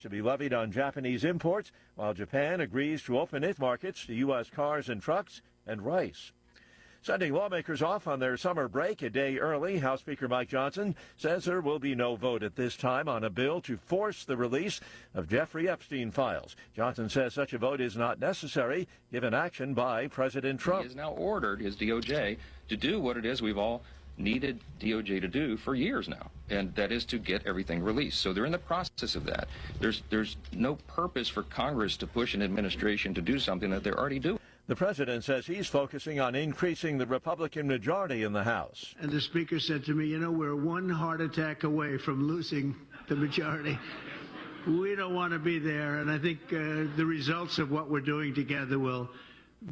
to be levied on Japanese imports, while Japan agrees to open its markets to U.S. cars and trucks and rice. Sending lawmakers off on their summer break a day early, House Speaker Mike Johnson says there will be no vote at this time on a bill to force the release of Jeffrey Epstein files. Johnson says such a vote is not necessary given action by President Trump. He has now ordered his DOJ to do what it is we've all needed DOJ to do for years now, and that is to get everything released. So they're in the process of that. There's no purpose for Congress to push an administration to do something that they're already doing. The president says he's focusing on increasing the Republican majority in the House. And the speaker said to me, we're one heart attack away from losing the majority. We don't want to be there, and I think the results of what we're doing together will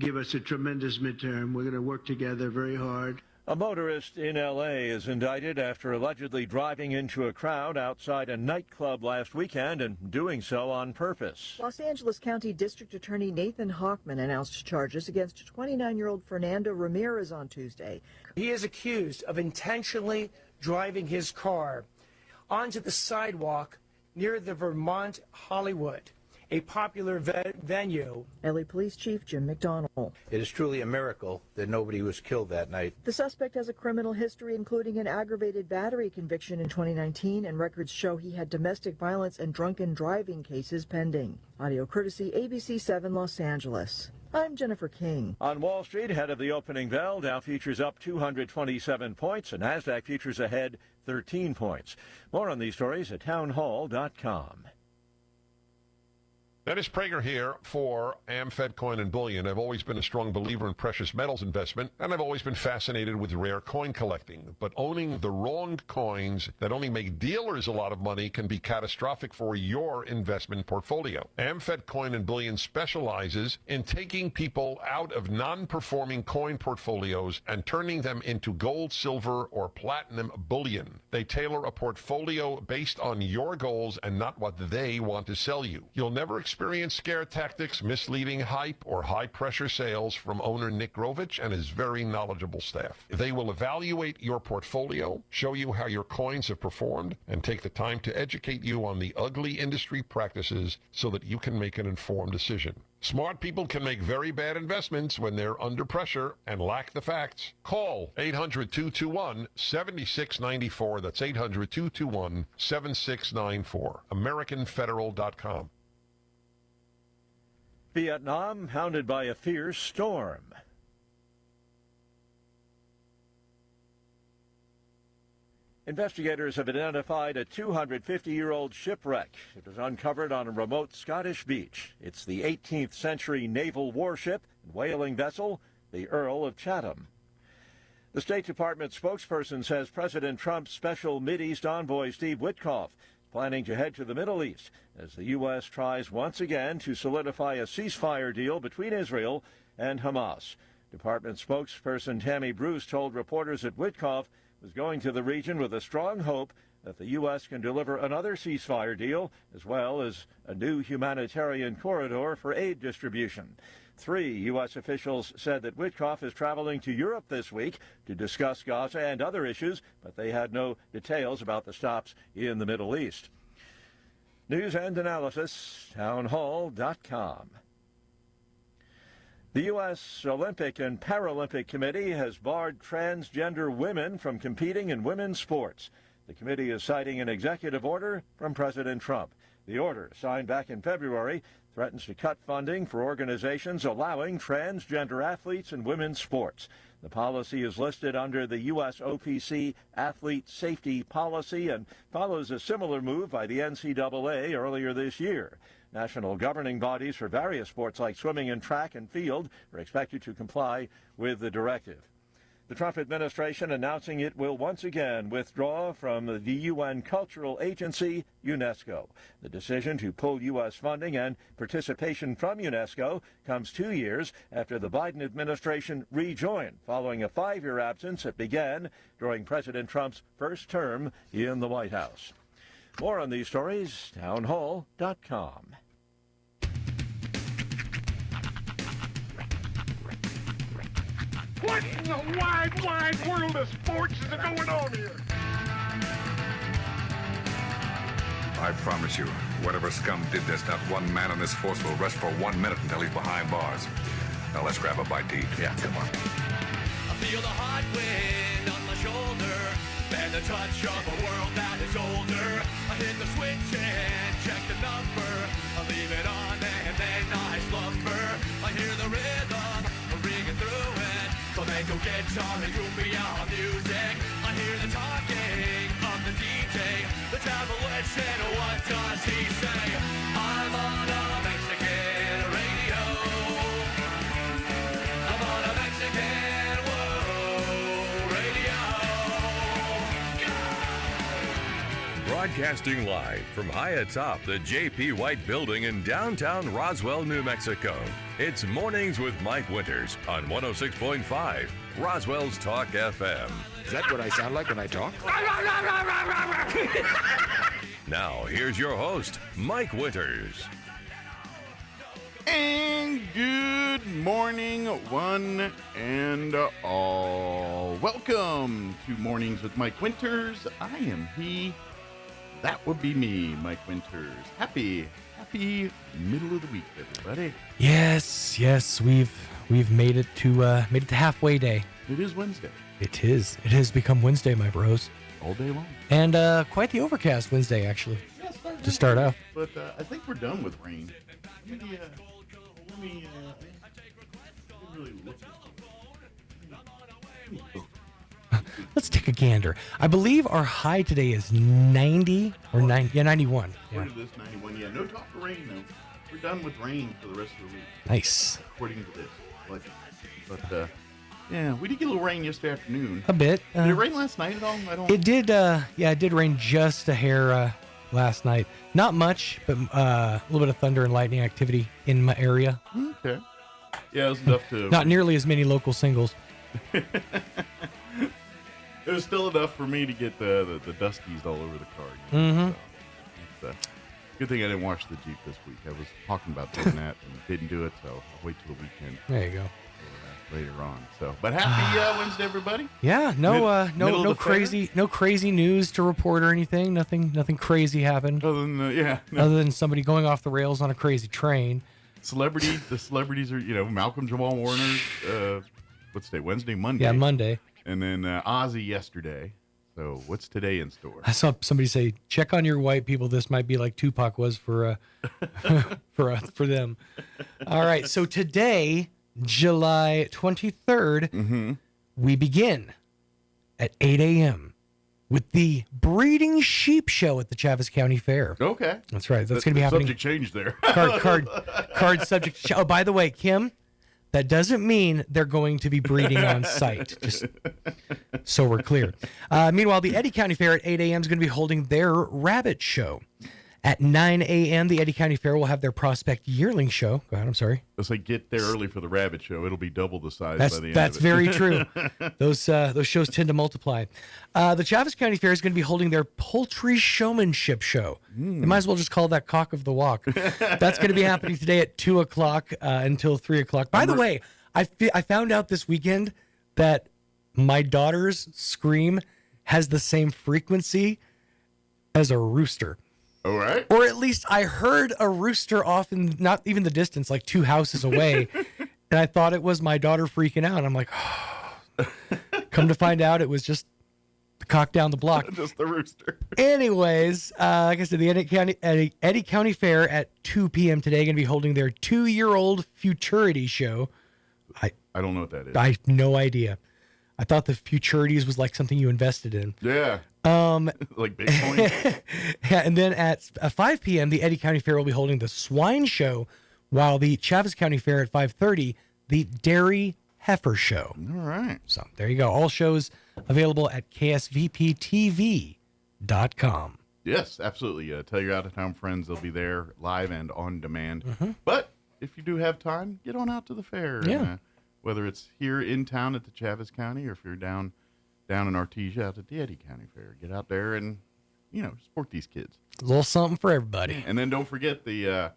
give us a tremendous midterm. We're going to work together very hard. A motorist in L.A. is indicted after allegedly driving into a crowd outside a nightclub last weekend and doing so on purpose. Los Angeles County District Attorney Nathan Hochman announced charges against 29-year-old Fernando Ramirez on Tuesday. He is accused of intentionally driving his car onto the sidewalk near the Vermont Hollywood, a popular venue. LA Police Chief Jim McDonnell. It is truly a miracle that nobody was killed that night. The suspect has a criminal history, including an aggravated battery conviction in 2019, and records show he had domestic violence and drunken driving cases pending. Audio courtesy ABC 7 Los Angeles. I'm Jennifer King. On Wall Street, ahead of the opening bell, Dow futures up 227 points, and NASDAQ futures ahead 13 points. More on these stories at townhall.com. Dennis Prager here for AmFed Coin and Bullion. I've always been a strong believer in precious metals investment, and I've always been fascinated with rare coin collecting. But owning the wrong coins that only make dealers a lot of money can be catastrophic for your investment portfolio. AmFed Coin and Bullion specializes in taking people out of non-performing coin portfolios and turning them into gold, silver, or platinum bullion. They tailor a portfolio based on your goals and not what they want to sell you. You'll never experience scare tactics, misleading hype, or high-pressure sales from owner Nick Grovich and his very knowledgeable staff. They will evaluate your portfolio, show you how your coins have performed, and take the time to educate you on the ugly industry practices so that you can make an informed decision. Smart people can make very bad investments when they're under pressure and lack the facts. Call 800-221-7694. That's 800-221-7694. AmericanFederal.com. Vietnam hounded by a fierce storm. Investigators have identified a 250-year-old shipwreck. It was uncovered on a remote Scottish beach. It's the 18th century naval warship and whaling vessel, the Earl of Chatham. The State Department spokesperson says President Trump's special Mideast envoy, Steve Witkoff, planning to head to the Middle East as the U.S. tries once again to solidify a ceasefire deal between Israel and Hamas. Department spokesperson Tammy Bruce told reporters that Witkoff was going to the region with a strong hope that the U.S. can deliver another ceasefire deal as well as a new humanitarian corridor for aid distribution. 3 U.S. officials said that Witkoff is traveling to Europe this week to discuss Gaza and other issues, but they had no details about the stops in the Middle East. News and analysis, townhall.com. The U.S. Olympic and Paralympic Committee has barred transgender women from competing in women's sports. The committee is citing an executive order from President Trump. The order, signed back in February, threatens to cut funding for organizations allowing transgender athletes in women's sports. The policy is listed under the U.S. OPC Athlete Safety Policy and follows a similar move by the NCAA earlier this year. National governing bodies for various sports like swimming and track and field are expected to comply with the directive. The Trump administration announcing it will once again withdraw from the UN cultural agency, UNESCO. The decision to pull U.S. funding and participation from UNESCO comes 2 years after the Biden administration rejoined, following a 5-year absence that began during President Trump's first term in the White House. More on these stories, townhall.com. What in the wide, wide world of sports is going on here? I promise you, whatever scum did this, not one man in this force will rest for 1 minute until he's behind bars. Now let's grab a bite to eat. Yeah, come on. I feel the hot wind on my shoulder and the touch of a world that is older. I hit the switch and check the number. I leave it on and then I slumber. I hear the rhythm ringing through it. Flamenco guitar and cumbia music. I hear the talking of the DJ. The travel listen, what does he say? I'm on a Mexican radio. I'm on a Mexican radio. Broadcasting live from high atop the J.P. White Building in downtown Roswell, New Mexico. It's Mornings with Mike Winters on 106.5 Roswell's Talk FM. Is that what I sound like when I talk? Now, here's your host, Mike Winters. And good morning, one and all. Welcome to Mornings with Mike Winters. I am he. That would be me, Mike Winters. Happy middle of the week, everybody. Yes, we've made it to halfway day. It is Wednesday. It is. It has become Wednesday, my bros. All day long. And quite the overcast Wednesday, actually. Yeah, to start off. But I think we're done with rain. Let me really look at Let's take a gander. I believe our high today is 90 or 90. Yeah, 91. Yeah. According to this, 91. Yeah, no talk of rain, though. We're done with rain for the rest of the week. Nice. According to this. But yeah, we did get a little rain yesterday afternoon. A bit. Did it rain last night at all? It did. It did rain just a hair last night. Not much, but a little bit of thunder and lightning activity in my area. Okay. Yeah, it was enough to. Not nearly as many local singles. It was still enough for me to get the dusties all over the car. Mm-hmm. So, good thing I didn't wash the Jeep this week. I was talking about doing that and didn't do it, so I'll wait till the weekend. There you go. Later on. So, but happy Wednesday, everybody. Yeah, no crazy news to report or anything. Nothing crazy happened. Other than other than somebody going off the rails on a crazy train. The celebrities are Malcolm Jamal Warner. What's today? Wednesday, Monday. Yeah, Monday. And then Ozzy yesterday. So what's today in store? I saw somebody say, "Check on your white people. This might be like Tupac was for for them." All right. So today, July 23rd, we begin at 8 a.m. with the Breeding Sheep Show at the Chaves County Fair. Okay. That's right. That's going to be happening. Subject change there. Card subject. Oh, by the way, Kim, that doesn't mean they're going to be breeding on site, just so we're clear. Meanwhile, the Eddy County Fair at 8 a.m. is going to be holding their rabbit show. At 9 a.m., the Eddy County Fair will have their Prospect Yearling Show. Go ahead, I'm sorry. Let's say get there early for the rabbit show. It'll be double the size by the end of it. That's very true. Those shows tend to multiply. The Chaves County Fair is going to be holding their Poultry Showmanship Show. They might as well just call that Cock of the Walk. That's going to be happening today at 2 o'clock until 3 o'clock. By the way, I found out this weekend that my daughter's scream has the same frequency as a rooster. All right. Or at least I heard a rooster off in not even the distance, like 2 houses away. And I thought it was my daughter freaking out. I'm like, oh. Come to find out it was just the cock down the block. Just the rooster. Anyways, like I said, the Eddy County Fair at 2 p.m. today going to be holding their 2-year-old Futurity show. I don't know what that is. I have no idea. I thought the Futurities was like something you invested in. Yeah. Like Bitcoin. Yeah, and then at 5 p.m., the Eddy County Fair will be holding the Swine Show, while the Chaves County Fair at 5:30, the Dairy Heifer Show. All right. So there you go. All shows available at ksvptv.com. Yes, absolutely. Tell your out-of-town friends they'll be there live and on demand. But if you do have time, get on out to the fair. Yeah. And, whether it's here in town at the Chaves County or if you're down in Artesia out at the Eddy County Fair, get out there and, support these kids. A little something for everybody. And then don't forget the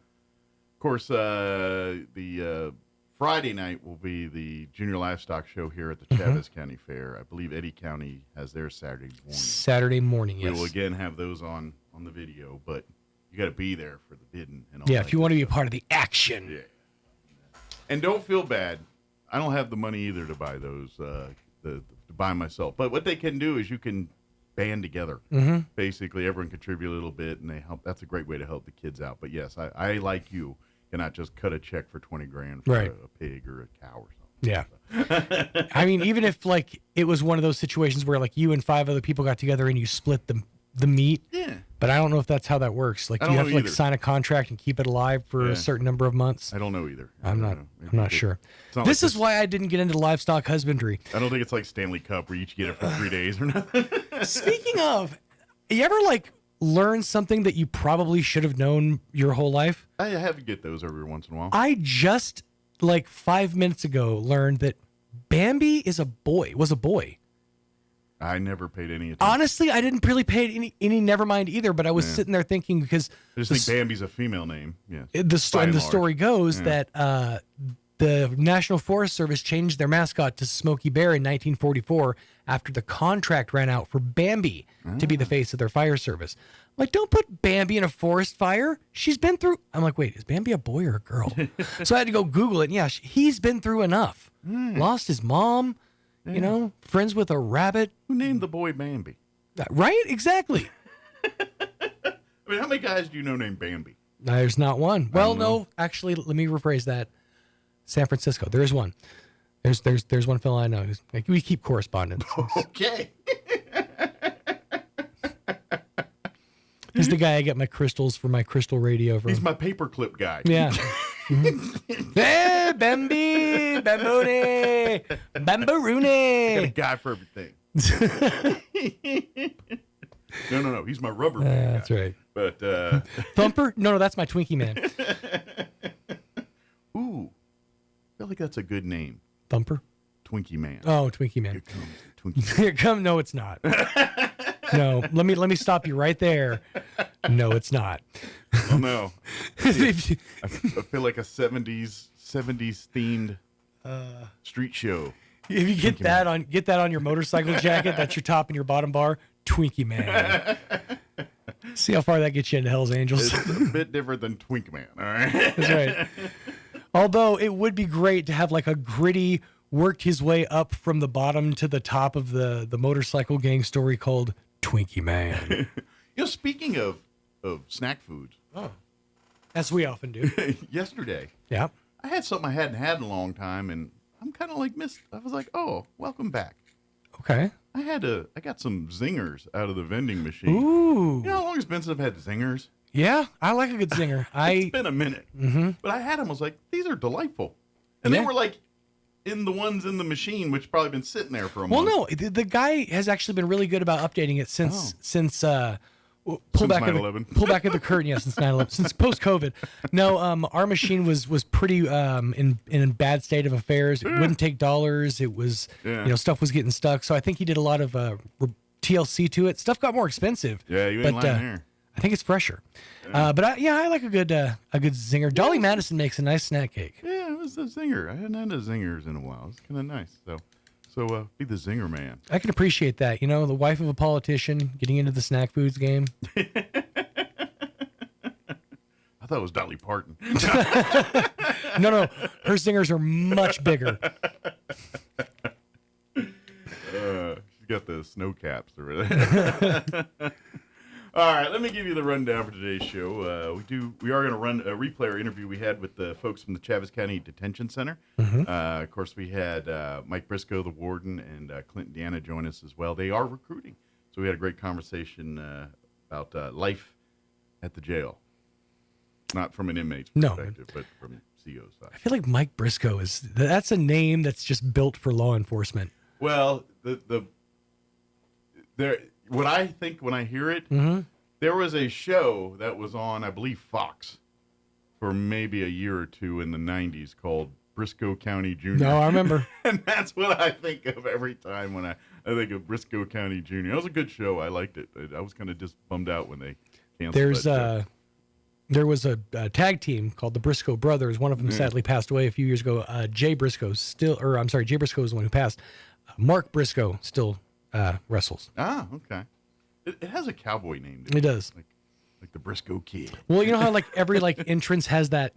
Friday night will be the Junior Livestock Show here at the Chaves County Fair. I believe Eddy County has theirs Saturday morning. Saturday morning, yes. We will again have those on the video, but you got to be there for the bidding and all. Yeah, that if you want to be a stuff. part of the action. Yeah. And don't feel bad. I don't have the money either to buy those. To buy myself. But what they can do is you can band together. Mm-hmm. Basically, everyone contribute a little bit, and they help. That's a great way to help the kids out. But yes, I like you cannot just cut a check for $20,000 for Right. a pig or a cow or something. Yeah. I mean, even if like it was one of those situations where like you and 5 other people got together and you split the meat. Yeah. But I don't know if that's how that works. Like, I do you don't have know to like either. sign a contract and keep it alive for Yeah. a certain number of months? I don't know either. I'm not sure. It's not This like is why I didn't get into livestock husbandry. I don't think it's like Stanley Cup where you each get it for 3 days or nothing. Speaking of, you ever like learn something that you probably should have known your whole life? I have to get those every once in a while. I just like 5 minutes ago learned that Bambi was a boy. I never paid any attention. Honestly, I didn't really pay any never mind either, but I was sitting there thinking because I just think Bambi's a female name. Yes. the story goes Yeah. that the National Forest Service changed their mascot to Smokey Bear in 1944 after the contract ran out for Bambi to be the face of their fire service. I'm like, don't put Bambi in a forest fire. She's been through. I'm like, wait, is Bambi a boy or a girl? So I had to go Google it. And yeah, he's been through enough. Lost his mom, you know, friends with a rabbit. Who named the boy Bambi? Right? Exactly. I mean, how many guys do you know named Bambi? There's not one. Well, no, actually, let me rephrase that. San Francisco. There is one. There's one fellow I know. Like, we keep correspondence. Okay. He's the guy I get my crystals for my crystal radio from. He's my paperclip guy. Yeah. Hey, Bambi, Bambone, Bambaroony. I got a guy for everything. No. He's my rubber man guy. That's right. But Thumper? No, that's my Twinkie man. Ooh, I feel like that's a good name. Thumper? Twinkie Man. Oh, Twinkie man. Here comes the Twinkie Man. Here come. No, it's not. No, let me stop you right there. No, it's not. Oh no. I feel like a 70s themed street show. If you get that on your motorcycle jacket, that's your top and your bottom bar. Twinkie man. See how far that gets you into Hell's Angels. It's a bit different than Twink Man. All right. That's right. Although it would be great to have like a gritty, worked his way up from the bottom to the top of the motorcycle gang story called Twinkie Man. You know, speaking of snack foods. Oh. As we often do. Yesterday. Yeah. I had something I hadn't had in a long time, and I'm kind of like I was like, oh, welcome back. Okay. I got some zingers out of the vending machine. Ooh. You know how long it's been since I've had zingers? Yeah, I like a good zinger. It's been a minute. Mm-hmm. But I had them. I was like, these are delightful. And they were like in the ones in the machine, which probably been sitting there for a month. Well, no, the guy has actually been really good about updating it since pull back of the curtain. Yeah, since 9/11, since post COVID. No, our machine was pretty in a bad state of affairs. It wouldn't take dollars. It was stuff was getting stuck. So I think he did a lot of TLC to it. Stuff got more expensive. Yeah, you ain't lying there. I think it's fresher. But I like a good zinger. Dolly Madison makes a nice snack cake. Yeah, it was a zinger. I hadn't had a zingers in a while. It's kind of nice. So be the zinger man. I can appreciate that. You know, the wife of a politician getting into the snack foods game. I thought it was Dolly Parton. No. Her zingers are much bigger. She's got the snow caps over there. All right, let me give you the rundown for today's show. We are going to run a replay our interview we had with the folks from the Chaves County Detention Center. Mm-hmm. Of course, we had Mike Briscoe, the warden, and Clinton Deanna join us as well. They are recruiting, so we had a great conversation about life at the jail, not from an inmate's perspective, but from CO's side. I feel like Mike Briscoe that's a name that's just built for law enforcement. Well, what I think when I hear it, there was a show that was on, I believe, Fox for maybe a year or two in the 90s called Briscoe County Jr. No, I remember. And that's what I think of every time when I think of Briscoe County Jr. It was a good show. I liked it. I was kind of just bummed out when they canceled There was a tag team called the Briscoe Brothers. One of them sadly passed away a few years ago. Jay Briscoe is the one who passed. Mark Briscoe still wrestles. Ah, okay. It has a cowboy name. It does. Like the Briscoe Kid. Well, you know how like every like entrance has that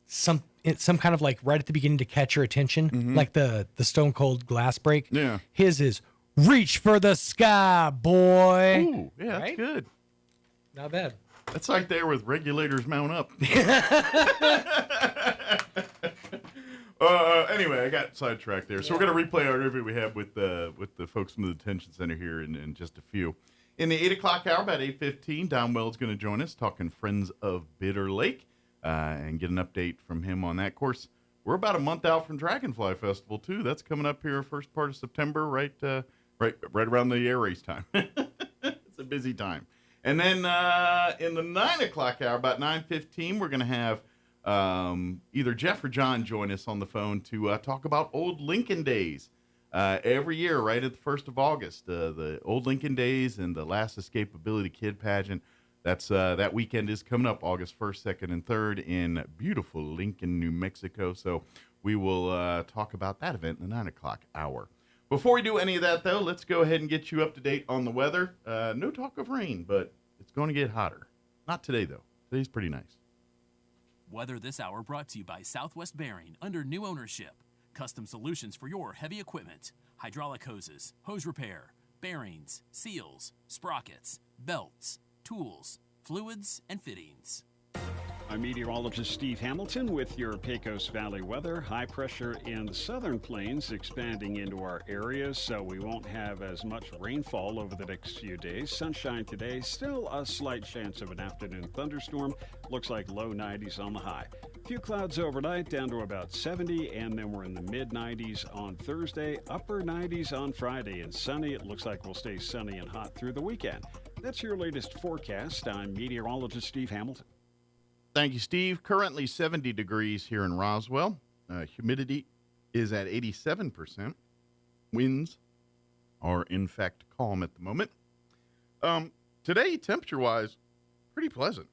some kind of like right at the beginning to catch your attention, like the Stone Cold glass break. Yeah. His is reach for the sky, boy. Ooh, yeah, that's good. Not bad. That's like there with regulators mount up. Anyway, I got sidetracked there. So we're going to replay our interview we had with the folks from the detention center here in just a few. In the 8 o'clock hour, about 8:15, Don Wells going to join us talking Friends of Bitter Lake and get an update from him on that. Of course, we're about a month out from Dragonfly Festival, too. That's coming up here first part of September, right around the air race time. It's a busy time. And then in the 9 o'clock hour, about 9:15, we're going to have either Jeff or John join us on the phone to talk about Old Lincoln Days. Every year, right at the 1st of August, the Old Lincoln Days and the Last Escapability Kid pageant. That weekend is coming up August 1st, 2nd, and 3rd in beautiful Lincoln, New Mexico. So we will talk about that event in the 9 o'clock hour. Before we do any of that, though, let's go ahead and get you up to date on the weather. No talk of rain, but it's going to get hotter. Not today, though. Today's pretty nice. Weather this hour brought to you by Southwest Bearing under new ownership. Custom solutions for your heavy equipment. Hydraulic hoses, hose repair, bearings, seals, sprockets, belts, tools, fluids, and fittings. I'm meteorologist Steve Hamilton with your Pecos Valley weather. High pressure in the southern plains expanding into our areas, so we won't have as much rainfall over the next few days. Sunshine today, still a slight chance of an afternoon thunderstorm. Looks like low 90s on the high. Few clouds overnight, down to about 70, and then we're in the mid-90s on Thursday, upper 90s on Friday, and sunny. It looks like we'll stay sunny and hot through the weekend. That's your latest forecast. I'm meteorologist Steve Hamilton. Thank you, Steve. Currently 70 degrees here in Roswell. Humidity is at 87%. Winds are, in fact, calm at the moment. Today, temperature-wise, pretty pleasant.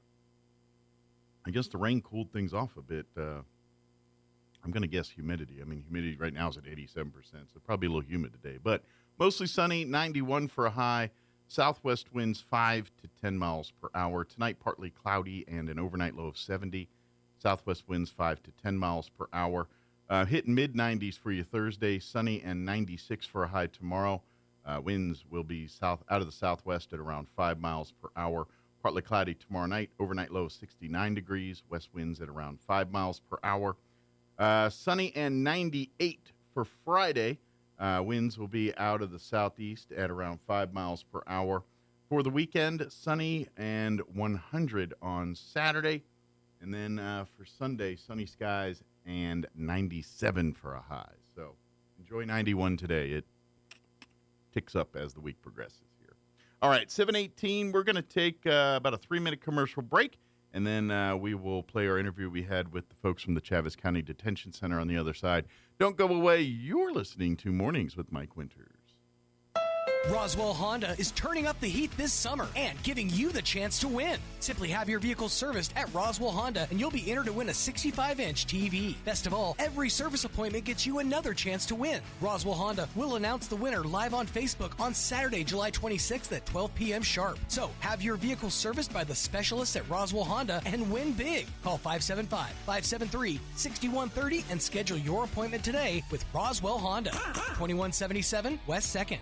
I guess the rain cooled things off a bit. I'm going to guess humidity. I mean, humidity right now is at 87%, so probably a little humid today. But mostly sunny, 91 for a high. Southwest winds 5 to 10 miles per hour. Tonight, partly cloudy and an overnight low of 70. Southwest winds 5 to 10 miles per hour. Hitting mid-90s for you Thursday. Sunny and 96 for a high tomorrow. Winds will be out of the southwest at around 5 miles per hour. Partly cloudy tomorrow night. Overnight low of 69 degrees. West winds at around 5 miles per hour. Sunny and 98 for Friday. Winds will be out of the southeast at around 5 miles per hour. For the weekend, sunny and 100 on Saturday. And then for Sunday, sunny skies and 97 for a high. So enjoy 91 today. It ticks up as the week progresses here. All right, 7:18, we're going to take about a 3-minute commercial break. And then we will play our interview we had with the folks from the Chaves County Detention Center on the other side. Don't go away. You're listening to Mornings with Mike Winters. Roswell Honda is turning up the heat this summer and giving you the chance to win. Simply have your vehicle serviced at Roswell Honda and you'll be entered to win a 65-inch TV. Best of all, every service appointment gets you another chance to win. Roswell Honda will announce the winner live on Facebook on Saturday, July 26th at 12 p.m. sharp. So have your vehicle serviced by the specialists at Roswell Honda and win big. Call 575-573-6130 and schedule your appointment today with Roswell Honda, 2177 West 2nd.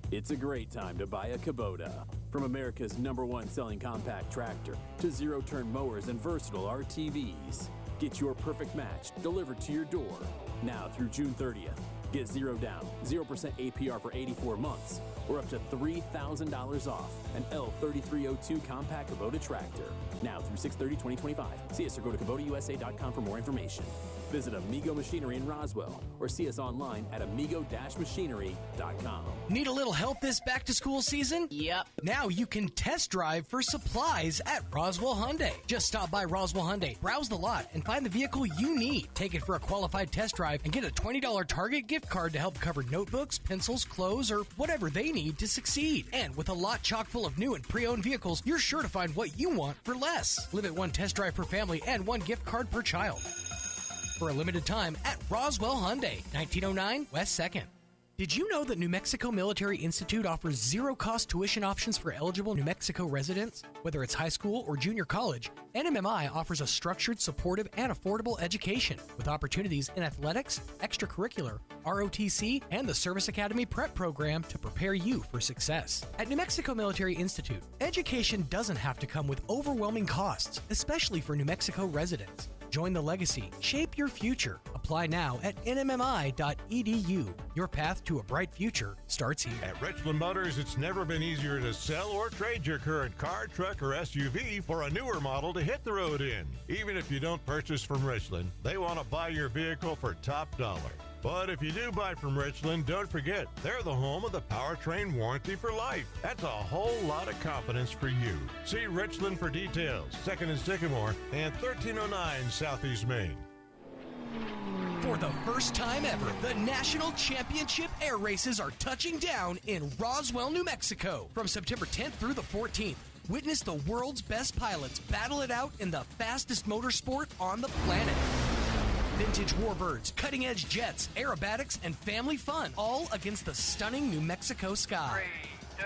It's a great time to buy a Kubota. From America's #1 selling compact tractor to zero-turn mowers and versatile RTVs. Get your perfect match delivered to your door. Now through June 30th. Get 0 down, 0% APR for 84 months, or up to $3,000 off an L3302 compact Kubota tractor. Now through 6/30/2025. See us or go to KubotaUSA.com for more information. Visit Amigo Machinery in Roswell or see us online at amigo-machinery.com. Need a little help this back-to-school season? Yep. Now you can test drive for supplies at Roswell Hyundai. Just stop by Roswell Hyundai, browse the lot, and find the vehicle you need. Take it for a qualified test drive and get a $20 Target gift card to help cover notebooks, pencils, clothes, or whatever they need to succeed. And with a lot chock full of new and pre-owned vehicles, you're sure to find what you want for less. Limit 1 test drive per family and 1 gift card per child. For a limited time at Roswell Hyundai, 1909 West 2nd. Did you know that New Mexico Military Institute offers zero-cost tuition options for eligible New Mexico residents? Whether it's high school or junior college, NMMI offers a structured, supportive, and affordable education with opportunities in athletics, extracurricular, ROTC, and the Service Academy Prep program to prepare you for success. At New Mexico Military Institute, education doesn't have to come with overwhelming costs, especially for New Mexico residents. Join the legacy. Shape your future. Apply now at nmmi.edu. Your path to a bright future starts here. At Richland Motors, it's never been easier to sell or trade your current car, truck, or SUV for a newer model to hit the road in. Even if you don't purchase from Richland, they want to buy your vehicle for top dollar. But if you do buy from Richland, don't forget, they're the home of the powertrain warranty for life. That's a whole lot of confidence for you. See Richland for details. 2nd and Sycamore and 1309 Southeast Main. For the first time ever, the National Championship Air Races are touching down in Roswell, New Mexico. From September 10th through the 14th, witness the world's best pilots battle it out in the fastest motorsport on the planet. Vintage warbirds, cutting-edge jets, aerobatics, and family fun, all against the stunning New Mexico sky. 3, 2,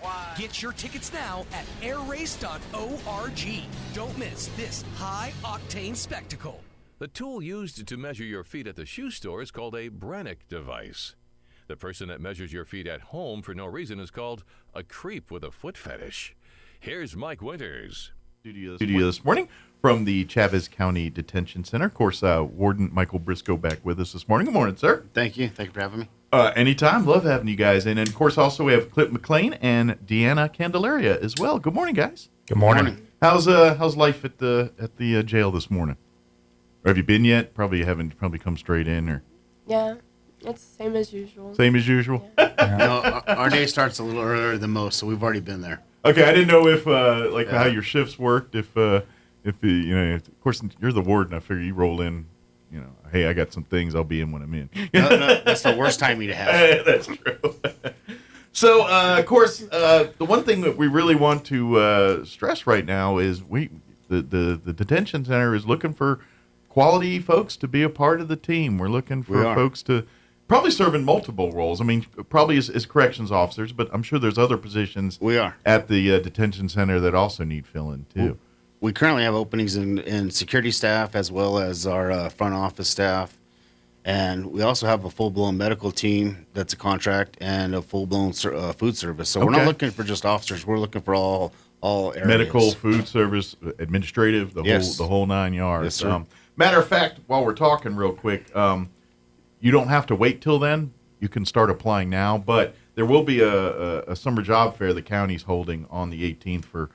1. Get your tickets now at airrace.org. Don't miss this high-octane spectacle. The tool used to measure your feet at the shoe store is called a Brannock device. The person that measures your feet at home for no reason is called a creep with a foot fetish. Here's Mike Winters. Studio this morning from the Chavez County Detention Center. Of course, Warden Michael Briscoe back with us this morning. Good morning, sir. Thank you. Thank you for having me. Anytime. Love having you guys. And of course, also we have Clip McLean and Deanna Candelaria as well. Good morning, guys. Good morning. How's life at the jail this morning? Or have you been yet? Probably haven't. Probably come straight in, or yeah, it's the same as usual. Same as usual. Yeah. No, our day starts a little earlier than most, so we've already been there. Okay, I didn't know if how your shifts worked. If of course you're the warden, I figure you roll in. Hey, I got some things. I'll be in when I'm in. No, that's the worst timing to have. That's true. So, of course, the one thing that we really want to stress right now is the detention center is looking for quality folks to be a part of the team. We're looking for folks to probably serve in multiple roles. I mean, probably as corrections officers, but I'm sure there's other positions at the detention center that also need filling too. We currently have openings in security staff as well as our front office staff. And we also have a full-blown medical team that's a contract and a full-blown food service. So we're not looking for just officers. We're looking for all areas. Medical, food service, administrative, the whole 9 yards. Yes, sir. Matter of fact, while we're talking real quick, you don't have to wait till then. You can start applying now, but there will be a summer job fair the county's holding on the 18th for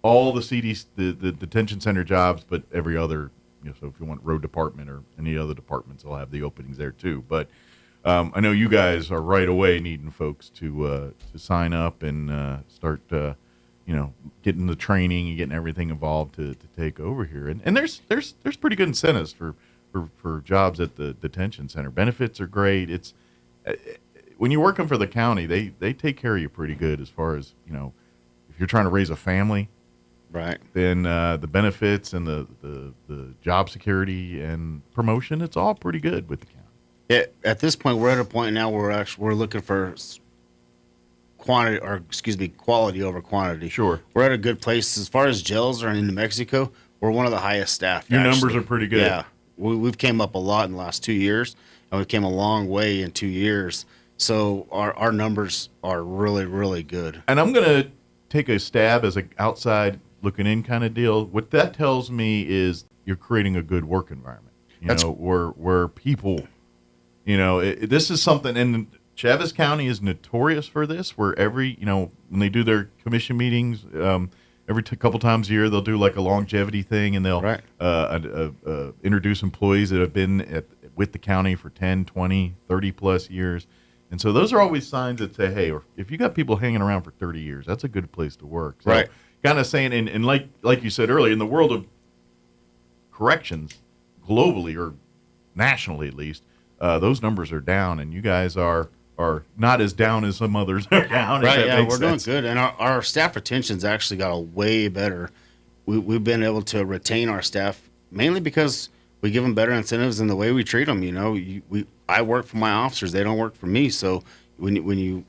all the CDs, the detention center jobs, but every other, so if you want road department or any other departments, they'll have the openings there too. But I know you guys are right away needing folks to sign up and start getting the training and getting everything involved to take over here. And there's pretty good incentives for jobs at the detention center. Benefits are great. It's when you're working for the county, they take care of you pretty good as far as, if you're trying to raise a family, right? Then the benefits and the job security and promotion, it's all pretty good with the county. Yeah, at this point, we're at a point now where we're looking for quality over quantity. Sure. We're at a good place. As far as jails are in New Mexico, we're one of the highest staffed. Your numbers are pretty good. Yeah. We've came up a lot in the last 2 years, and we came a long way in 2 years. So our numbers are really, really good. And I'm going to take a stab as an outside looking in kind of deal. What that tells me is you're creating a good work environment. Where people, this is something, and Chavez County is notorious for this, where when they do their commission meetings, every couple times a year, they'll do like a longevity thing, and they'll introduce employees that have been with the county for 10, 20, 30 plus years. And so those are always signs that say, hey, if you got people hanging around for 30 years, that's a good place to work. So right. Kind of saying, and like you said earlier, in the world of corrections, globally or nationally at least, those numbers are down, and you guys are not as down as some others are down. Right, yeah, we're doing good. And our staff retention's actually got a way better. We've been able to retain our staff mainly because we give them better incentives in the way we treat them. I work for my officers; they don't work for me. So when you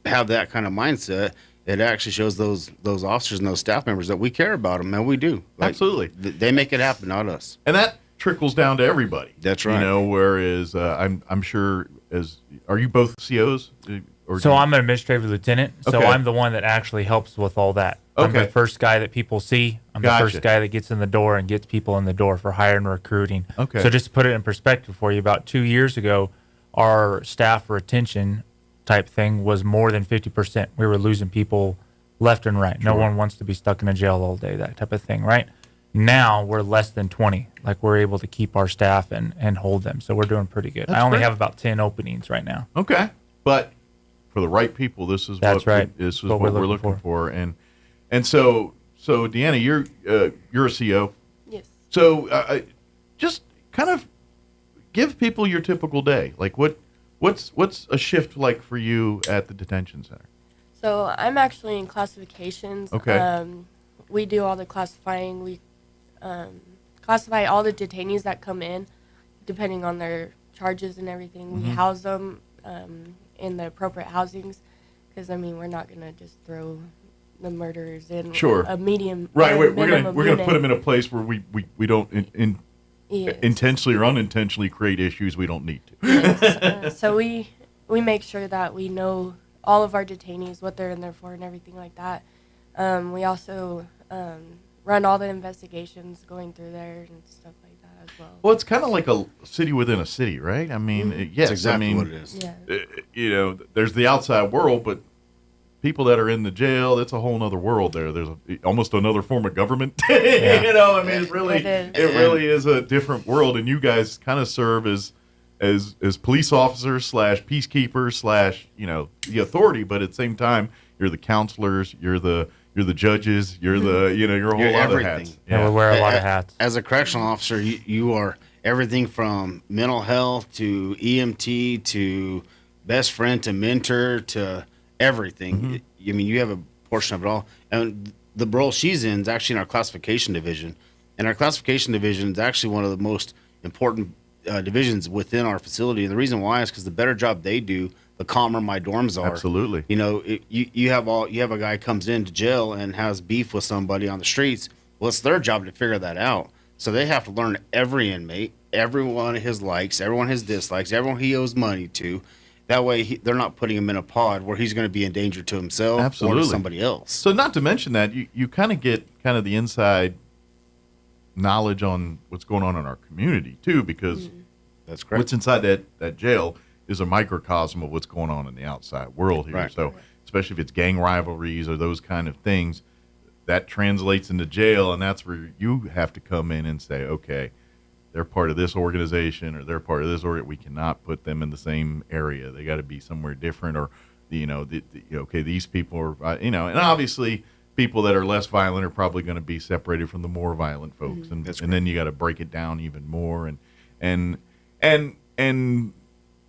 have that kind of mindset, it actually shows those officers and those staff members that we care about them, and we do. Absolutely, they make it happen, not us. And that trickles down to everybody. That's right. Whereas I'm sure are you both COs? So I'm an administrative lieutenant, so Okay. I'm the one that actually helps with all that. I'm Okay. the first guy that people see. I'm Gotcha. the first guy that gets in the door and gets people in the door for hiring and recruiting. Okay. So just to put it in perspective for you, about 2 years ago, our staff retention type thing was more than 50%. We were losing people left and right. No Sure. one wants to be stuck in a jail all day, that type of thing, right? Now we're less than 20. Like, we're able to keep our staff and hold them. So we're doing pretty good. That's I only great. have about 10 openings right now. Okay, but for the right people, this is That's right. This is What what we're we're looking looking for. And so Deanna, you're a CO. Yes. So just kind of give people your typical day. Like what's a shift like for you at the detention center? So I'm actually in classifications. Okay. We do all the classifying. We classify all the detainees that come in, depending on their charges and everything. We Mhm. house them in the appropriate housings, because we're not gonna just throw the murderers in Sure. a medium. Right. We're gonna minimum put unit. them in a place where we don't Yes. intentionally or unintentionally create issues we don't need to. Yes. So we make sure that we know all of our detainees, what they're in there for, and everything like that. We also run all the investigations going through there and stuff like that as well. Well, it's kind of like a city within a city, right? I mean, yes, That's exactly I mean, what it is. Yeah. There's the outside world, but people that are in the jail, that's a whole other world there. There's almost another form of government. Yeah. It really, It is. it really is a different world, and you guys kind of serve as police officers / peacekeepers / the authority, but at the same time, you're the counselors, you're the judges, you're you're a whole You're lot of everything. hats. Yeah, we wear a lot of hats. As a correctional officer, you are everything from mental health to EMT to best friend to mentor to everything. You have a portion of it all. And the role she's in is actually in our classification division. And our classification division is actually one of the most important divisions within our facility. And the reason why is because the better job they do, the calmer my dorms are. Absolutely. You have a guy comes into jail and has beef with somebody on the streets. Well, it's their job to figure that out. So they have to learn every inmate, everyone his likes, everyone his dislikes, everyone he owes money to. That way, they're not putting him in a pod where he's going to be in danger to himself or to somebody else. So not to mention that, you kind of get kind of the inside knowledge on what's going on in our community, too, because that's correct. What's inside that jail is a microcosm of what's going on in the outside world here. Right. So especially if it's gang rivalries or those kind of things, that translates into jail, and that's where you have to come in and say, okay, they're part of this organization or they're part of this organization. We cannot put them in the same area. They got to be somewhere different, or okay, these people are, and obviously people that are less violent are probably going to be separated from the more violent folks, and then you got to break it down even more, and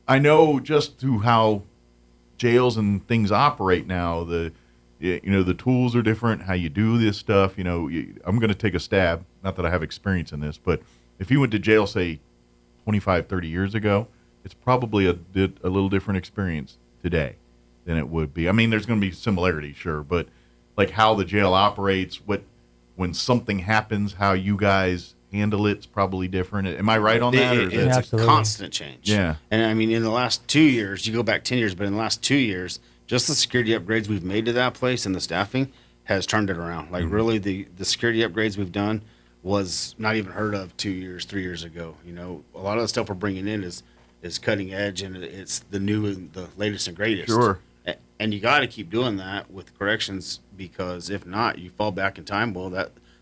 I know just through how jails and things operate now, the tools are different, how you do this stuff. I'm going to take a stab, not that I have experience in this, but if you went to jail, say 25, 30 years ago, it's probably a little different experience today than it would be. I mean, there's going to be similarities, sure, but like how the jail operates, when something happens, how you guys handle it's probably different. Am I right on that? It's a constant change. Yeah. And I mean, in the last 2 years, you go back 10 years, but in the last 2 years, just the security upgrades we've made to that place and the staffing has turned it around. Like really the security upgrades we've done was not even heard of 2 years, 3 years ago. A lot of the stuff we're bringing in is cutting edge, and it's the new and the latest and greatest. Sure. And you got to keep doing that with corrections, because if not, you fall back in time. Well,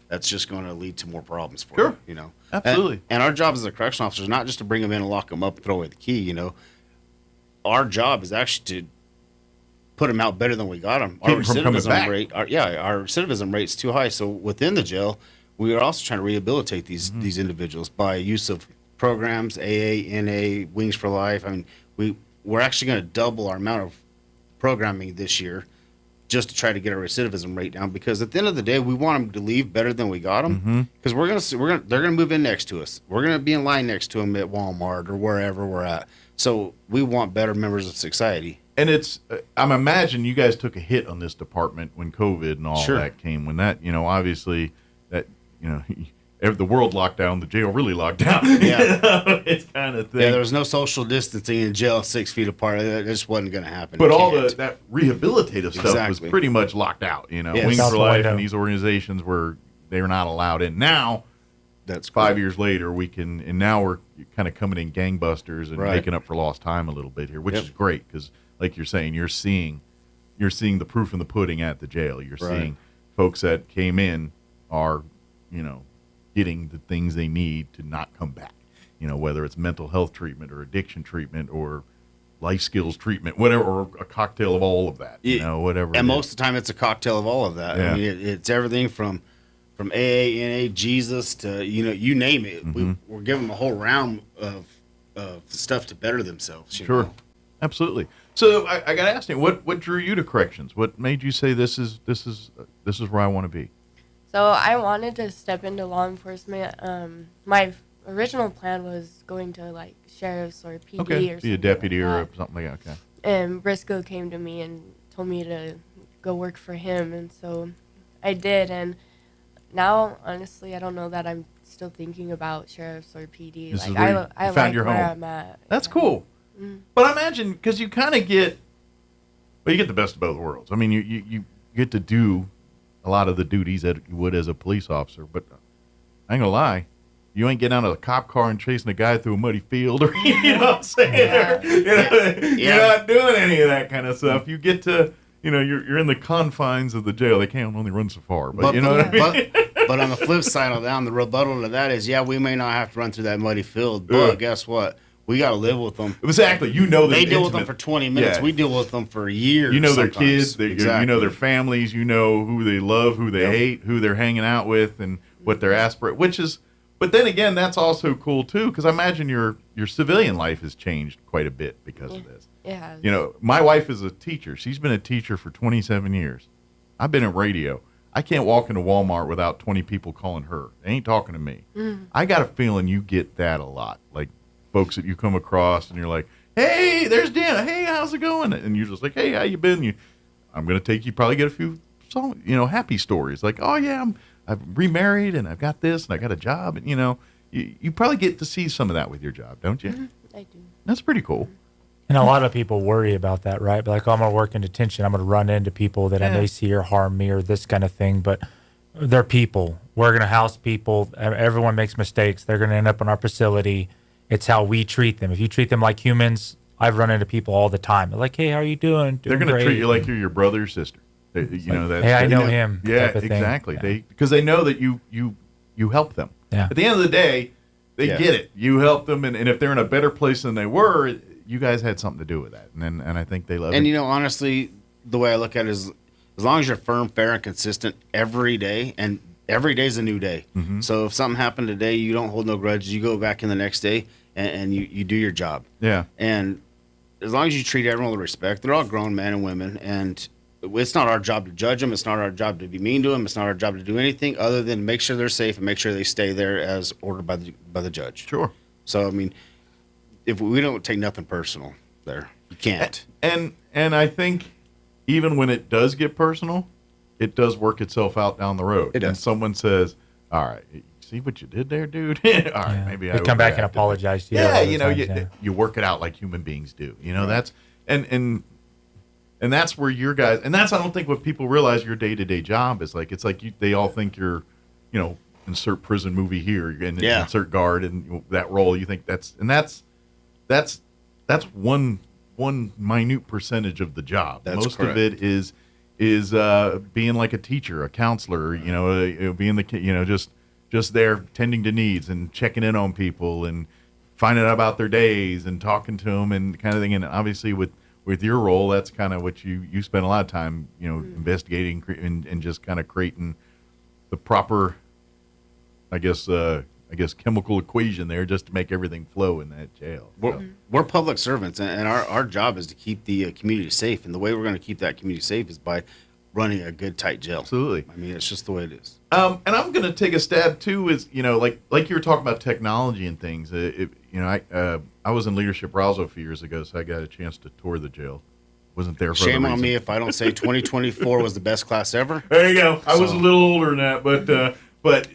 that's just going to lead to more problems for you. Absolutely. And our job as a correctional officer is not just to bring them in and lock them up and throw away the key. Our job is actually to put them out better than we got them. Our recidivism rate, our recidivism rate's too high. So within the jail, we are also trying to rehabilitate these individuals by use of programs, AA, NA, Wings for Life. I mean, we're actually going to double our amount of programming this year just to try to get our recidivism rate down, because at the end of the day, we want them to leave better than we got them, because they're gonna move in next to us. We're gonna be in line next to them at Walmart or wherever we're at. So we want better members of society. And it's, I'm imagining you guys took a hit on this department when COVID and all that came. When that, obviously that, the world locked down, the jail really locked down. Yeah, it's kind of thing. Yeah, there was no social distancing in jail 6 feet apart. That just wasn't going to happen. But all that rehabilitative stuff was pretty much locked out. Wings for Life and these organizations they were not allowed in. Now, that's 5 years later, and now we're kind of coming in gangbusters and making up for lost time a little bit here, which is great because, like you're saying, you're seeing the proof in the pudding at the jail. You're seeing folks that came in are, getting the things they need to not come back, whether it's mental health treatment or addiction treatment or life skills treatment, whatever, or a cocktail of all of that, whatever. And most of the time it's a cocktail of all of that. Yeah. I mean, it's everything from AA, NA, Jesus to, you name it. We're giving them a whole round of stuff to better themselves. Sure. Absolutely. So I got to ask you, what drew you to corrections? What made you say this is where I want to be? So I wanted to step into law enforcement. My original plan was going to like sheriff's or PD or something. Be a deputy or something like that. Okay. And Briscoe came to me and told me to go work for him, and so I did. And now, honestly, I don't know that I'm still thinking about sheriff's or PD. I like where I'm at. That's cool. Mm-hmm. But I imagine because you kind of you get the best of both worlds. I mean, you get to do a lot of the duties that you would as a police officer, but I ain't gonna lie, you ain't getting out of a cop car and chasing a guy through a muddy field, or you know what I'm saying? You're not doing any of that kind of stuff. You get to, you're in the confines of the jail. They can't only run so far, but you know what I mean. But on the flip side of that, the rebuttal to that is, we may not have to run through that muddy field, but guess what? We got to live with them. Exactly. They deal with them for 20 minutes. We deal with them for years. You know their kids. You know their families. You know who they love, who they hate, who they're hanging out with, and what they're aspirating. But then again, that's also cool too, because I imagine your civilian life has changed quite a bit because of this. Yeah. My wife is a teacher. She's been a teacher for 27 years. I've been in radio. I can't walk into Walmart without 20 people calling her. They ain't talking to me. I got a feeling you get that a lot. Like, folks that you come across and you're like, hey, there's Dan. Hey, how's it going? And you're just like, hey, how you been? I'm going to take you, probably get a few, happy stories. Like, oh yeah, I've remarried and I've got this and I got a job. And you probably get to see some of that with your job, don't you? Mm-hmm. I do. That's pretty cool. And a lot of people worry about that, right? Like, I'm going to work in detention. I'm going to run into people that I may see or harm me or this kind of thing. But they're people. We're going to house people. Everyone makes mistakes. They're going to end up in our facility. It's how we treat them. If you treat them like humans, I've run into people all the time. They're like, hey, how are you doing? They're going to treat you like you're your brother or sister. Hey, I know him. Yeah, exactly. Yeah. Because they know that you help them. Yeah. At the end of the day, they get it. You help them, and if they're in a better place than they were, you guys had something to do with that. And I think they love it. And, honestly, the way I look at it is, as long as you're firm, fair, and consistent every day, and every day's a new day. Mm-hmm. So if something happened today, you don't hold no grudges. You go back in the next day and you do your job. Yeah. And as long as you treat everyone with respect, they're all grown men and women. And it's not our job to judge them. It's not our job to be mean to them. It's not our job to do anything other than make sure they're safe and make sure they stay there as ordered by the judge. Sure. So, I mean, if we don't take nothing personal there, you can't. And I think even when it does get personal, it does work itself out down the road. It does. And someone says, all right, see what you did there, dude? All right, maybe I come back and apologize to you. Yeah, you work it out like human beings do. That's and that's where your guys, and that's, I don't think what people realize your day-to-day job is like. It's like they all think you're, insert prison movie here and insert guard and that role. You think that's one minute percentage of the job. Most correct. Of it is being like a teacher, a counselor, being the, just there tending to needs and checking in on people and finding out about their days and talking to them and kind of thing. And obviously with your role, that's kind of what you spend a lot of time, investigating and just kind of creating the proper, I guess chemical equation there just to make everything flow in that jail. We're public servants, and our job is to keep the community safe. And the way we're going to keep that community safe is by running a good tight jail. Absolutely. I mean, it's just the way it is. And I'm going to take a stab too. Is like you were talking about technology and things. I was in leadership Roswell a few years ago, so I got a chance to tour the jail. Wasn't there for Shame other on reasons. me if I don't say 2024 was the best class ever. There you go. I was a little older than that, but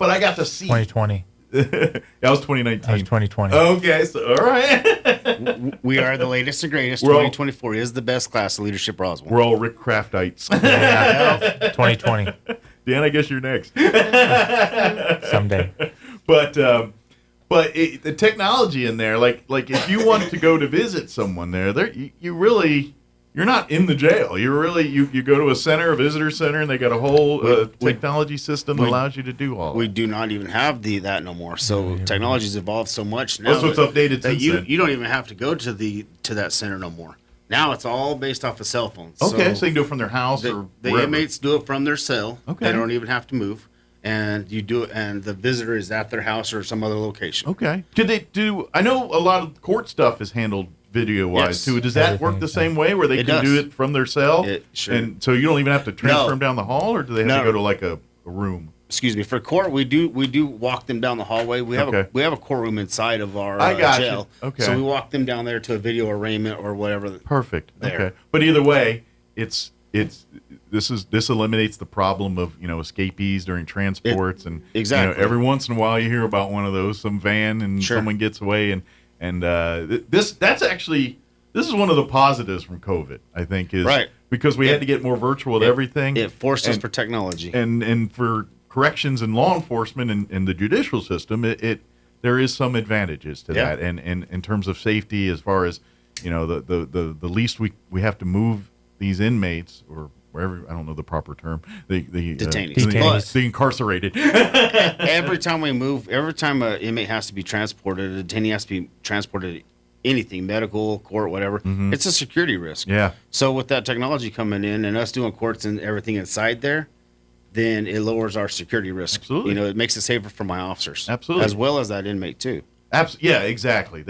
I got to see 2020. That was 2019. That was 2020. Okay, so all right. We are the latest and greatest. We're all- 2024 is the best class of leadership Roswell. We're all Rick Craftites. Yeah, 2020. Dan, I guess you're next. Someday. But the technology in there, like if you want to go to visit someone there, you're not in the jail. You go to a visitor center, and they got a whole technology system that allows you to do all. We do not even have that no more. So technology's evolved so much now. That's what's updated that since you then. you don't even have to go to that center no more. Now it's all based off of cell phones. Okay, so you can do it from their house or the wherever. inmates do it from their cell. Okay. They don't even have to move, and you do it, and the visitor is at their house or some other location. Okay. Could they do? I know a lot of court stuff is handled video-wise Yes. too. Does that work the same way, where they It can does. do it from their cell? Sure. And so you don't even have to transfer No. them down the hall, or do they have No. to go to like a room? Excuse me. For court, we do walk them down the hallway. We have Okay. we have a courtroom inside of our I got jail. you. Okay. So we walk them down there to a video arraignment or whatever. Perfect. There. Okay. But either way, this eliminates the problem of escapees during transports and exactly. every once in a while you hear about one of those, some van and Sure. someone gets away and this is one of the positives from COVID, I think, is Right. because we had to get more virtual with everything. It forced us for technology. And for corrections and law enforcement and the judicial system, there is some advantages to Yeah. that. And in terms of safety, as far as the least we have to move these inmates or wherever, I don't know the proper term, the Detainees. the incarcerated. Every time we move, every time an inmate has to be transported, a detainee has to be transported, anything, medical, court, whatever, it's a security risk. Yeah. So with that technology coming in and us doing courts and everything inside there, then it lowers our security risk. Absolutely. It makes it safer for my officers. Absolutely. As well as that inmate too. Yeah, exactly.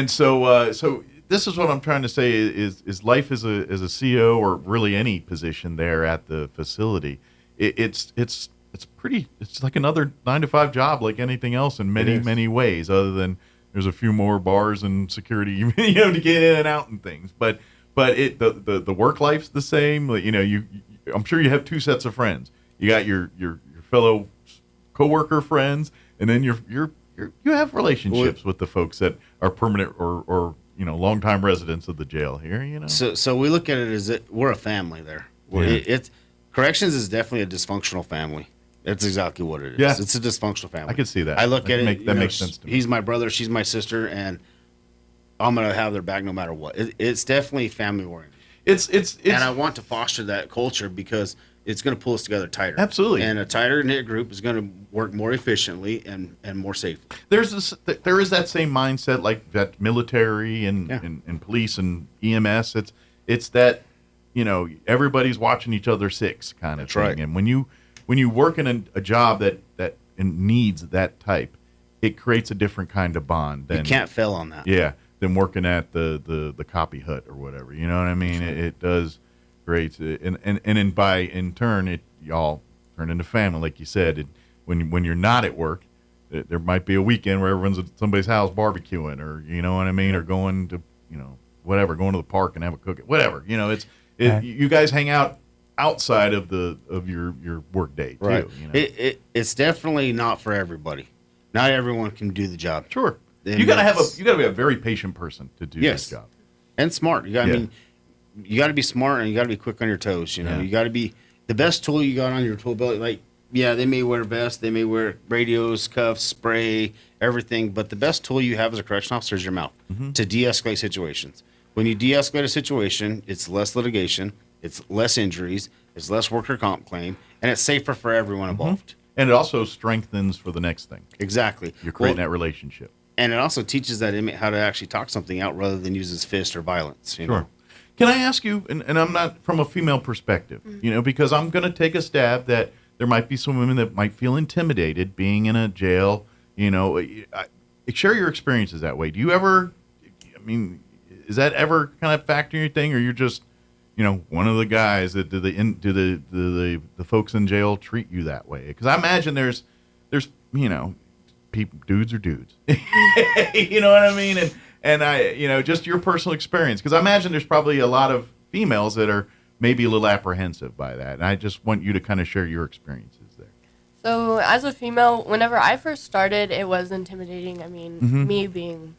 So this is what I'm trying to say is life as a CO or really any position there at the facility. It's like another 9-to-5 job, like anything else in many ways, other than there's a few more bars and security to get in and out and things. But the work life's the same. Like, I'm sure you have two sets of friends. You got your fellow coworker friends, and then you have relationships with the folks that are permanent or longtime residents of the jail here. So we look at it as we're a family there. Corrections is definitely a dysfunctional family. That's exactly what it is. Yeah. It's a dysfunctional family. I can see that. I look at it. That makes sense to me. He's my brother. She's my sister, and I'm gonna have their back no matter what. It's definitely family oriented. It's and I want to foster that culture because it's going to pull us together tighter. Absolutely. And a tighter knit group is going to work more efficiently and more safely. There is that same mindset, like that military and police and EMS. It's that everybody's watching each other six kind of thing. Right. And when you work in a job that needs that type, it creates a different kind of bond. You can't fail on that. Yeah, than working at the copy hut or whatever. You know what I mean? Sure. It does great, and in turn, y'all turn into family, like you said. When you're not at work, there might be a weekend where everyone's at somebody's house barbecuing, or you know what I mean, or going to whatever, going to the park and have a cookie, whatever. You guys hang out outside of your work day too. Right. It's definitely not for everybody. Not everyone can do the job. Sure. You gotta be a very patient person to do this job. And smart. You gotta be smart, and you gotta be quick on your toes. You gotta be the best tool you got on your tool belt. Like, yeah, they may wear vests, they may wear radios, cuffs, spray, everything, but the best tool you have as a correction officer is your mouth to de-escalate situations. When you de-escalate a situation, it's less litigation, it's less injuries, it's less worker comp claim, and it's safer for everyone involved. And it also strengthens for the next thing. Exactly. You're creating that relationship. And it also teaches that inmate how to actually talk something out rather than use his fist or violence. You know? Can I ask you, and I'm not from a female perspective, because I'm going to take a stab that there might be some women that might feel intimidated being in a jail. Share your experiences that way. Do you ever, is that ever kind of factor in your thing, or you're just, one of the guys that do the folks in jail treat you that way? Because I imagine there's people, dudes are dudes. You know what I mean? And I, just your personal experience. Because I imagine there's probably a lot of females that are maybe a little apprehensive by that. And I just want you to kind of share your experiences there. So as a female, whenever I first started, it was intimidating. I mean, me being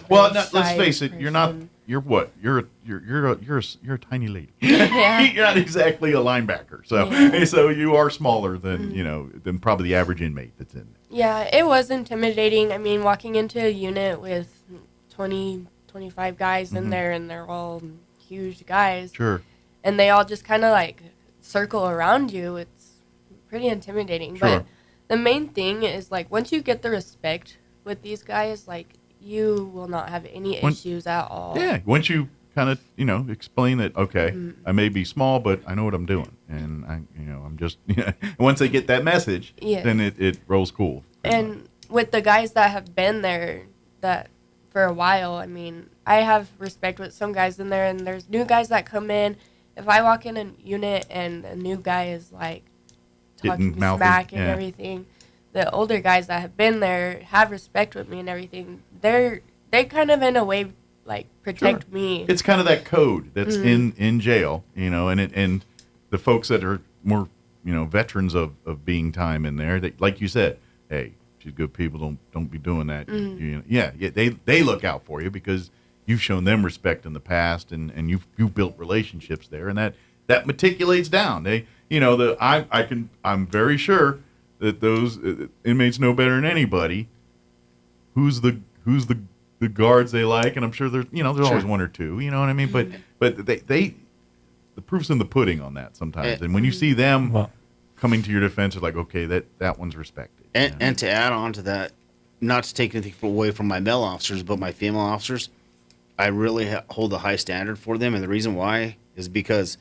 well, let's face it. You're not. You're what? You're a tiny lady. Yeah. You're not exactly a linebacker. So you are smaller than than probably the average inmate that's in there. Yeah, it was intimidating. I mean, walking into a unit with 20, 25 guys in there, and they're all huge guys. Sure. And they all just kind of like circle around you. It's pretty intimidating. Sure. But the main thing is like once you get the respect with these guys, like you will not have any issues at all. Yeah. Once you kind of explain that, okay, I may be small, but I know what I'm doing, and I'm just once they get that message, then it rolls cool. And with the guys that have been there that for a while, I mean, I have respect with some guys in there, and there's new guys that come in. If I walk in a unit and a new guy is like talking smack and everything, the older guys that have been there have respect with me and everything. They kind of in a way like protect me. It's kind of that code that's in jail, and the folks that are more veterans of being time in there. Like you said, hey, she's good people. Don't be doing that. They look out for you because you've shown them respect in the past, and you've built relationships there, and that matriculates down. I'm very sure that those inmates know better than anybody who's the guards they like, and I'm sure there's always one or two. You know what I mean? But the proof's in the pudding on that sometimes, and when you see them coming to your defense, it's like, okay, that one's respected. And to add on to that, not to take anything away from my male officers, but my female officers, I really hold a high standard for them. And the reason why is because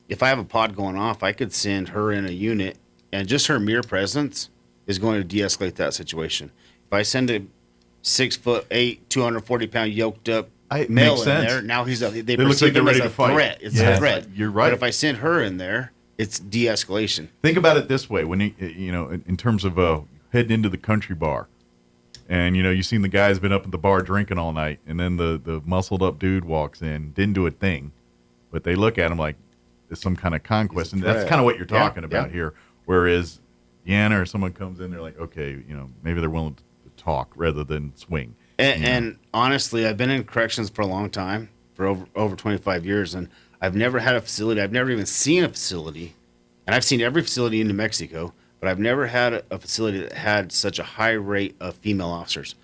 if I have a pod going off, I could send her in a unit, and just her mere presence is going to de-escalate that situation. If I send a 6'8", 240-pound yoked up male in there, now they perceive him as a threat. It's a threat. You're right. But if I send her in there, it's de-escalation. Think about it this way: when in terms of heading into the country bar, and you've seen the guy's been up at the bar drinking all night, and then the muscled up dude walks in, didn't do a thing, but they look at him like it's some kind of conquest, and that's kind of what you're talking about here. Whereas Deanna or someone comes in, they're like, okay, maybe they're willing to talk rather than swing. And honestly, I've been in corrections for a long time, for over 25 years, and I've never had a facility. I've never even seen a facility, and I've seen every facility in New Mexico, but I've never had a facility that had such a high rate of female officers.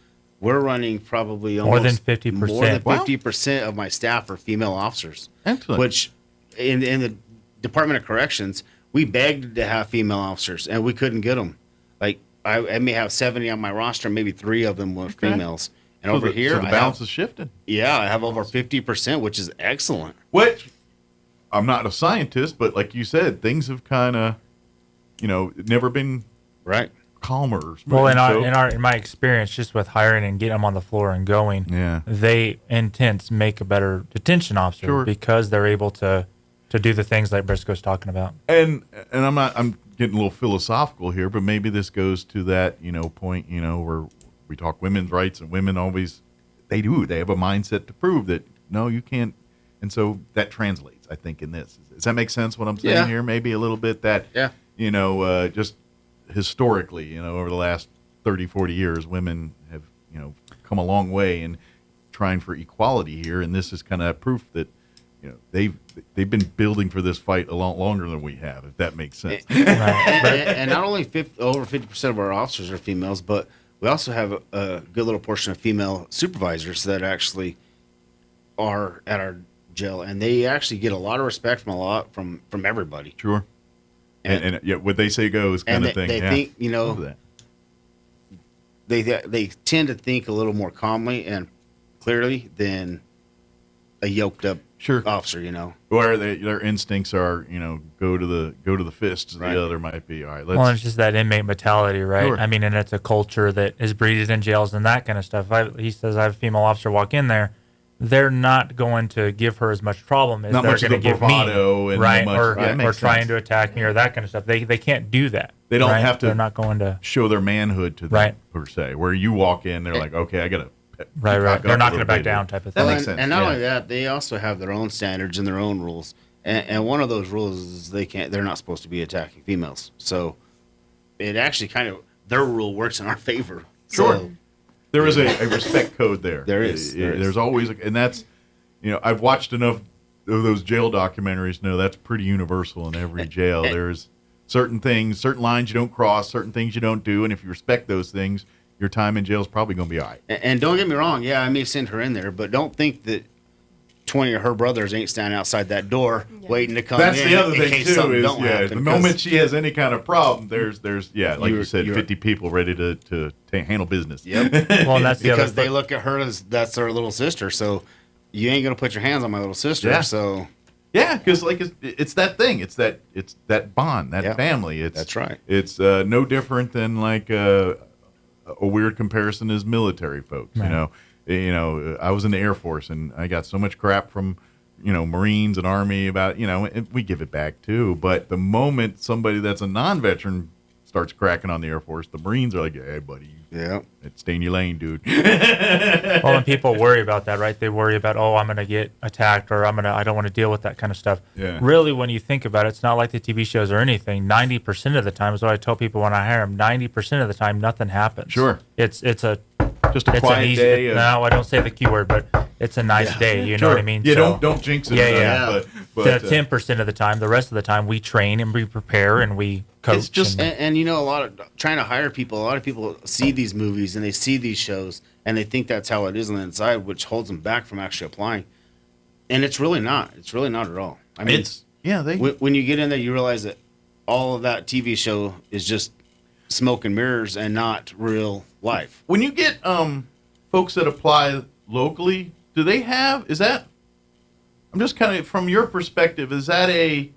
We're running probably almost more than 50%. More than 50% of my staff are female officers. Excellent. Which, in the Department of Corrections, we begged to have female officers, and we couldn't get them. Like, I may have 70 on my roster, maybe 3 of them were females. And over here, the balance is shifting. Yeah, I have over 50%, which is excellent. Which, I'm not a scientist, but like you said, things have kind of, never been calmer. Well, in my experience, just with hiring and getting them on the floor and going, they intense make a better detention officer because they're able to do the things like Briscoe's talking about. And I'm getting a little philosophical here, but maybe this goes to that point where we talk women's rights, and women always they have a mindset to prove that no, you can't, and so that translates, I think, in this. Does that make sense? What I'm saying here, maybe a little bit that just historically, over the last 30, 40 years, women have come a long way in trying for equality here, and this is kind of proof that they've been building for this fight a lot longer than we have, if that makes sense. And not only over 50% of our officers are females, but we also have a good little portion of female supervisors that actually are at our jail, and they actually get a lot of respect from everybody. Sure. And what they say goes kind of thing. They think they tend to think a little more calmly and clearly than a yoked up officer, Or their instincts are, go to the fists. The other might be, all right, let's. Well, it's just that inmate mentality, right? Sure. I mean, and it's a culture that is breeded in jails and that kind of stuff. He says I have a female officer walk in there, they're not going to give her as much problem as Not they're much of going to the give me, bravado and right? much- Or, yeah, that or makes trying sense. to attack me or that kind of stuff. They can't do that. They don't right? have to. They're not going to show their manhood to them, Right. per se. Where you walk in, they're like, okay, I got to. Right. They're not going to back down, type of thing. That makes sense. And not yeah. only that, they also have their own standards and their own rules. And one of those rules is they're not supposed to be attacking females. So it actually kind of, their rule works in our favor. Sure. So, There is a respect code there. There is. There's always, and that's, I've watched enough of those jail documentaries to know that's pretty universal in every jail. There's certain things, certain lines you don't cross, certain things you don't do, and if you respect those things, your time in jail is probably going to be all right. and don't get me wrong, yeah, I may send her in there, but don't think that 20 of her brothers ain't standing outside that door waiting to come That's in. the other in thing case too. something Is don't happen, the 'cause moment she has any kind of problem, there's like you said, you're- 50 people ready to handle business. Yep. Well, and that's the because other they look at her as that's their little sister. So you ain't gonna put your hands on my little sister. Yeah. So Yeah, because like it's that thing. It's that bond, that family. that's right. It's no different than like a weird comparison is military folks. Right. I was in the Air Force and I got so much crap from Marines and Army about and we give it back too. But the moment somebody that's a non-veteran starts cracking on the Air Force, the Marines are like, "Hey, buddy, stay in your lane, dude." Well, and people worry about that, right? They worry about, I'm going to get attacked, or I don't want to deal with that kind of stuff. Yeah. Really, when you think about it, it's not like the TV shows or anything. 90% of the time is what I tell people when I hire them. 90% of the time, nothing happens. Sure. It's just a it's an quiet easy, day. No, I don't say the Q word, but it's a nice day. You know what I mean? Yeah, So- don't jinx it. Yeah. But 10% of the time, the rest of the time, we train and we prepare and we coach. it's just and a lot of trying to hire people. A lot of people see these movies and they see these shows and they think that's how it is on the inside, which holds them back from actually applying. And it's really not. It's really not at all. I mean, when you get in there, you realize that all of that TV show is just smoke and mirrors and not real life. When you get folks that apply locally, is that, I'm just kind of, from your perspective, is that a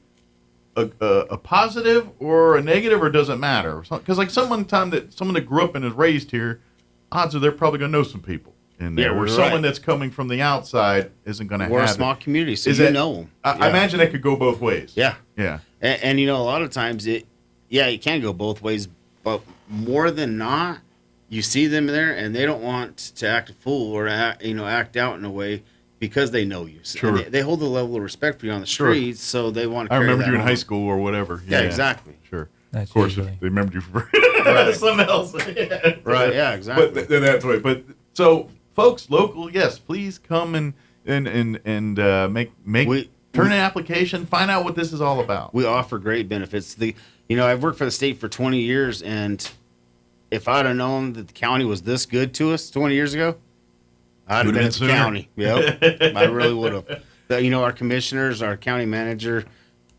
positive or a negative, or does it matter? Because like someone that grew up and is raised here, odds are they're probably going to know some people in there. Yeah, where right. someone that's coming from the outside isn't going to have We're a it. small community, so Is you that- know them. I imagine that could go both ways. Yeah. Yeah. And a lot of times it can go both ways, but more than not, you see them there and they don't want to act a fool or act out in a way because they know you. Sure. And they hold a level of respect for you on the Sure. streets, so they want to I carry remembered that you in on. high school or whatever. Yeah, exactly. Sure. That's of course, usually- if they remembered you for Right. something else. Right, yeah, exactly. But that's right. But so, folks, local, yes, please come and turn an application, find out what this is all about. We offer great benefits. I've worked for the state for 20 years, and if I'd have known that the county was this good to us 20 years ago, I'd have been at the county. Yep, I really would have. Our commissioners, our county manager,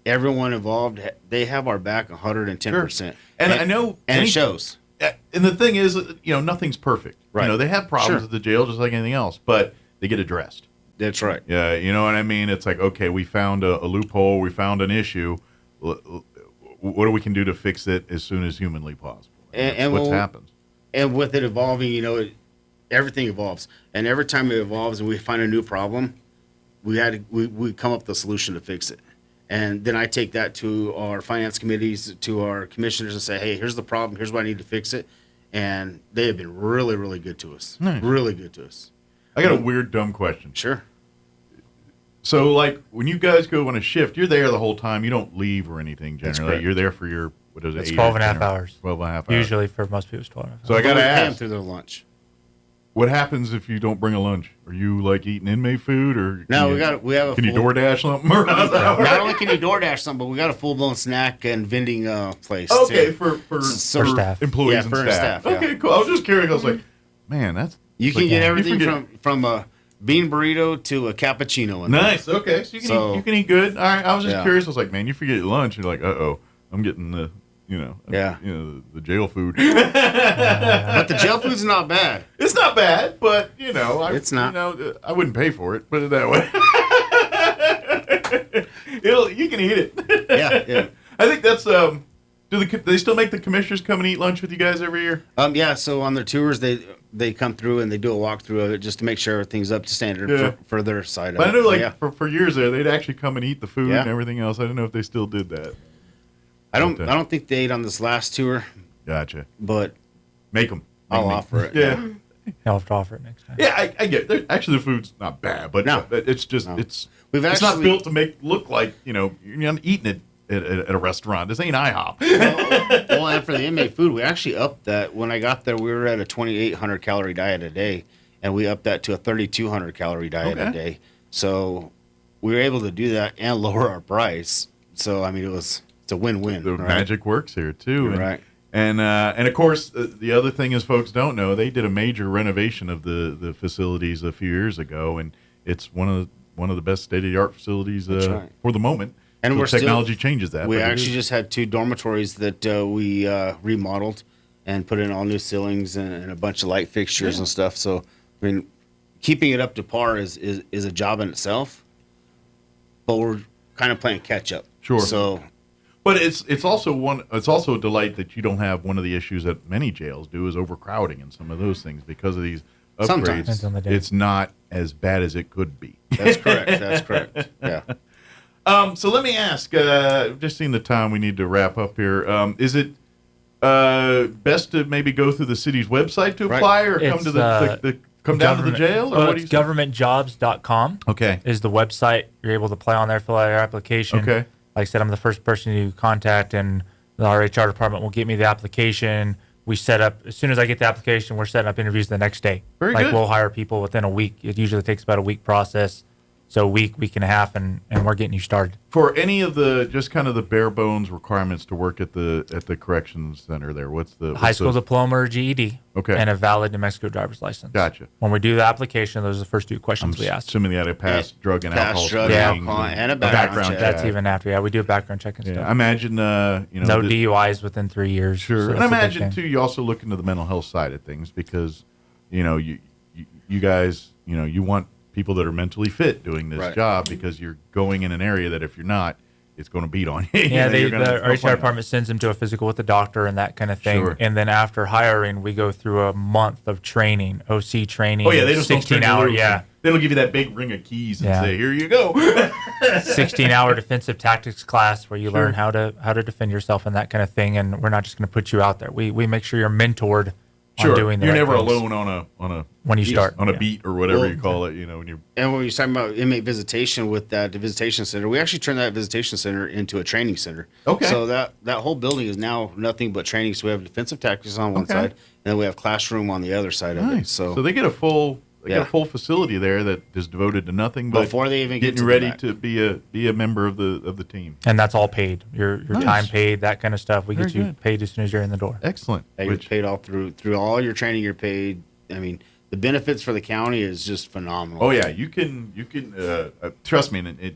everyone involved, they have our back 110%. And I know, and it shows. And the thing is, nothing's perfect. Right. They have problems Sure. at the jail just like anything else, but they get addressed. That's right. Yeah, you know what I mean? It's like, okay, we found a loophole, we found an issue. What do we can do to fix it as soon as humanly possible? And what's happened. And with it evolving, everything evolves. And every time it evolves and we find a new problem, we come up with a solution to fix it. And then I take that to our finance committees, to our commissioners, and say, hey, here's the problem. Here's what I need to fix it. And they have been really, really good to us. Nice. Really good to us. I got a weird, dumb question. Sure. So, like, when you guys go on a shift, you're there the whole time. You don't leave or anything, That's generally. correct. You're there for your, what is it, It's 8 12 or and a 10 half hours. 12 and a half hours. Usually for most people, it's 12 and a half So I got to Pay them ask, through their lunch. what happens if you don't bring a lunch? Are you, like, eating inmate food? Or No, can we have a Can you full- DoorDash something? Or how's that work? Not only can you DoorDash something, but we got a full-blown snack and vending place. Okay, too. for staff. employees Yeah, and for staff. staff, yeah. Okay, cool. I was just curious. I was like, man, that's... You it's can like, get you everything forget- from a bean burrito to a cappuccino. In there. Nice. Okay, so you can eat good. All right. I was just Yeah. curious. I was like, man, you forget your lunch. You're like, I'm getting the, Yeah. the jail food. But the jail food's not bad. It's not bad, but It's not. I wouldn't pay for it. Put it that way. You can eat it. Yeah. I think that's. Do they still make the commissioners come and eat lunch with you guys every year? Yeah. So on their tours, they come through and they do a walkthrough of it just to make sure everything's up to standard for their side. But of I know, it. for years there, they'd actually come and eat the food and everything else. I don't know if they still did that. I don't think they ate on this last tour. Gotcha. But make them. I'll offer it. Yeah. I'll have to offer it next time. Yeah, I get it. Actually, the food's not bad, but it's just it's not built to look like you're not eating it at a restaurant. This ain't IHOP. Well, and for the inmate food, we actually upped that. When I got there, we were at a 2,800 calorie diet a day, and we upped that to a 3,200 calorie diet a day. So we were able to do that and lower our price. So I mean, it's a win-win. The magic works here too. You're right. And of course, the other thing is, folks don't know, they did a major renovation of the facilities a few years ago, and it's one of the best state-of-the-art facilities for the moment. And so technology changes that. We actually just had 2 dormitories that we remodeled and put in all new ceilings and a bunch of light fixtures and stuff. So, I mean, keeping it up to par is a job in itself, but we're kind of playing catch up. Sure. So. But it's also a delight that you don't have one of the issues that many jails do is overcrowding and some of those things because of these upgrades. Sometimes. It's not as bad as it could be. That's correct. That's correct. Yeah. So let me ask, just seeing the time, we need to wrap up here. Is it best to maybe go through the city's website to apply or come to come down to the jail? Or what it's governmentjobs.com. Okay. Is the website. You're able to apply on there, fill out your application. Okay. Like I said, I'm the first person to contact, and our HR department will get me the application. We set up, as soon as I get the application, we're setting up interviews the next day. Very good. We'll hire people within a week. It usually takes about a week process. So a week and a half, and we're getting you started. For any of the, just kind of the bare bones requirements to work at the corrections center there, what's high school diploma or GED. Okay. And a valid New Mexico driver's license. Gotcha. When we do the application, those are the first 2 questions we ask. Assuming they had to pass drug and alcohol screening and a background check. That's even after. Yeah, we do a background check and stuff. I imagine no DUIs within 3 years. Sure. So and I imagine too, you also look into the mental health side of things because, you guys, you want people that are mentally fit doing this job because you're going in an area that if you're not, it's going to beat on you. Yeah, our HR department sends them to a physical with the doctor and that kind of thing. Sure. And then after hiring, we go through a month of training, OC training. Oh, yeah, they just 16-hour, They don't give you that big ring of keys and say, here you go. 16-hour defensive tactics class where you learn how to defend yourself and that kind of thing. And we're not just going to put you out there. We make sure you're mentored on doing the You're right never things. alone on a when you start on a beat or whatever you call it, when you're. And when you're talking about inmate visitation with the visitation center, we actually turned that visitation center into a training center. Okay. So that whole building is now nothing but training. So we have defensive tactics on one side, and then we have classroom on the other side of it. So they get a full. They got a full facility there that is devoted to nothing but before they even getting ready to be a member of the team. And that's all paid. Your time paid, that kind of stuff. We get you paid as soon as you're in the door. Excellent. Yeah, you're paid all through all your training. You're paid. I mean, the benefits for the county is just phenomenal. Oh yeah, you can trust me.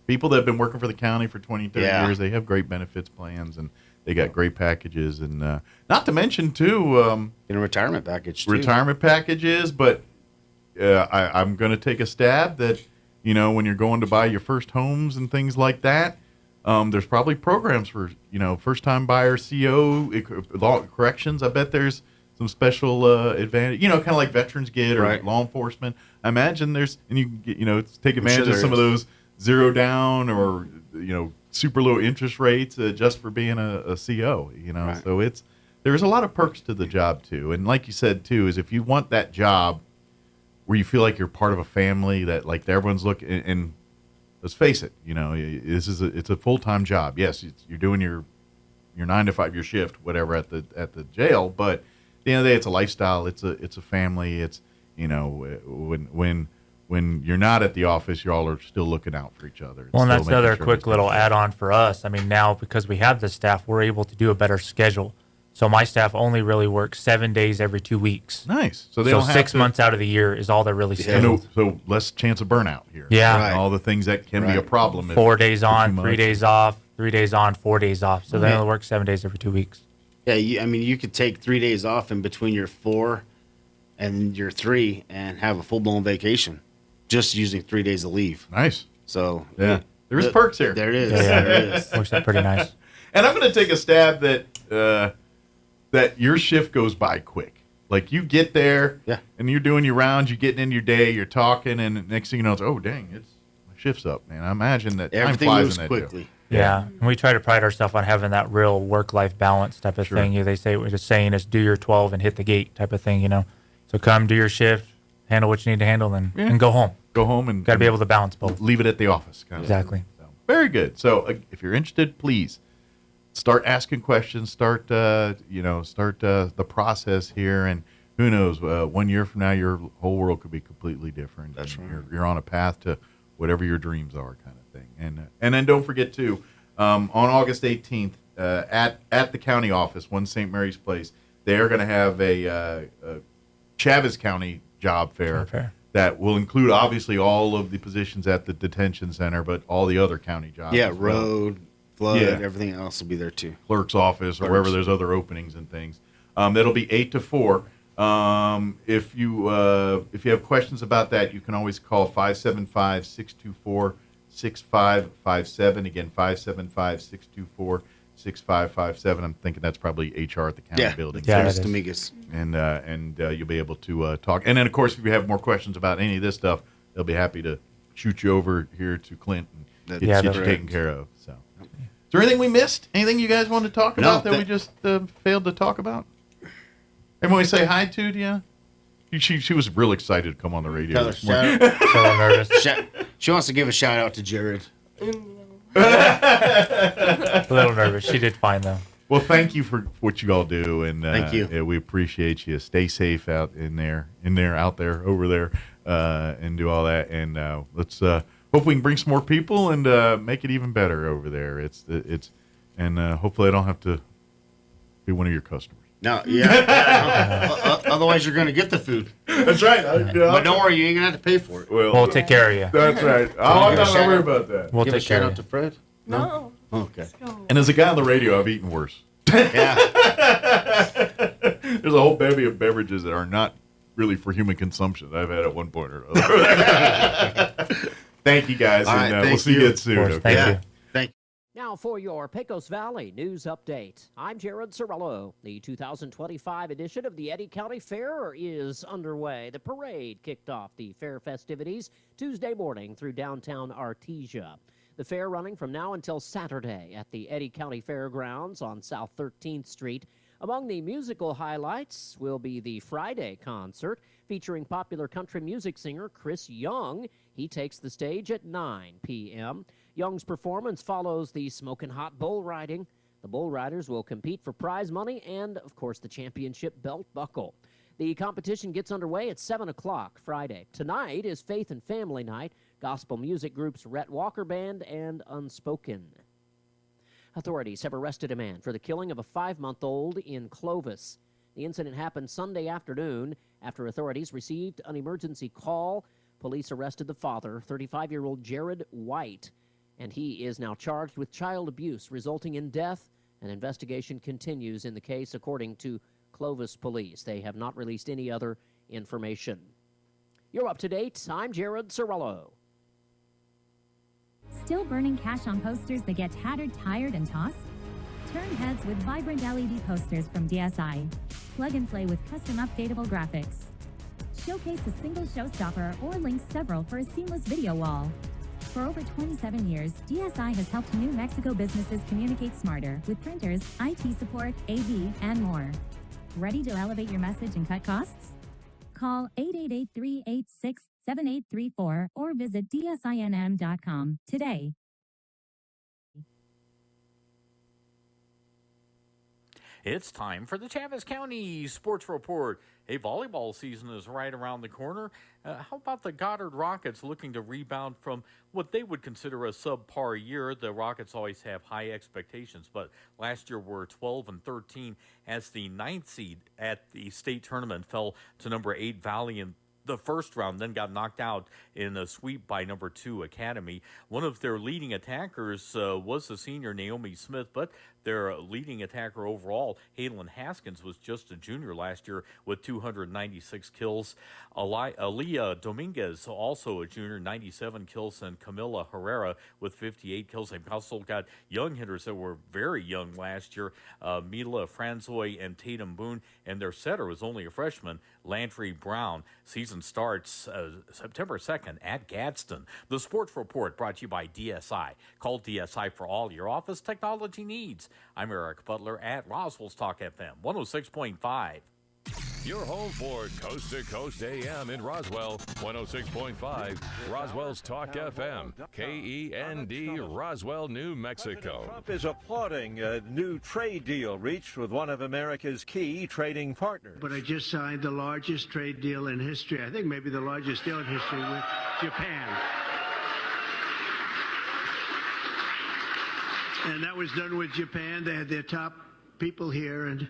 People that have been working for the county for 20, 30 years, they have great benefits plans and they got great packages and not to mention too, a retirement package. Retirement packages, but. I'm going to take a stab that, when you're going to buy your first homes and things like that, there's probably programs for, first-time buyer, CO, corrections. I bet there's some special advantage, kind of like veterans get or law enforcement. I imagine and you can get, take advantage of some of those zero down or, super low interest rates just for being a CO, So there's a lot of perks to the job too. And like you said too, is if you want that job, where you feel like you're part of a family that like everyone's looking and let's face it, it's a full-time job. Yes, you're doing your 9 to 5 your shift, whatever at the jail, but at the end of the day, it's a lifestyle. It's a family. It's when you're not at the office, you all are still looking out for each other. Well, and that's another quick little add-on for us. I mean, now because we have the staff, we're able to do a better schedule. So my staff only really works 7 days every 2 weeks. Nice. So they don't have 6 months out of the year is all they're really scheduled. So less chance of burnout here. Yeah. Right. All the things that can be a problem. 4 days on, 3 days off, 3 days on, 4 days off. So they only work 7 days every 2 weeks. Yeah, you could take 3 days off in between your 4 and your 3 and have a full-blown vacation just using 3 days of leave. Nice. So there's perks here. There is. Yeah. Works out pretty nice. And I'm going to take a stab that your shift goes by quick. Like you get there, and you're doing your rounds, you're getting in your day, you're talking, and next thing you know, it's my shift's up, man. I imagine that everything time flies moves in that quickly. deal. Yeah, and we try to pride ourselves on having that real work-life balance type of thing. They say what it's saying is do your 12 and hit the gate type of thing. So come do your shift, handle what you need to handle, and go home. Go home and got to be able to balance both. Leave it at the office. Exactly. So, very good. So if you're interested, please start asking questions. Start the process here, and who knows? 1 year from now, your whole world could be completely different. That's right. You're on a path to whatever your dreams are, kind of thing. And then don't forget too, on August 18th, at the county office, 1 St. Mary's Place, they are going to have a Chavez County job fair that will include obviously all of the positions at the detention center, but all the other county jobs. Yeah, road, flood, everything else will be there too. Clerk's office or wherever there's other openings and things. That'll be 8 to 4. If you have questions about that, you can always call 575-624-6557. Again, 575-624-6557. I'm thinking that's probably HR at the county building. Yeah, Dominguez. And you'll be able to talk. And then, of course, if you have more questions about any of this stuff, they'll be happy to shoot you over here to Clint and get you taken care of. So, is there anything we missed? Anything you guys wanted to talk about that we just failed to talk about? And when we say hi to you, she was real excited to come on the radio this morning. So nervous. She wants to give a shout out to Jared. A little nervous. She did fine though. Well, thank you for what you all do, and thank you. Yeah, we appreciate you. Stay safe out out there, over there, and do all that. And let's hope we can bring some more people and make it even better over there. And hopefully I don't have to be one of your customers. No, otherwise you're going to get the food. That's right. But don't worry, you ain't going to have to pay for it. We'll take care of you. That's right. I'm not worried about that. We'll give take a care shout of out you. to Fred. No. Okay. And as a guy on the radio, I've eaten worse. Yeah. There's a whole bevy of beverages that are not really for human consumption that I've had at one point or other. Thank you, guys, and we'll see you again soon. Okay? Thank you. Now for your Pecos Valley News Update. I'm Jared Cirillo. The 2025 edition of the Eddy County Fair is underway. The parade kicked off the fair festivities Tuesday morning through downtown Artesia. The fair running from now until Saturday at the Eddy County Fairgrounds on South 13th Street. Among the musical highlights will be the Friday concert featuring popular country music singer Chris Young. He takes the stage at 9 p.m. Young's performance follows the smoking hot bull riding. The bull riders will compete for prize money and, of course, the championship belt buckle. The competition gets underway at 7 o'clock Friday. Tonight is Faith and Family Night. Gospel music groups Rhett Walker Band and Unspoken. Authorities have arrested a man for the killing of a 5-month-old in Clovis. The incident happened Sunday afternoon after authorities received an emergency call. Police arrested the father, 35-year-old Jared White, and he is now charged with child abuse resulting in death. An investigation continues in the case, according to Clovis Police. They have not released any other information. You're up to date. I'm Jared Cirillo. Still burning cash on posters that get tattered, tired, and tossed? Turn heads with vibrant LED posters from DSI. Plug and play with custom updatable graphics. Showcase a single showstopper or link several for a seamless video wall. For over 27 years, DSI has helped New Mexico businesses communicate smarter with printers, IT support, AV, and more. Ready to elevate your message and cut costs? Call 888-386-7834 or visit dsinm.com today. It's time for the Chavez County Sports Report. Hey, volleyball season is right around the corner. How about the Goddard Rockets looking to rebound from what they would consider a subpar year? The Rockets always have high expectations, but last year were 12-13 as the 9th seed at the state tournament fell to number 8 Valley in the first round, then got knocked out in a sweep by number 2 Academy. One of their leading attackers was the senior Naomi Smith, but Their leading attacker overall, Halen Haskins, was just a junior last year with 296 kills. Aaliyah Dominguez, also a junior, 97 kills, and Camila Herrera with 58 kills. They've also got young hitters that were very young last year, Mila Franzoy and Tatum Boone, and their setter was only a freshman, Landry Brown. Season starts September 2nd at Gadsden. The Sports Report brought to you by DSI. Call DSI for all your office technology needs. I'm Eric Butler at Roswell's Talk FM 106.5. Your home for Coast to Coast AM in Roswell, 106.5, Roswell's Talk FM, KEND, Roswell, New Mexico. Trump is applauding a new trade deal reached with one of America's key trading partners. But I just signed the largest trade deal in history. I think maybe the largest deal in history with Japan. And that was done with Japan. They had their top people here, and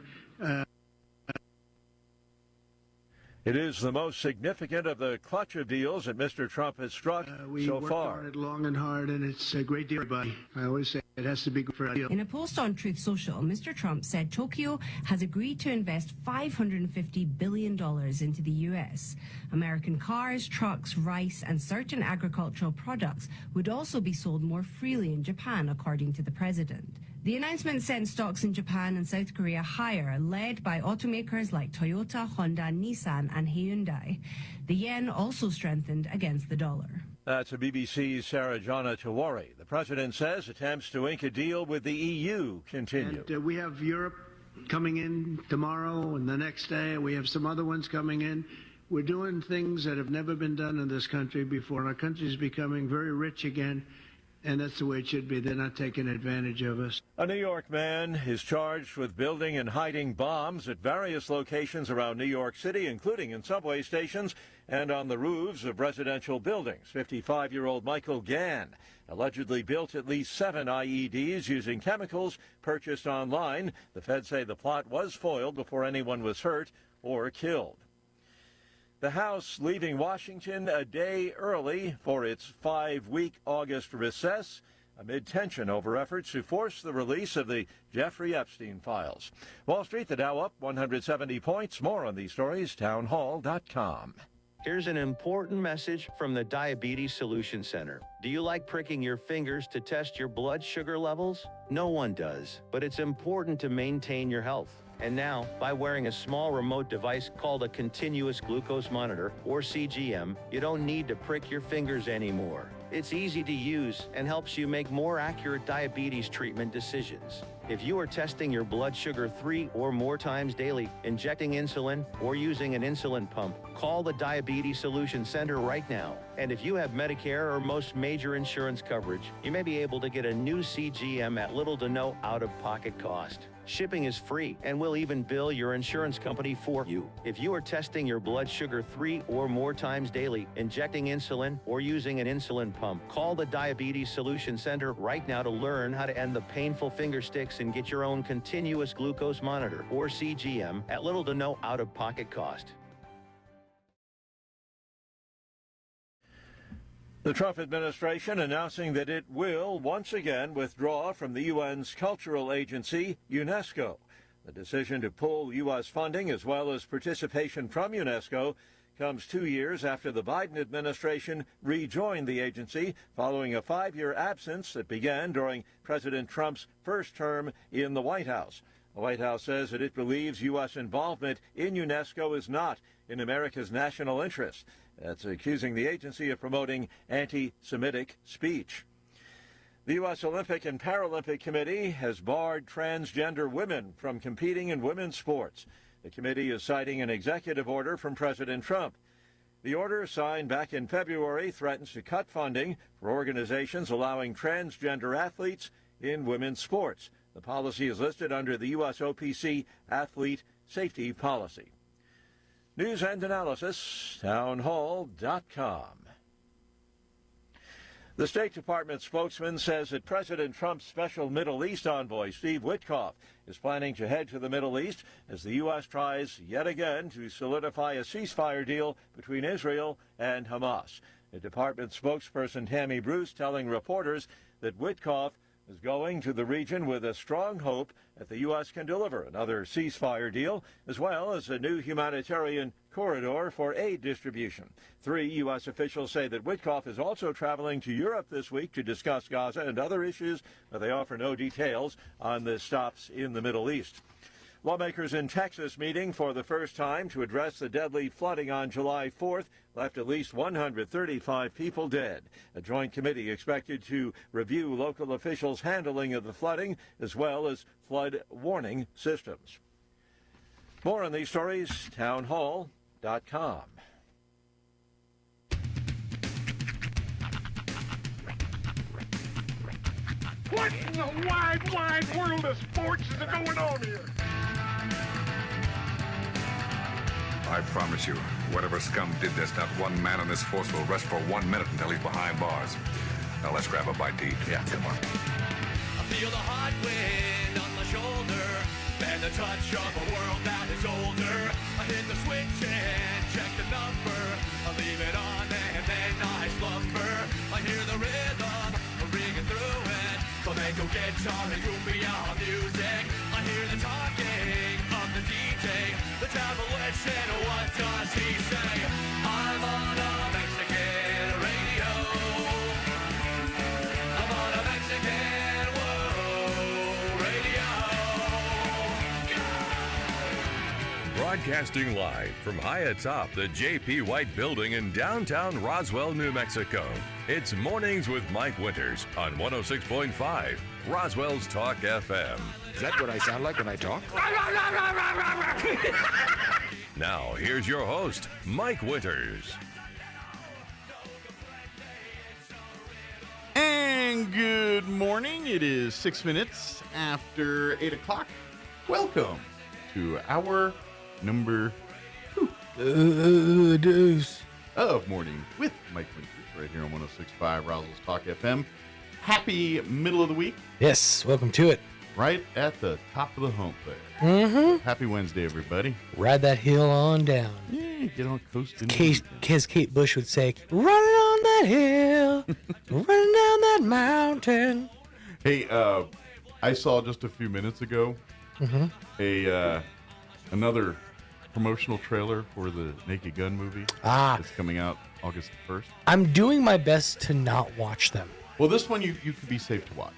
it is the most significant of the clutch of deals that Mr. Trump has struck we so worked far. on it long and hard, and it's a great deal, everybody. I always say it has to be good for a deal. In a post on Truth Social, Mr. Trump said Tokyo has agreed to invest $550 billion into the U.S. American cars, trucks, rice, and certain agricultural products would also be sold more freely in Japan, according to the president. The announcement sent stocks in Japan and South Korea higher, led by automakers like Toyota, Honda, Nissan, and Hyundai. The yen also strengthened against the dollar. That's a BBC's Sarah Jana Tawari. The president says attempts to ink a deal with the EU continue. And we have Europe coming in tomorrow and the next day. We have some other ones coming in. We're doing things that have never been done in this country before. And our country is becoming very rich again. And that's the way it should be. They're not taking advantage of us. A New York man is charged with building and hiding bombs at various locations around New York City, including in subway stations and on the roofs of residential buildings. 55-year-old Michael Gann allegedly built at least 7 IEDs using chemicals purchased online. The feds say the plot was foiled before anyone was hurt or killed. The House leaving Washington a day early for its 5-week August recess amid tension over efforts to force the release of the Jeffrey Epstein files. Wall Street, the Dow up 170 points. More on these stories, townhall.com. Here's an important message from the Diabetes Solution Center. Do you like pricking your fingers to test your blood sugar levels? No one does, but it's important to maintain your health. And now, by wearing a small remote device called a continuous glucose monitor, or CGM, you don't need to prick your fingers anymore. It's easy to use and helps you make more accurate diabetes treatment decisions. If you are testing your blood sugar 3 or more times daily, injecting insulin, or using an insulin pump, call the Diabetes Solution Center right now. And if you have Medicare or most major insurance coverage, you may be able to get a new CGM at little to no out-of-pocket cost. Shipping is free, and we'll even bill your insurance company for you. If you are testing your blood sugar 3 or more times daily, injecting insulin, or using an insulin pump, call the Diabetes Solution Center right now to learn how to end the painful finger sticks and get your own continuous glucose monitor, or CGM, at little to no out-of-pocket cost. The Trump administration announcing that it will once again withdraw from the UN's cultural agency, UNESCO. The decision to pull U.S. funding as well as participation from UNESCO comes 2 years after the Biden administration rejoined the agency following a 5-year absence that began during President Trump's first term in the White House. The White House says that it believes U.S. involvement in UNESCO is not in America's national interest. That's accusing the agency of promoting anti-Semitic speech. The U.S. Olympic and Paralympic Committee has barred transgender women from competing in women's sports. The committee is citing an executive order from President Trump. The order, signed back in February, threatens to cut funding for organizations allowing transgender athletes in women's sports. The policy is listed under the U.S. OPC Athlete Safety Policy. News and analysis, townhall.com. The State Department spokesman says that President Trump's special Middle East envoy, Steve Witkoff, is planning to head to the Middle East as the U.S. tries yet again to solidify a ceasefire deal between Israel and Hamas. The department spokesperson Tammy Bruce telling reporters that Witkoff is going to the region with a strong hope that the U.S. can deliver another ceasefire deal, as well as a new humanitarian corridor for aid distribution. 3 U.S. officials say that Witkoff is also traveling to Europe this week to discuss Gaza and other issues, but they offer no details on the stops in the Middle East. Lawmakers in Texas meeting for the first time to address the deadly flooding on July 4th left at least 135 people dead. A joint committee expected to review local officials' handling of the flooding as well as flood warning systems. More on these stories, townhall.com. What in the wide, wide world of sports is going on here? I promise you, whatever scum did this, not one man in this force will rest for 1 minute until he's behind bars. Now let's grab a bite to eat. Yeah, come on. I feel the hot wind on my shoulder and the touch of a world that is older. I hit the switch and check the number. I leave it on and then I slumber. I hear the rhythm ringing through it. Flamenco guitar and cumbia music. I hear the talking of the DJ. The demolition, what does he say? I'm on a Mexican radio. I'm on a Mexican radio. Broadcasting live from high atop the J.P. White Building in downtown Roswell, New Mexico. It's Mornings with Mike Winters on 106.5 Roswell's Talk FM. Is that what I sound like when I talk? Now, here's your host, Mike Winters. And good morning. It is 6 minutes after 8 o'clock. Welcome to our number 2 of Morning with Mike Winters right here on 106.5 Roswell's Talk FM. Happy middle of the week. Yes, welcome to it. Right at the top of the hump there. Mm-hmm. Happy Wednesday, everybody. Ride that hill on down. Yeah, get on coasting. As Kate Bush would say, running on that hill, running down that mountain. Hey, I saw just a few minutes ago another promotional trailer for the Naked Gun movie. It's coming out August 1st. I'm doing my best to not watch them. Well, this one you could be safe to watch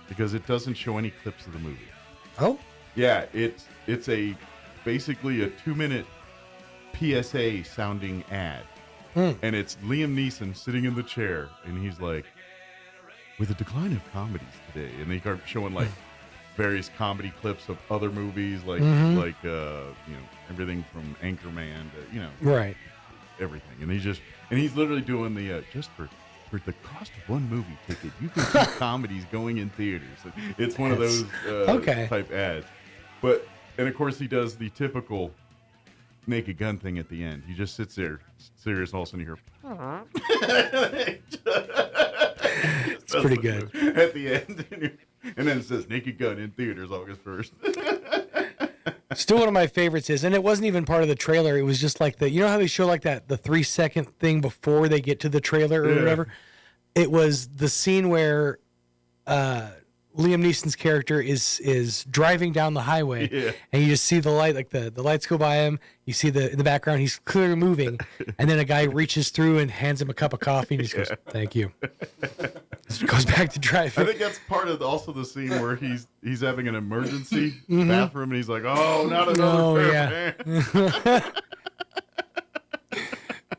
because it doesn't show any clips of the movie. Oh? Yeah, it's basically a 2-minute PSA sounding ad. And it's Liam Neeson sitting in the chair and he's like, with a decline of comedies today, and they start showing like various comedy clips of other movies, like everything from Anchorman to right, everything. And he's literally doing the just for the cost of one movie ticket, you can see comedies going in theaters. It's one of those type ads. And of course he does the typical Naked Gun thing at the end. He just sits there serious, and all of a sudden you hear it's pretty good at the end, and then it says Naked Gun in theaters August 1st. Still one of my favorites is, and it wasn't even part of the trailer, it was just like the, you know how they show like that the 3-second thing before they get to the trailer or whatever? It was the scene where Liam Neeson's character is driving down the highway, and you just see the light, like the lights go by him. You see in the background, he's clearly moving, and then a guy reaches through and hands him a cup of coffee, and he just goes, "Thank you." Goes back to driving. I think that's part of also the scene where he's having an emergency bathroom, and he's like, "Oh, not another pair of hands."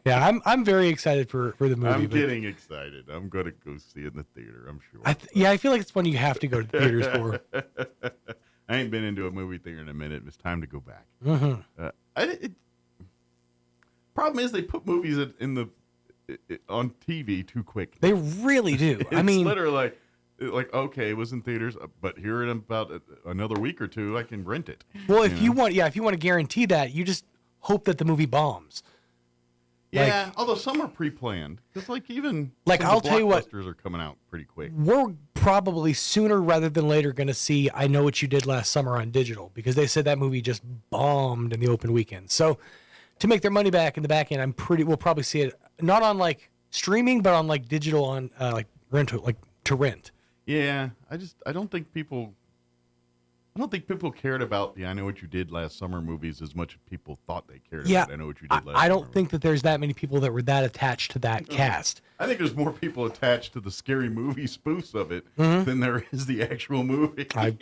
Yeah, I'm very excited for the movie. I'm getting excited. I'm going to go see it in the theater, I'm sure. I feel like it's one you have to go to the theaters for. I ain't been into a movie theater in a minute. It's time to go back. Problem is they put movies on TV too quick. They really do. I mean, literally like okay, it was in theaters, but here in about another week or two, I can rent it. Well, if you want to guarantee that, you just hope that the movie bombs. Yeah, although some are pre-planned. Because I'll tell you what, blockbusters are coming out pretty quick. We're probably sooner rather than later going to see I Know What You Did Last Summer on digital, because they said that movie just bombed in the open weekend. So to make their money back in the back end, we'll probably see it not on like streaming, but on like digital on like rental, like to rent. Yeah, I don't think people cared about the I Know What You Did Last Summer movies as much as people thought they cared about I Know What You Did Last Summer. I don't think that there's that many people that were that attached to that cast. I think there's more people attached to the scary movie spoofs of it than there is the actual movie. I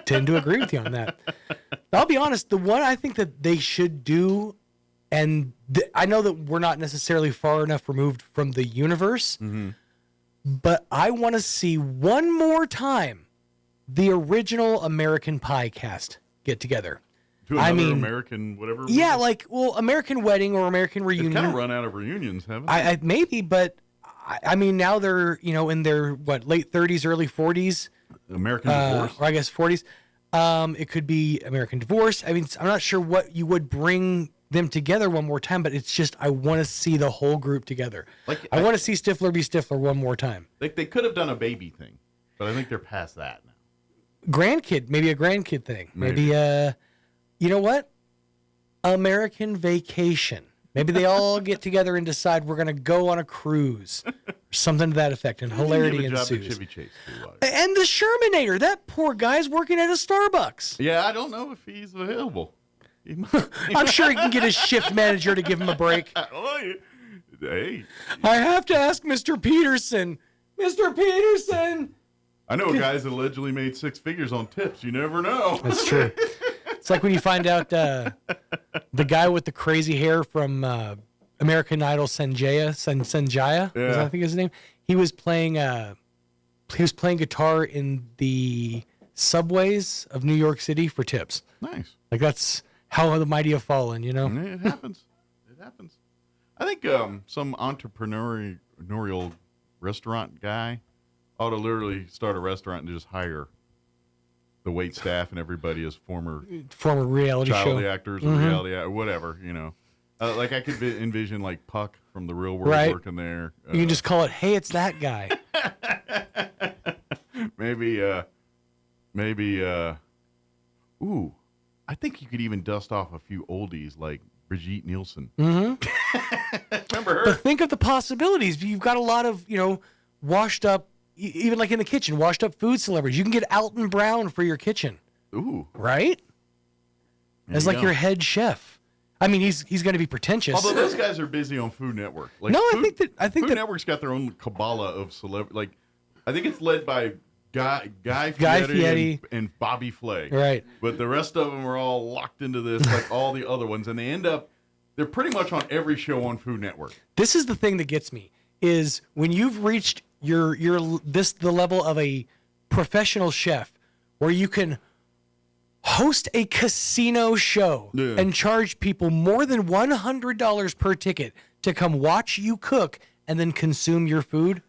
tend to agree with you on that. I'll be honest, the one I think that they should do, and I know that we're not necessarily far enough removed from the universe, but I want to see one more time the original American Pie cast get together. To another American whatever. Yeah, American Wedding or American Reunion. They've kind of run out of reunions, haven't they? I maybe, but I mean now they're in their late 30s, early 40s. American Divorce, or I guess 40s. It could be American Divorce. I mean, I'm not sure what you would bring them together one more time, but it's just I want to see the whole group together. I want to see Stifler be Stifler one more time. Like they could have done a baby thing, but I think they're past that now. Maybe a grandkid thing. Maybe you know what? American Vacation. Maybe they all get together and decide we're going to go on a cruise, or something to that effect, and hilarity ensues. Chevy Chase and the Shermanator. That poor guy's working at a Starbucks. Yeah, I don't know if he's available. I'm sure he can get his shift manager to give him a break. Hey, I have to ask Mr. Peterson. Mr. Peterson. I know a guy's allegedly made 6 figures on tips. You never know. That's true. It's like when you find out the guy with the crazy hair from American Idol, Sanjaya, I think is his name. He was playing guitar in the subways of New York City for tips. Nice. Like that's how the mighty have fallen, you know? It happens. It happens. I think some entrepreneurial restaurant guy ought to literally start a restaurant and just hire the wait staff and everybody as former reality child show actors or reality whatever, like I could envision like Puck from The Real World working there. You can just call it, hey, it's that guy. maybe I think you could even dust off a few oldies like Brigitte Nielsen. Remember her? But think of the possibilities. You've got a lot of, washed up, even like in the kitchen, washed up food celebrities. You can get Alton Brown for your kitchen. Ooh. Right? As like your head chef. I mean, he's going to be pretentious. Although those guys are busy on Food Network. Like, I think Food Network's got their own cabala of celebrity. Like, I think it's led by Guy Fieri and Bobby Flay. Right. But the rest of them are all locked into this, like all the other ones, and they're pretty much on every show on Food Network. This is the thing that gets me, is when you've reached the level of a professional chef where you can host a casino show and charge people more than $100 per ticket to come watch you cook and then consume your food.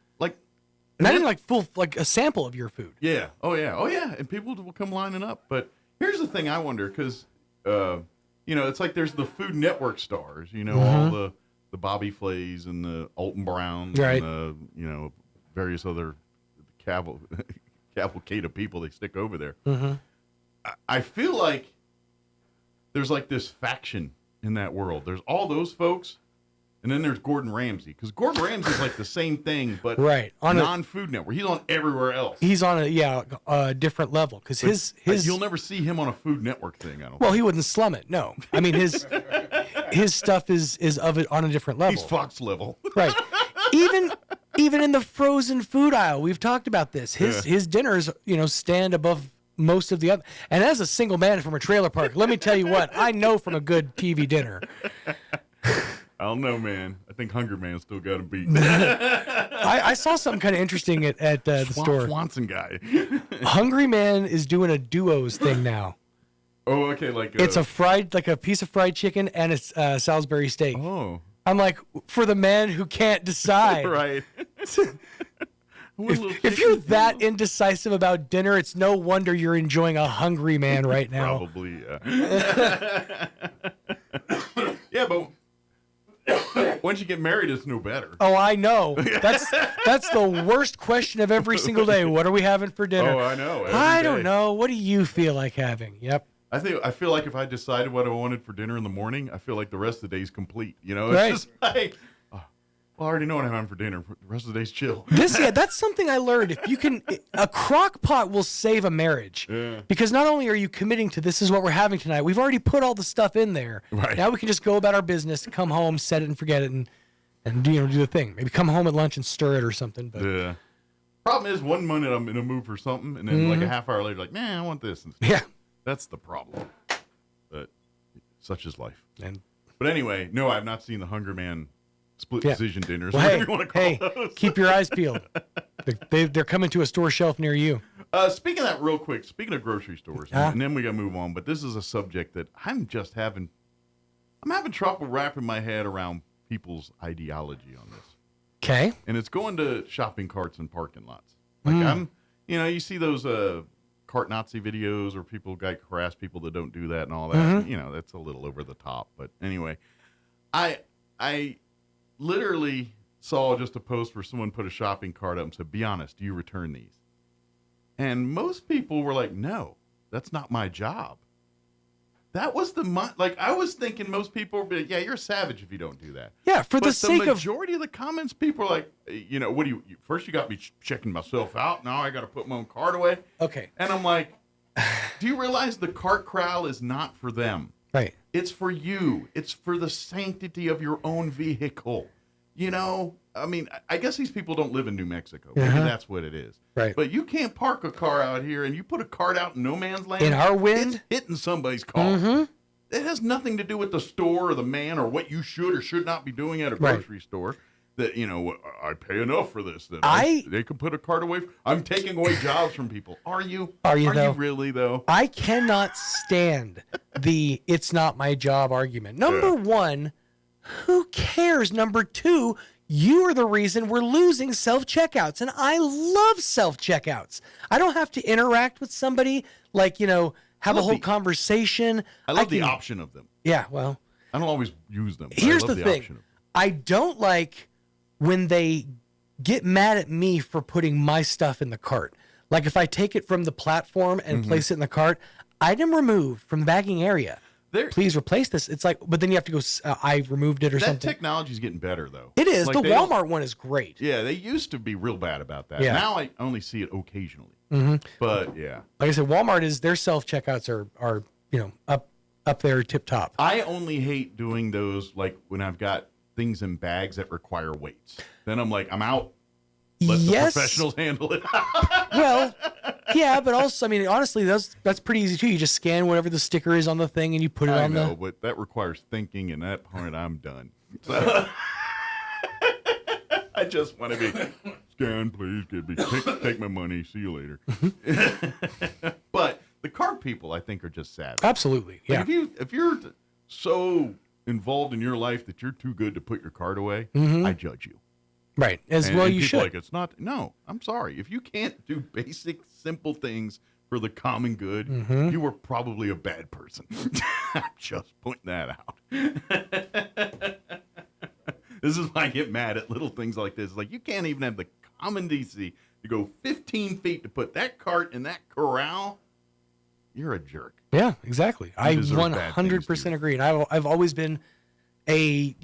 Not even like full, like a sample of your food. Yeah. Oh, yeah. And people will come lining up. But here's the thing I wonder, because, it's like there's the Food Network stars, all the Bobby Flays and the Alton Browns and the, various other cavalcade of people they stick over there. I feel like there's like this faction in that world. There's all those folks. And then there's Gordon Ramsay, because Gordon Ramsay's like the same thing, but on non-Food Network. He's on everywhere else. He's on a different level, because his you'll never see him on a Food Network thing. I don't. Well, he wouldn't slum it. No, I mean his stuff is of it on a different level. He's Fox level, right? Even in the frozen food aisle, we've talked about this. His dinners, stand above most of the other. And as a single man from a trailer park, let me tell you what I know from a good TV dinner. I don't know, man. I think Hungry Man's still got to beat. I saw something kind of interesting at the store. Swanson guy. Hungry Man is doing a duos thing now. Oh, okay. It's a piece of fried chicken and it's Salisbury steak. Oh. I'm like, for the man who can't decide. Right. If you're that indecisive about dinner, it's no wonder you're enjoying a Hungry Man right now. Probably, yeah. Yeah, but once you get married, it's no better. Oh, I know. That's the worst question of every single day. What are we having for dinner? Oh, I know. I don't know. What do you feel like having? Yep. I feel like if I decided what I wanted for dinner in the morning, I feel like the rest of the day's complete. It's right. just like, I already know what I'm having for dinner. The rest of the day's chill. That's something I learned. If you can, a crock pot will save a marriage. Yeah. Because not only are you committing to this is what we're having tonight, we've already put all the stuff in there. Right. Now we can just go about our business, come home, set it and forget it, and do the thing. Maybe come home at lunch and stir it or something. But yeah. Problem is, 1 minute I'm in a mood for something, and then like a half hour later, like, man, I want this. Yeah. That's the problem. But such is life. And but anyway, no, I've not seen the Hunger Man split decision dinners. Well, Whatever you want to call those. Keep your eyes peeled. They're coming to a store shelf near you. Speaking of that real quick, speaking of grocery stores, and then we got to move on, but this is a subject that I'm having trouble wrapping my head around people's ideology on this. Okay. And it's going to shopping carts and parking lots. Like you see those cart Nazi videos where people harass people that don't do that and all that. Mm-hmm. That's a little over the top. But anyway, I literally saw just a post where someone put a shopping cart up and said, "Be honest, do you return these?" And most people were like, "No, that's not my job." That was I was thinking most people would be like, "Yeah, you're a savage if you don't do that." Yeah, for the sake of... the majority of the comments, people are like, what do you first you got me checking myself out. Now I got to put my own cart away. Okay. And I'm like, do you realize the cart corral is not for them? Right. It's for you. It's for the sanctity of your own vehicle. I mean, I guess these people don't live in New Mexico. Maybe that's what it is. Right. But you can't park a car out here, and you put a cart out in no man's land. In our wind? It's hitting somebody's car. Mm-hmm. It has nothing to do with the store or the man or what you should or should not be doing at a grocery store. That, I pay enough for this. That they can put a cart away. I'm taking away jobs from people. Are you? Are you really, though? I cannot stand the "it's not my job" argument. Number one, who cares? Number two, you are the reason we're losing self-checkouts. And I love self-checkouts. I don't have to interact with somebody, have a whole conversation. I love the option of them. Yeah, well. I don't always use them. Here's I love the the thing. option of them. I don't like when they get mad at me for putting my stuff in the cart. Like if I take it from the platform and place it in the cart, item removed from the bagging area. Please replace this. It's like, but then you have to go, I removed it or something. That technology's getting better, though. It is. The Walmart one is great. Yeah, they used to be real bad about that. Yeah. Now I only see it occasionally. Mm-hmm. But, yeah. Like I said, Walmart their self-checkouts are up there tip top. I only hate doing those, like, when I've got things in bags that require weights. Then I'm like, I'm out. Let the professionals handle it. Well, yeah, but also, I mean, honestly, that's pretty easy too. You just scan whatever the sticker is on the thing and you put it on I know, but that requires thinking, and at that point, I'm done. So, I just want to be, scan, please, give me, take my money, see you later. But the cart people, I think, are just savage. Absolutely, yeah. Like if you're so involved in your life that you're too good to put your cart away, I judge you. Right, you people should. Like, it's not. No, I'm sorry. If you can't do basic, simple things for the common good, you were probably a bad person. I'm just pointing that out. This is why I get mad at little things like this. Like, you can't even have the common decency to go 15 feet to put that cart in that corral. You're a jerk. Yeah, exactly. I 100% agree. And I've always been a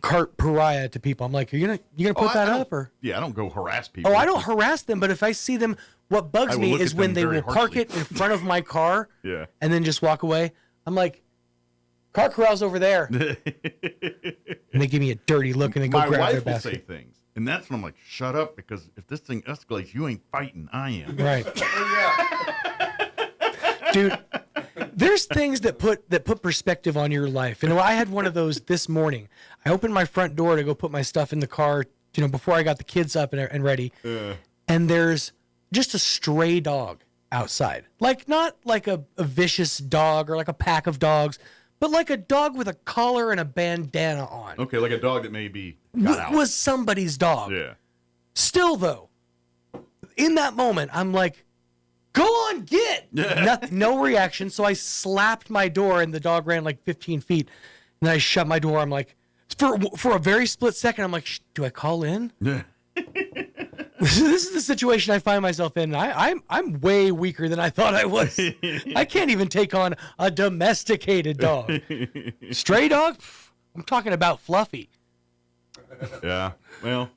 cart pariah to people. I'm like, are you gonna put that up or? Yeah, I don't go harass people. Oh, I don't harass them, but if I see them, what bugs me is when they will park it in front of my car, and then just walk away. I'm like, cart corral's over there, and they give me a dirty look and then go grab their basket. My wife will say things, and that's when I'm like, shut up, because if this thing escalates, you ain't fighting, I am. Right. Dude, there's things that put perspective on your life. I had one of those this morning. I opened my front door to go put my stuff in the car, before I got the kids up and ready. And there's just a stray dog outside. Like, not like a vicious dog or like a pack of dogs, but like a dog with a collar and a bandana on. Okay, like a dog that maybe got out. Was somebody's dog. Yeah. Still, though, in that moment, I'm like, go on, get! No reaction. So I slapped my door and the dog ran like 15 feet. And then I shut my door. I'm like, for a very split second, I'm like, do I call in? Yeah. This is the situation I find myself in. I'm way weaker than I thought I was. I can't even take on a domesticated dog. Stray dog? I'm talking about Fluffy. Yeah. Well,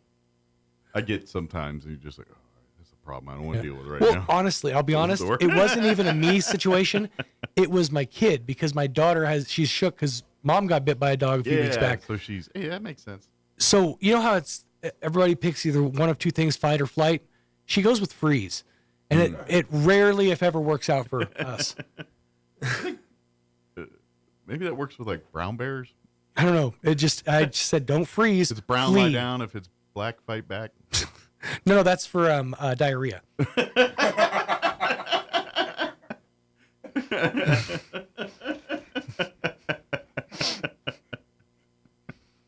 I get sometimes you're just like, oh, that's a problem I don't want to deal with right well, now. honestly, I'll be honest. It wasn't even a me situation. It was my kid because my daughter she's shook because mom got bit by a dog a few weeks back. So that makes sense. So you know how everybody picks either one of two things, fight or flight. She goes with freeze, and it rarely, if ever, works out for us. Maybe that works with like brown bears. I don't know. I just said don't freeze. If it's brown, flee. lie down. If it's black, fight back. No, that's for diarrhea.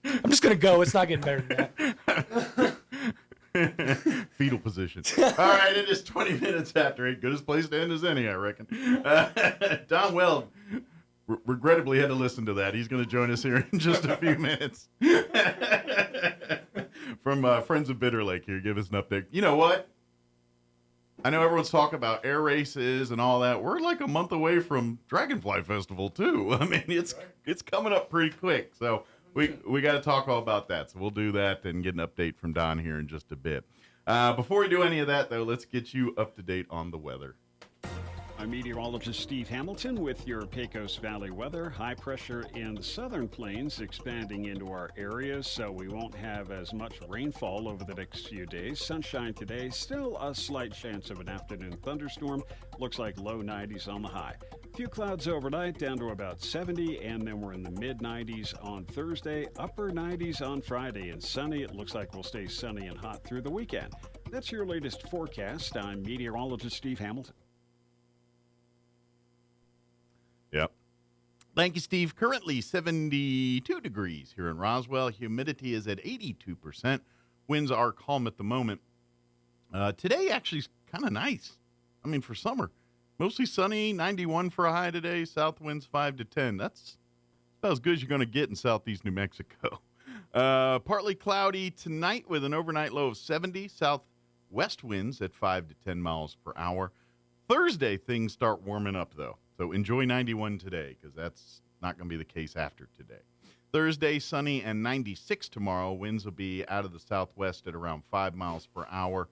I'm just gonna go. It's not getting better than that. Fetal position. All right, it is 20 minutes after 8. Goodest place to end as any, I reckon. Don Weld regrettably had to listen to that. He's going to join us here in just a few minutes. From Friends of Bitter Lake here, give us an update. You know what? I know everyone's talking about air races and all that. We're like a month away from Dragonfly Festival, too. I mean, it's coming up pretty quick. So we got to talk all about that. So we'll do that and get an update from Don here in just a bit. Before we do any of that, though, let's get you up to date on the weather. I'm meteorologist Steve Hamilton with your Pecos Valley weather. High pressure in the southern plains expanding into our areas, so we won't have as much rainfall over the next few days. Sunshine today, still a slight chance of an afternoon thunderstorm. Looks like low 90s on the high. A few clouds overnight, down to about 70, and then we're in the mid-90s on Thursday, upper 90s on Friday, and sunny. It looks like we'll stay sunny and hot through the weekend. That's your latest forecast. I'm meteorologist Steve Hamilton. Yep. Thank you, Steve. Currently 72 degrees here in Roswell. Humidity is at 82%. Winds are calm at the moment. Today actually is kind of nice. I mean, for summer. Mostly sunny, 91 for a high today. South winds 5 to 10. That's about as good as you're going to get in southeast New Mexico. Partly cloudy tonight with an overnight low of 70. Southwest winds at 5 to 10 miles per hour. Thursday, things start warming up, though. So enjoy 91 today, because that's not going to be the case after today. Thursday, sunny and 96 tomorrow. Winds will be out of the southwest at around 5 miles per hour.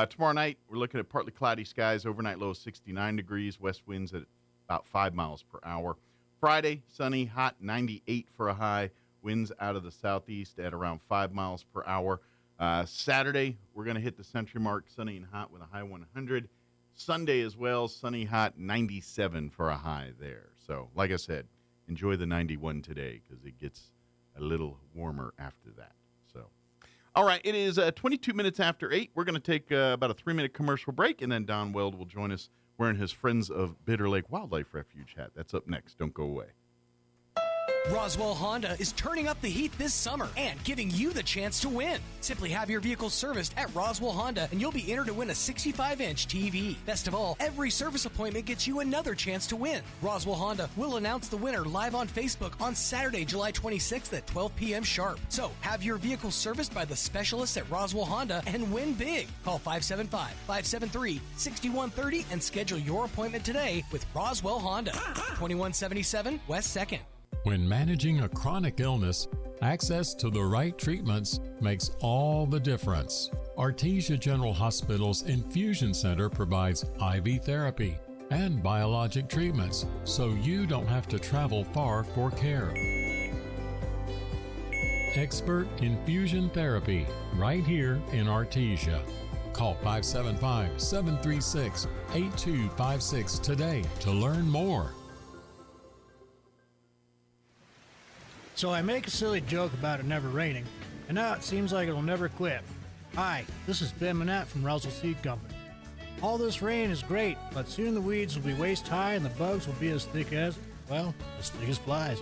Tomorrow night, we're looking at partly cloudy skies. Overnight low 69 degrees. West winds at about 5 miles per hour. Friday, sunny, hot, 98 for a high. Winds out of the southeast at around 5 miles per hour. Saturday, we're going to hit the century mark, sunny and hot with a high 100. Sunday as well, sunny, hot, 97 for a high there. So, like I said, enjoy the 91 today because it gets a little warmer after that. So, all right, it is 22 minutes after 8. We're going to take about a 3-minute commercial break, and then Don Weld will join us wearing his Friends of Bitter Lake Wildlife Refuge hat. That's up next. Don't go away. Roswell Honda is turning up the heat this summer and giving you the chance to win. Simply have your vehicle serviced at Roswell Honda and you'll be entered to win a 65-inch TV. Best of all, every service appointment gets you another chance to win. Roswell Honda will announce the winner live on Facebook on Saturday, July 26th at 12 p.m. sharp. So have your vehicle serviced by the specialists at Roswell Honda and win big. Call 575-573-6130 and schedule your appointment today with Roswell Honda, 2177 West 2nd. When managing a chronic illness, access to the right treatments makes all the difference. Artesia General Hospital's Infusion Center provides IV therapy and biologic treatments, so you don't have to travel far for care. Expert infusion therapy right here in Artesia. Call 575-736-8256 today to learn more. So I make a silly joke about it never raining, and now it seems like it'll never quit. Hi, this is Ben Manette from Roswell Seed Company. All this rain is great, but soon the weeds will be waist high and the bugs will be as thick as flies.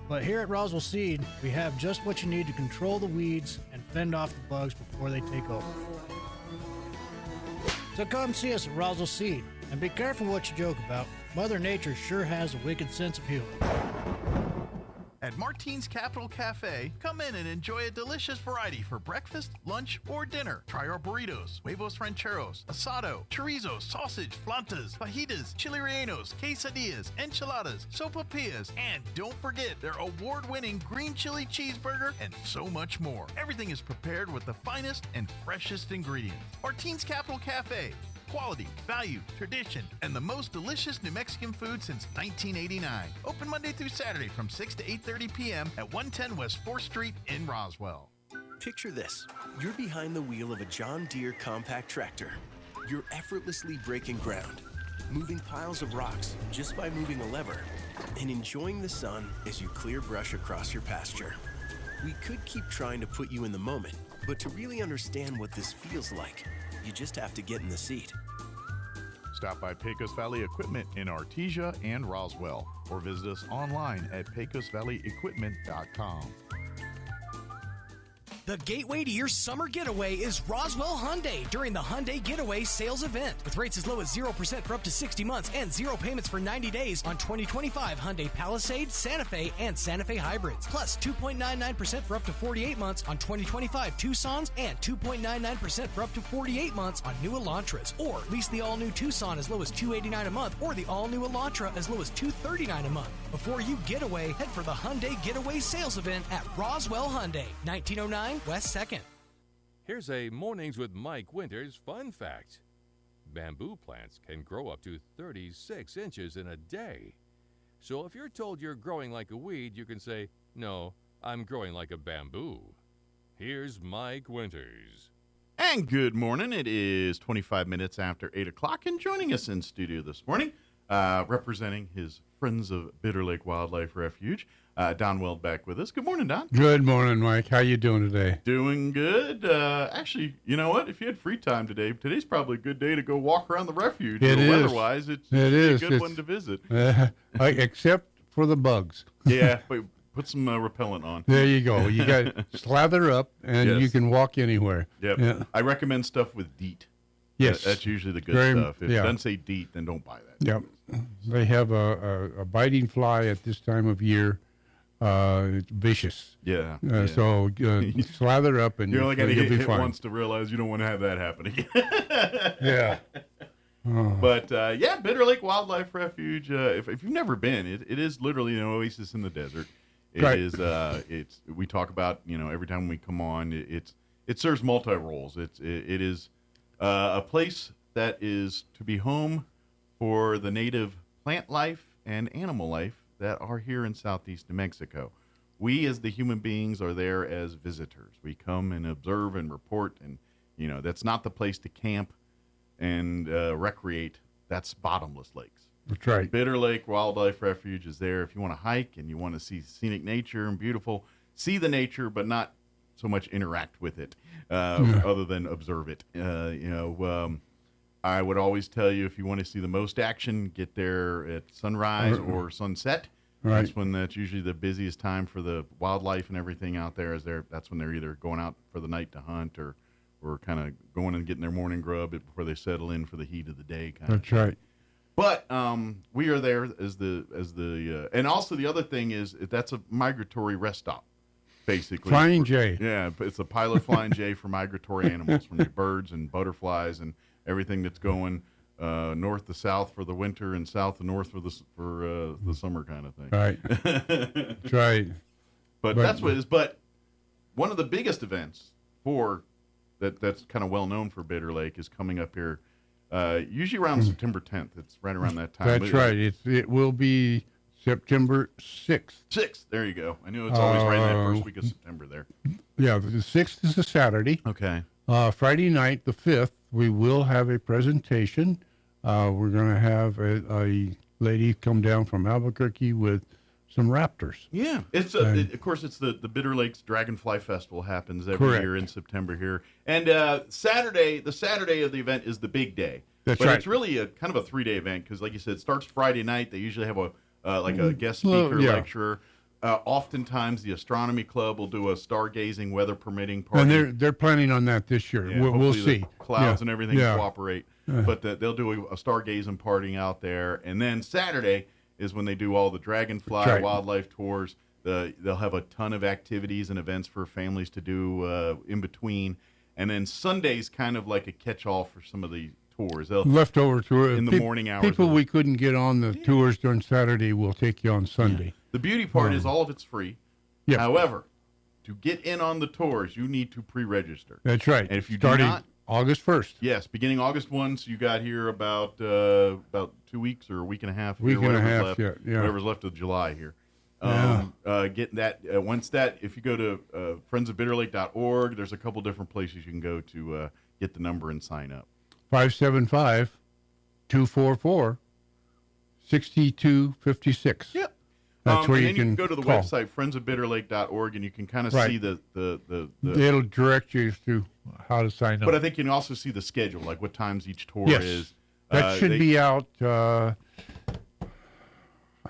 But here at Roswell Seed, we have just what you need to control the weeds and fend off the bugs before they take over. So come see us at Roswell Seed, and be careful what you joke about. Mother Nature sure has a wicked sense of humor. At Martine's Capital Cafe, come in and enjoy a delicious variety for breakfast, lunch, or dinner. Try our burritos, huevos rancheros, asado, chorizo, sausage, flantas, fajitas, chili rellenos, quesadillas, enchiladas, sopapillas, and don't forget their award-winning green chili cheeseburger and so much more. Everything is prepared with the finest and freshest ingredients. Martine's Capital Cafe. Quality, value, tradition, and the most delicious New Mexican food since 1989. Open Monday through Saturday from 6 to 8:30 p.m. at 110 West 4th Street in Roswell. Picture this. You're behind the wheel of a John Deere compact tractor. You're effortlessly breaking ground, moving piles of rocks just by moving a lever, and enjoying the sun as you clear brush across your pasture. We could keep trying to put you in the moment, but to really understand what this feels like, you just have to get in the seat. Stop by Pecos Valley Equipment in Artesia and Roswell, or visit us online at pecosvalleyequipment.com. The gateway to your summer getaway is Roswell Hyundai during the Hyundai Getaway Sales Event. With rates as low as 0% for up to 60 months and 0 payments for 90 days on 2025 Hyundai Palisade, Santa Fe, and Santa Fe hybrids. Plus 2.99% for up to 48 months on 2025 Tucsons and 2.99% for up to 48 months on new Elantras. Or lease the all-new Tucson as low as $289 a month or the all-new Elantra as low as $239 a month. Before you get away, head for the Hyundai Getaway Sales Event at Roswell Hyundai, 1909 West 2nd. Here's a Mornings with Mike Winters fun fact. Bamboo plants can grow up to 36 inches in a day. So if you're told you're growing like a weed, you can say, no, I'm growing like a bamboo. Here's Mike Winters. And good morning. It is 25 minutes after 8 o'clock, and joining us in studio this morning, representing his Friends of Bitter Lake Wildlife Refuge, Don Weld back with us. Good morning, Don. Good morning, Mike. How you doing today? Doing good. Actually, you know what? If you had free time today, today's probably a good day to go walk around the refuge. It is. Weather-wise, it's a good one to visit. Except for the bugs. Yeah, but put some repellent on. There you go. You got to slather up, and you can walk anywhere. Yep. Yeah. I recommend stuff with DEET. Yes. That's usually the good stuff. If it doesn't say DEET, then don't buy that. Yep. They have a biting fly at this time of year. It's vicious. Yeah. So slather up, and you only got to you'll be hit fine. once to realize you don't want to have that happen again. Yeah. But Bitter Lake Wildlife Refuge. If you've never been, it is literally an oasis in the desert. It is. It's. We talk about every time we come on. It serves multi roles. It is a place that is to be home for the native plant life and animal life that are here in southeast New Mexico. We, as the human beings, are there as visitors. We come and observe and report, and that's not the place to camp and recreate. That's bottomless lakes. That's right. Bitter Lake Wildlife Refuge is there if you want to hike and you want to see scenic nature and beautiful, see the nature, but not so much interact with it, other than observe it. I would always tell you, if you want to see the most action, get there at sunrise or sunset. Right. That's usually the busiest time for the wildlife and everything out there. That's when they're either going out for the night to hunt or kind of going and getting their morning grub before they settle in for the heat of the day. That's right. But we are there as the and also the other thing is that's a migratory rest stop, basically. Flying J. Yeah, it's a pilot flying J for migratory animals, from the birds and butterflies and everything that's going north to south for the winter and south to north for the summer kind of thing. Right. That's right. But that's what it is. But one of the biggest events that's kind of well known for Bitter Lake is coming up here. Usually around September 10th. It's right around that time. That's right. It will be September 6th. 6th. There you go. I knew it's always right in that first week of September there. Yeah, the 6th is a Saturday. Okay. Friday night, the 5th, we will have a presentation. We're going to have a lady come down from Albuquerque with some raptors. Yeah. It's of course, it's the Bitter Lakes Dragonfly Festival happens every year in September here. And the Saturday of the event is the big day. That's but right. It's really a kind of a 3-day event because, like you said, it starts Friday night. They usually have a guest speaker, lecturer. Oftentimes, the Astronomy Club will do a stargazing, weather permitting party. And they're planning on that this year. Yeah, we'll see. Clouds and everything cooperate. But they'll do a stargazing party out there. And then Saturday is when they do all the dragonfly wildlife tours. They'll have a ton of activities and events for families to do in between. And then Sunday's kind of like a catch-all for some of the tours. Leftover tour in the morning hours. People we couldn't get on the tours during Saturday will take you on Sunday. Yeah. The beauty part is all of it's free. Yeah. However, to get in on the tours, you need to pre-register. That's right. And if you Starting do not, August 1st. Yes, beginning August 1, so you got here about 2 weeks or a week and a half. Week and a half, left, yeah. Whatever's left of July here. Getting that, once that, if you go to friendsofbitterlake.org, there's a couple different places you can go to get the number and sign up. 575-244-6256. Yep. That's where and you then can go to the call. website, friendsofbitterlake.org, and you can kind of Right. see the It'll direct you to how to sign up. But I think you can also see the schedule, like what times each tour Yes. is. That should be out. I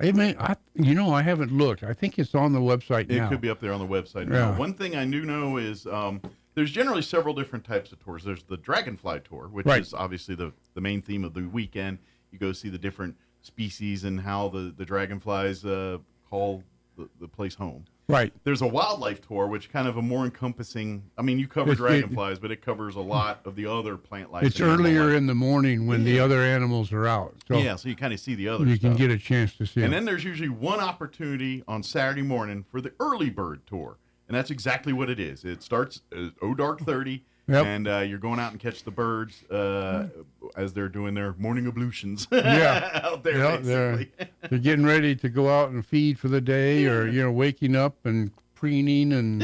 haven't looked. I think it's on the website now. It could be up there on the website. Yeah. Now, one thing I do know is there's generally several different types of tours. There's the Dragonfly Tour, which Right. is obviously the main theme of the weekend. You go see the different species and how the dragonflies call the place home. Right. There's a wildlife tour, which kind of a more encompassing. I mean, you cover dragonflies, but it covers a lot of the other plant life. It's and animal earlier life. in the morning when the other animals are out. So So you kind of see the other you stuff. can get a chance to see And them. then there's usually one opportunity on Saturday morning for the early bird tour. And that's exactly what it is. It starts dark 30, and you're going out and catch the birds as they're doing their morning ablutions out there, basically. They're getting ready to go out and feed for the day, or waking up and preening and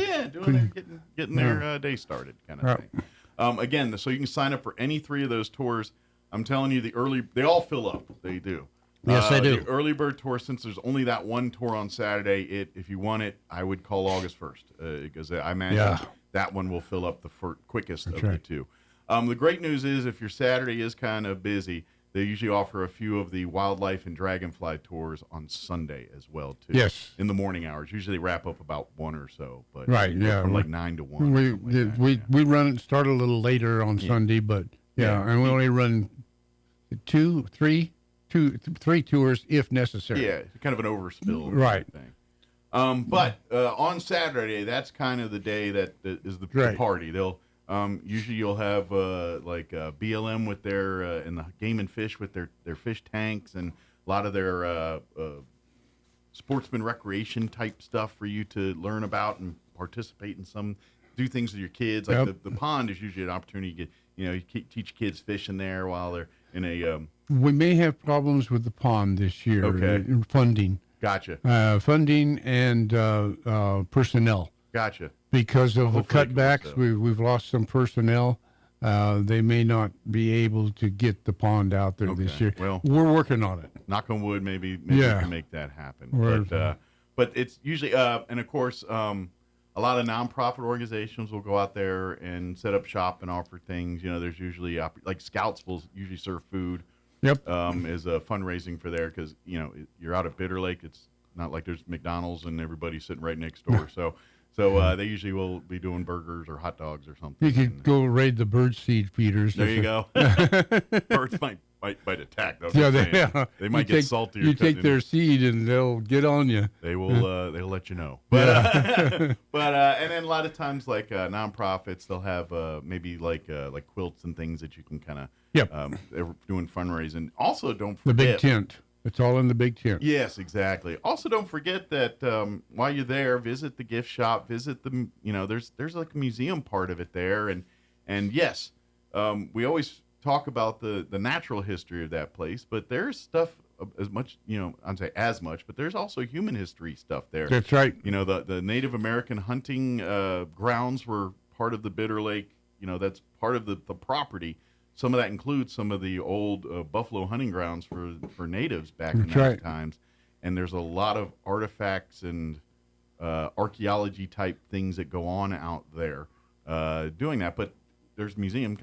getting their day started, kind of thing. Again, so you can sign up for any 3 of those tours. I'm telling you, they all fill up. They do. Yes, they do. The early bird tour, since there's only that one tour on Saturday, if you want it, I would call August 1st because I imagine that one will fill up the quickest of the two. The great news is if your Saturday is kind of busy, they usually offer a few of the wildlife and dragonfly tours on Sunday as well, too. Yes. In the morning hours. Usually they wrap up about 1 or so. But From like 9 to 1. We start a little later on Sunday, but and we only run 3 tours if necessary. Yeah, kind of an overspill. Right. Thing. But on Saturday, that's kind of the day that is the party. They'll usually you'll have BLM with their and the Game and Fish with their fish tanks and a lot of their sportsman recreation type stuff for you to learn about and participate in do things with your kids. Like the pond is usually an opportunity to get you teach kids fishing there while they're in a. We may have problems with the pond this year. Okay. Funding. Gotcha. Funding and personnel. Gotcha. Because of the Hopefully cutbacks, we've lost some personnel. They may not be able to get the pond out there this year. Well, we're working on it. Knock on wood, maybe we can make that happen. But it's usually, and of course, a lot of nonprofit organizations will go out there and set up shop and offer things. There's usually like Scouts will usually serve food. Yep. As a fundraising for there because you're out at Bitter Lake. It's not like there's McDonald's and everybody's sitting right next door. So they usually will be doing burgers or hot dogs or something. You could go raid the bird seed feeders. There you go. Birds might attack. They might get salty. You take their seed and they'll get on you. They will. They'll let you know. But and then a lot of times like nonprofits, they'll have maybe like quilts and things that you can kind of. Yep. They're doing fundraising. Also, don't forget the big tent. It's all in the big tent. Yes, exactly. Also, don't forget that while you're there, visit the gift shop. Visit the there's like a museum part of it there, and yes, we always talk about the natural history of that place, but there's stuff as much I'd say as much, but there's also human history stuff there. That's right. The Native American hunting grounds were part of the Bitter Lake. That's part of the property. Some of that includes some of the old buffalo hunting grounds for natives back in those times. And there's a lot of artifacts and archaeology type things that go on out there doing that. But there's museum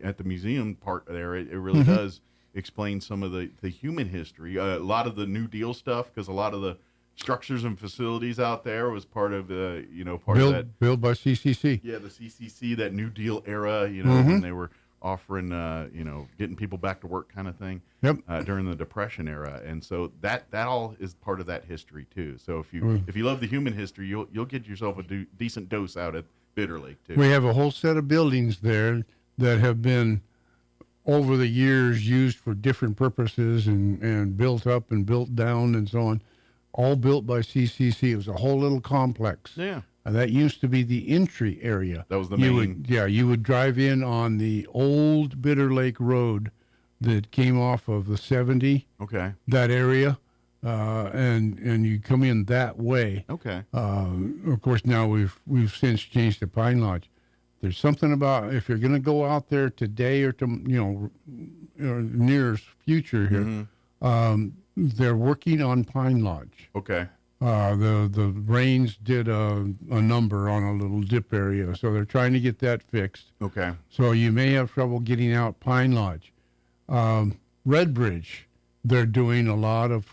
at the museum part there. It really does explain some of the human history. A lot of the New Deal stuff, because a lot of the structures and facilities out there was part of of that built by CCC. Yeah, the CCC, that New Deal era, when they were offering, getting people back to work kind of thing. Yep. During the Depression era, and so that all is part of that history too. So if you love the human history, you'll get yourself a decent dose out at Bitter Lake too. We have a whole set of buildings there that have been over the years used for different purposes and built up and built down and so on, all built by CCC. It was a whole little complex. Yeah. That used to be the entry area. That was the main. You would drive in on the old Bitter Lake Road that came off of the 70. Okay. That area, and you come in that way. Okay. Of course, now we've since changed to Pine Lodge. There's something about if you're going to go out there today or near future here, they're working on Pine Lodge. Okay. The rains did a number on a little dip area, so they're trying to get that fixed. Okay. So you may have trouble getting out Pine Lodge. Red Bridge, they're doing a lot of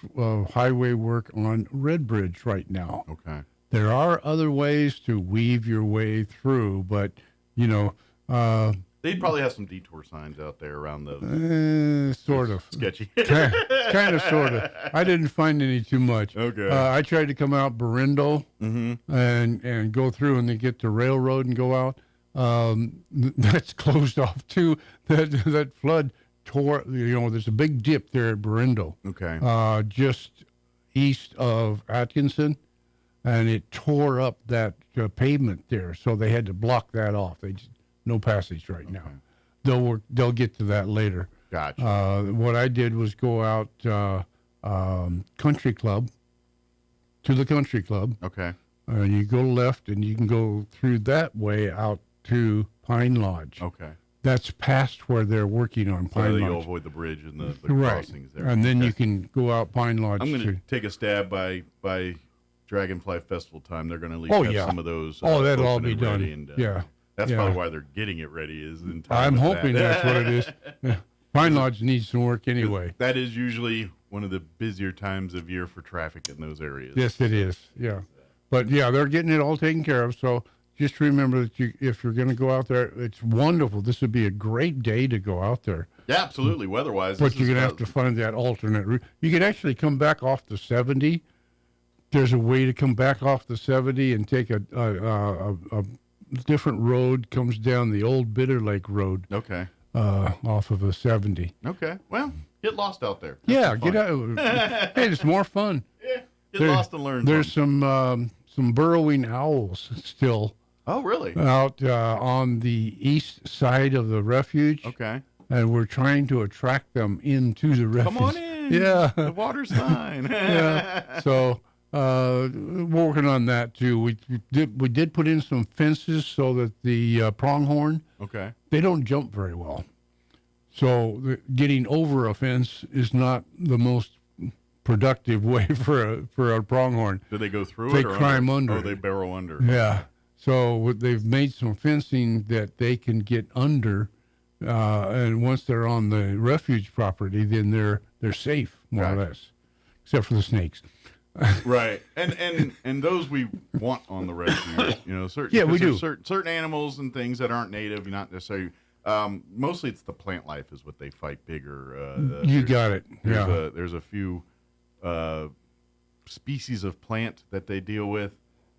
highway work on Red Bridge right now. Okay. There are other ways to weave your way through, but they'd probably have some detour signs out there around those. Sort of sketchy. kind of, sort of. I didn't find any too much. Okay. I tried to come out Barindo and go through and then get to Railroad and go out. That's closed off too. That flood tore. There's a big dip there at Barindo. Okay. Just east of Atkinson, and it tore up that pavement there. So they had to block that off. No passage right now. They'll get to that later. Gotcha. What I did was go out Country Club, to the Country Club. Okay. You go left, and you can go through that way out to Pine Lodge. Okay. That's past where they're working on Pine Lodge. You'll avoid the bridge and the right. crossings there. And then you can go out Pine Lodge. I'm going to take a stab by Dragonfly Festival time. They're going to at least have some of those. That'll all be and done. ready and, yeah. That's yeah. probably why they're getting it ready. Is in time I'm with hoping that's what it is. Yeah. Pine Lodge needs some work anyway. That is usually one of the busier times of year for traffic in those areas. Yes, it is. Yeah. But yeah, they're getting it all taken care of. So just remember that if you're going to go out there, it's wonderful. This would be a great day to go out there. Yeah, absolutely. Weather-wise. But you're going to have to find that alternate route. You can actually come back off the 70. There's a way to come back off the 70 and take a different road, comes down the old Bitter Lake Road. Okay. Off of a 70. Okay. Well, get lost out there. That's get out. Hey, it's more fun. Yeah. Get lost and learn. There's some burrowing owls still. Oh, really? Out on the east side of the refuge. Okay. And we're trying to attract them into the refuge. Come on in. Yeah. The water's fine. Yeah. So working on that too. We did put in some fences so that the pronghorn. Okay. They don't jump very well. So getting over a fence is not the most productive way for a pronghorn. Do they go through they it? They climb under. Oh, they burrow under. Yeah. So they've made some fencing that they can get under, and once they're on the refuge property, then they're safe more or less, except for the snakes. Right, and those we want on the refuge. Certain. Yeah, we do. Certain animals and things that aren't native, not necessarily. Mostly, it's the plant life is what they fight bigger. You got it. Yeah. There's a few species of plant that they deal with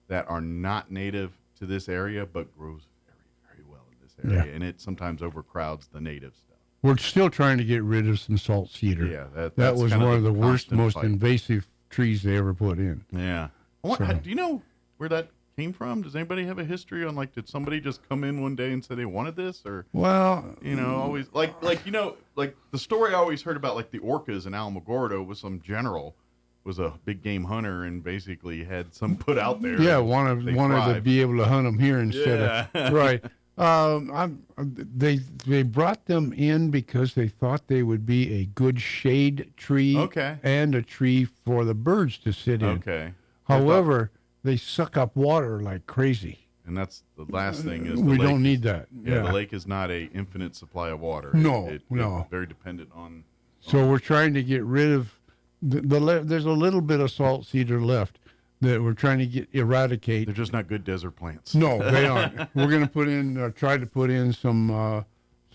that are not native to this area, but grows very, very well in this area, and it sometimes overcrowds the native stuff. We're still trying to get rid of some salt cedar. Yeah, that was kind one of the worst, most fight. invasive trees they ever put in. Yeah. Do you know where that came from? Does anybody have a history on did somebody just come in one day and say they wanted this, or well, always like the story I always heard about the orcas in Alamogordo was some general was a big game hunter and basically had some put out there. Yeah, wanted to be able to hunt them here instead of right. They brought them in because they thought they would be a good shade tree, and a tree for the birds to sit in. Okay. However, they suck up water like crazy. And that's the last thing is we don't need that. Yeah, the lake is not a infinite supply of water. No, it's very dependent on. So we're trying to get rid of there's a little bit of salt cedar left that we're trying to eradicate. They're just not good desert plants. No, they aren't. We're going to try to put in some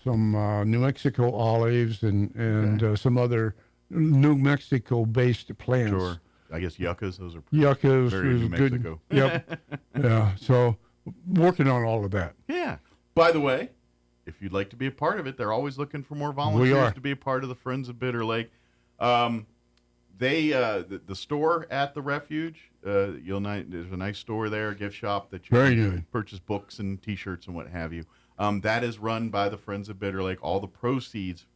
New Mexico olives and some other New Mexico-based plants. Sure. I guess yuccas, those are Yuccas very is New good. Mexico. Yep. Yeah. So working on all of that. Yeah. By the way, if you'd like to be a part of it, they're always looking for more volunteers to be a part of the Friends of Bitter Lake. The store at the refuge, there's a nice store there, a gift shop that you can purchase books and T-shirts and what have you. That is run by the Friends of Bitter Lake. All the proceeds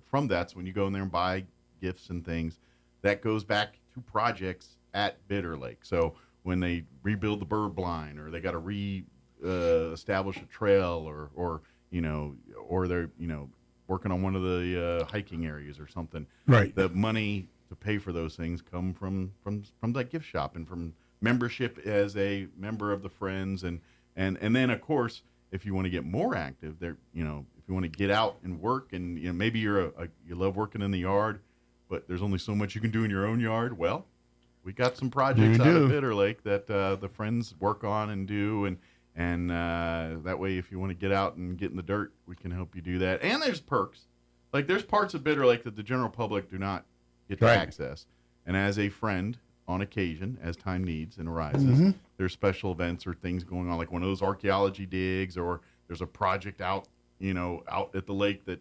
from that, so when you go in there and buy gifts and things, that goes back to projects at Bitter Lake. So when they rebuild the bird blind, or they got to establish a trail, or they're working on one of the hiking areas or something. Right. The money to pay for those things come from that gift shop and from membership as a member of the Friends, and then of course, if you want to get more active, if you want to get out and work, and maybe you love working in the yard, but there's only so much you can do in your own yard. Well, we got some projects out of Bitter Lake that the Friends work on and do, and that way, if you want to get out and get in the dirt, we can help you do that. And there's perks. Like, there's parts of Bitter Lake that the general public do not get to access. And as a friend, on occasion, as time needs and arises, there's special events or things going on, like one of those archaeology digs, or there's a project out at the lake that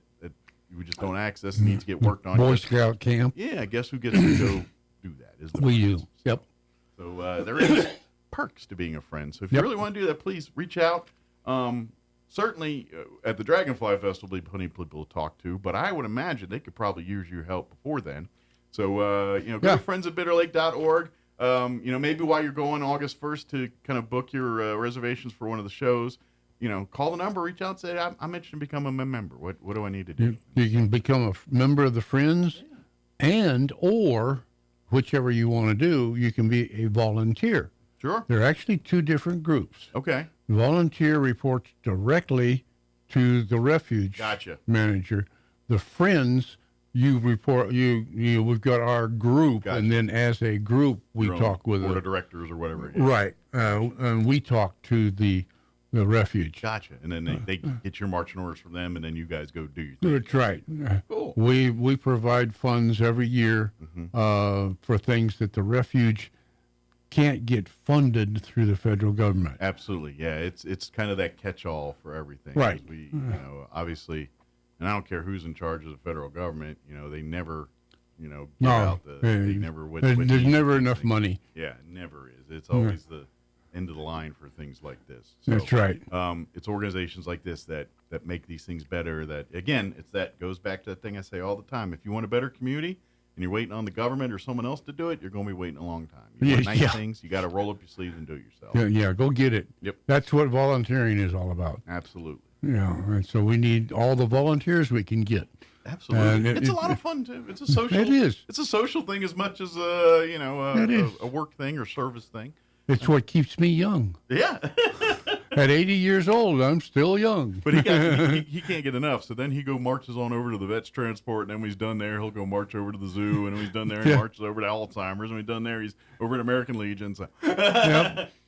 we just don't access and needs to get worked on. Boy Scout camp. Yeah, guess who gets to go do that? We do. Yep. So there is perks to being a friend. So if you really want to do that, please reach out. Certainly at the Dragonfly Festival, there'll be plenty of people to talk to, but I would imagine they could probably use your help before then. So, go to friendsofbitterlake.org. Maybe while you're going August 1st to kind of book your reservations for one of the shows, call the number, reach out and say, I'm interested in becoming a member. What do I need to do? You can become a member of the Friends, or whichever you want to do, you can be a volunteer. Sure. There are actually two different groups. Okay. The volunteer reports directly to the refuge manager. The Friends, you report, we've got our group, and then as a group, we talk with board of directors or whatever. Right. And we talk to the refuge. Gotcha. And then they get your marching orders from them, and then you guys go do your thing. That's right. Cool. We provide funds every year for things that the refuge can't get funded through the federal government. Absolutely. Yeah, it's kind of that catch-all for everything. Right. We, obviously, and I don't care who's in charge of the federal government, they never, give out they never there's never enough money. Yeah, it never is. It's always the end of the line for things like this. So, that's right. It's organizations like this that make these things better. That, again, goes back to that thing I say all the time. If you want a better community and you're waiting on the government or someone else to do it, you're going to be waiting a long time. You want nice things, you got to roll up your sleeves and do it yourself. Yeah, go get it. Yep. That's what volunteering is all about. Absolutely. And so we need all the volunteers we can get. Absolutely. It's a lot of fun, too. It's a social. It is. It's a social thing as much as, a work thing or service thing. It's what keeps me young. Yeah. At 80 years old, I'm still young. But he can't get enough, so then he marches on over to the Vets Transport, and then when he's done there, he'll go march over to the zoo, and when he's done there, he marches over to Alzheimer's, and when he's done there, he's over at American Legion. So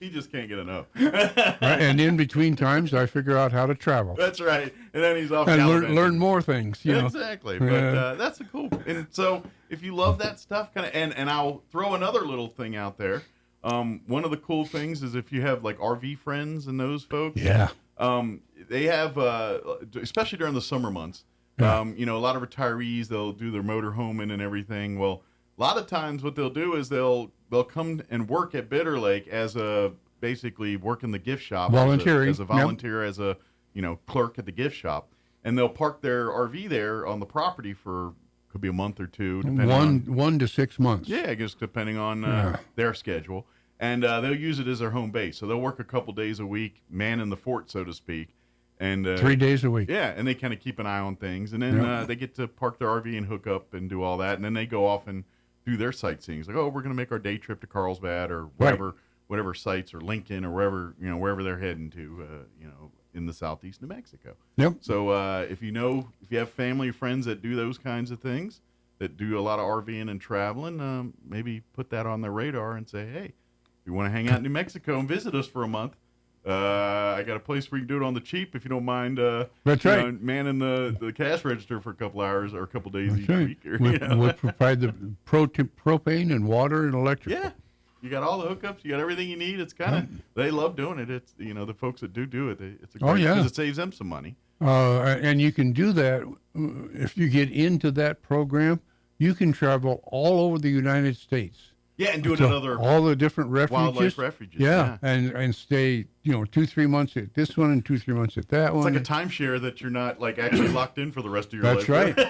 he just can't get enough. Right, and in between times, I figure out how to travel. That's right. And then he's off and learn more things. Exactly. But that's a cool. And so if you love that stuff, and I'll throw another little thing out there. One of the cool things is if you have like RV friends and those folks, they have, especially during the summer months, a lot of retirees, they'll do their motor homing and everything. Well, a lot of times what they'll do is they'll come and work at Bitter Lake as basically work in the gift shop, volunteering as a volunteer, as a clerk at the gift shop, and they'll park their RV there on the property for could be a month or two, depending on 1 to 6 months. Yeah, I guess depending on their schedule. And they'll use it as their home base. So they'll work a couple days a week, man in the fort, so to speak. And 3 days a week. Yeah, and they kind of keep an eye on things. And then they get to park their RV and hook up and do all that. And then they go off and do their sightseeing. It's like, we're going to make our day trip to Carlsbad or whatever sites, or Lincoln, or wherever they're heading to, in the southeast New Mexico. Yep. So if you have family or friends that do those kinds of things, that do a lot of RVing and traveling, maybe put that on their radar and say, hey, if you want to hang out in New Mexico and visit us for a month, I got a place where you can do it on the cheap if you don't mind. That's right. Manning the cash register for a couple hours or a couple days each right. week. Or, We provide the propane and water and electric. Yeah. You got all the hookups. You got everything you need. It's kind of they love doing it. It's the folks that do it. It's a great, because it saves them some money. And you can do that if you get into that program. You can travel all over the United States. Yeah, and do it at other all the different refuges. Wildlife refuges. Yeah, and stay 2-3 months at this one and 2-3 months at that one. It's like a timeshare that you're not like actually locked in for the rest of your life. That's right.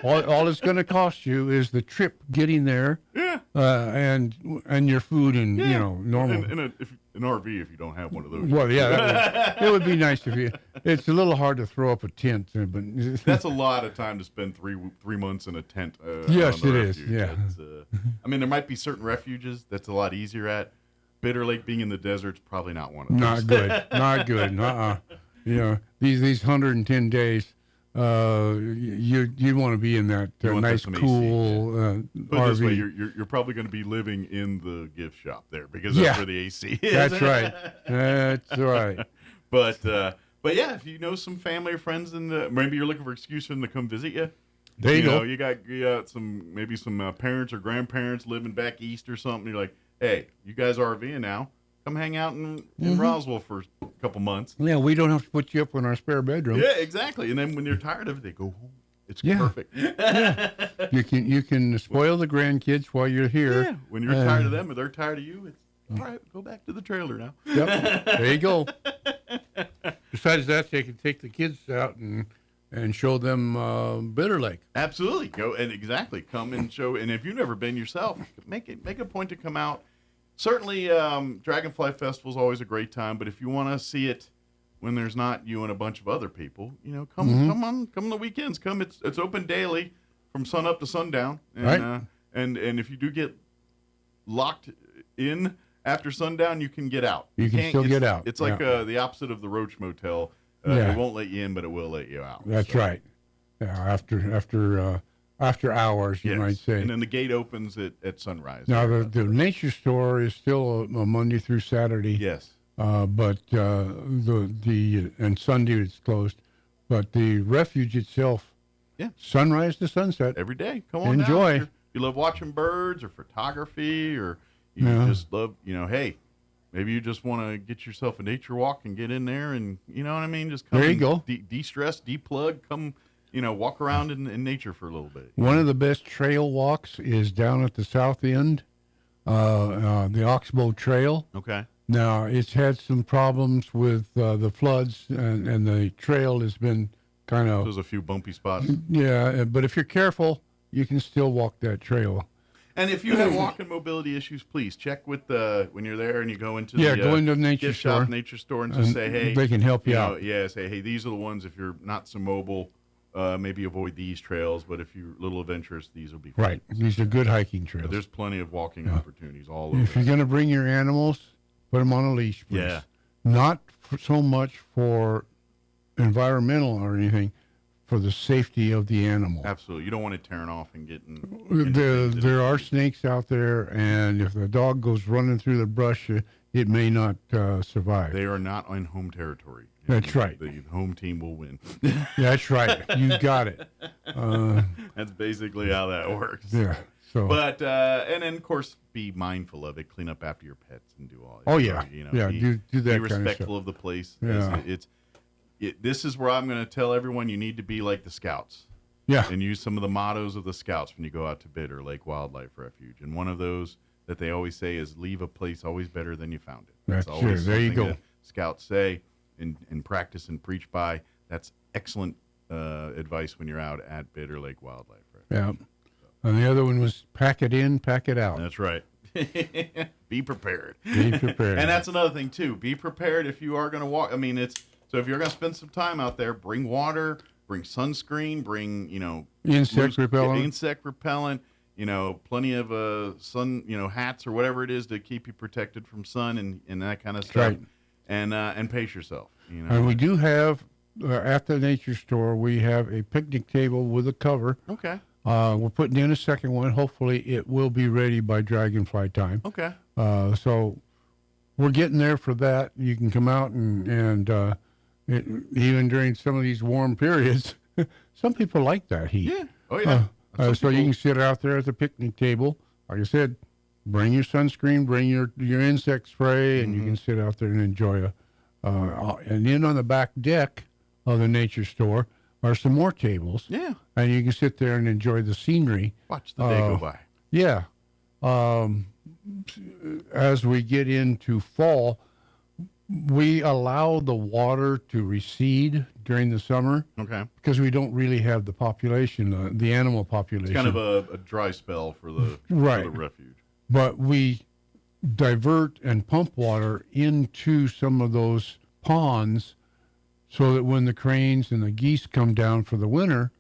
all it's going to cost you is the trip getting there. Yeah. And your food and normal. And an RV if you don't have one of those. Well, yeah, it would be nice if you. It's a little hard to throw up a tent, but that's a lot of time to spend 3 months in a tent. Yes, it is. Refuge. Yeah. I mean, there might be certain refuges that's a lot easier at. Bitter Lake being in the desert's probably not one of those. Not good. Not good. These 110 days. You want to be in that nice, cool Put it this RV. way, you're probably going to be living in the gift shop there because that's where the AC is. That's right. That's right. But yeah, if you know some family or friends, and maybe you're looking for an excuse for them to come visit you. There you go. You got some parents or grandparents living back east or something. You're like, hey, you guys are RVing now. Come hang out in Roswell for a couple months. Yeah, we don't have to put you up in our spare bedroom. Yeah, exactly. And then when you're tired of it, they go home. It's perfect. Yeah. You can spoil the grandkids while you're here. Yeah. When you're tired of them or they're tired of you, it's all right. Go back to the trailer now. Yep. There you go. Besides that, they can take the kids out and show them Bitter Lake. Absolutely. Go and come and show. And if you've never been yourself, make a point to come out. Certainly, Dragonfly Festival is always a great time. But if you want to see it when there's not you and a bunch of other people, come on the weekends. Come. It's open daily from sun up to sundown. And, right. And if you do get locked in after sundown, you can get out. You can still get out. It's like the opposite of the Roach Motel. It won't let you in, but it will let you out. That's right. Yeah, after hours, you might say. And then the gate opens at sunrise. Now, the nature store is still a Monday through Saturday. Yes. But and Sunday it's closed. But the refuge itself, sunrise to sunset. Every day. Come on enjoy. Down. You love watching birds or photography or you just love, hey, maybe you just want to get yourself a nature walk and get in there and, you know what I mean? Just come there you go. De-stress, de-plug, come, walk around in nature for a little bit. One of the best trail walks is down at the south end, the Oxbow Trail. Okay. Now, it's had some problems with the floods, and the trail has been kind of... There's a few bumpy spots. Yeah, but if you're careful, you can still walk that trail. And if you have walking mobility issues, please check with when you're there and you go into go into the nature store. Nature store, and just say, hey, they can help you out. Yeah, say, hey, these are the ones. If you're not so mobile, maybe avoid these trails. But if you're a little adventurous, these will be fun. Right. These are good hiking trails. But there's plenty of walking opportunities all over. If you're going to bring your animals, put them on a leash, please. Yeah. Not so much for environmental or anything, for the safety of the animal. Absolutely. You don't want it tearing off and getting... There are snakes out there, and if the dog goes running through the brush, it may not survive. They are not in home territory. That's right. The home team will win. That's right. You got it. That's basically how that works. Yeah. So. But and then of course be mindful of it. Clean up after your pets and do all. Oh yeah. Do that. Be kind respectful of the place. Yeah. This is where I'm going to tell everyone you need to be like the Scouts. Yeah. And use some of the mottos of the Scouts when you go out to Bitter Lake Wildlife Refuge. And one of those that they always say is leave a place always better than you found it. That's always true. There you something go. that Scouts say and practice and preach by. That's excellent advice when you're out at Bitter Lake Wildlife Refuge. Yeah. And the other one was pack it in, pack it out. That's right. Be prepared. Be prepared. And that's another thing too. Be prepared if you are going to walk. I mean, so if you're going to spend some time out there, bring water, bring sunscreen, bring, insect repellent, plenty of sun, hats or whatever it is to keep you protected from sun and that kind of stuff. Right. And pace yourself. And we do have at the nature store, we have a picnic table with a cover. Okay. We're putting in a second one. Hopefully, it will be ready by Dragonfly time. Okay. So we're getting there for that. You can come out and even during some of these warm periods, some people like that heat. Yeah. Oh, yeah. So you can sit out there at the picnic table. Like I said, bring your sunscreen, bring your insect spray, and you can sit out there and enjoy and then on the back deck of the nature store are some more tables. Yeah. And you can sit there and enjoy the scenery. Watch the day go by. Yeah. As we get into fall, we allow the water to recede during the summer. Okay. Because we don't really have the population, the animal population. It's kind of a dry spell for the refuge. But we divert and pump water into some of those ponds so that when the cranes and the geese come down for the winter,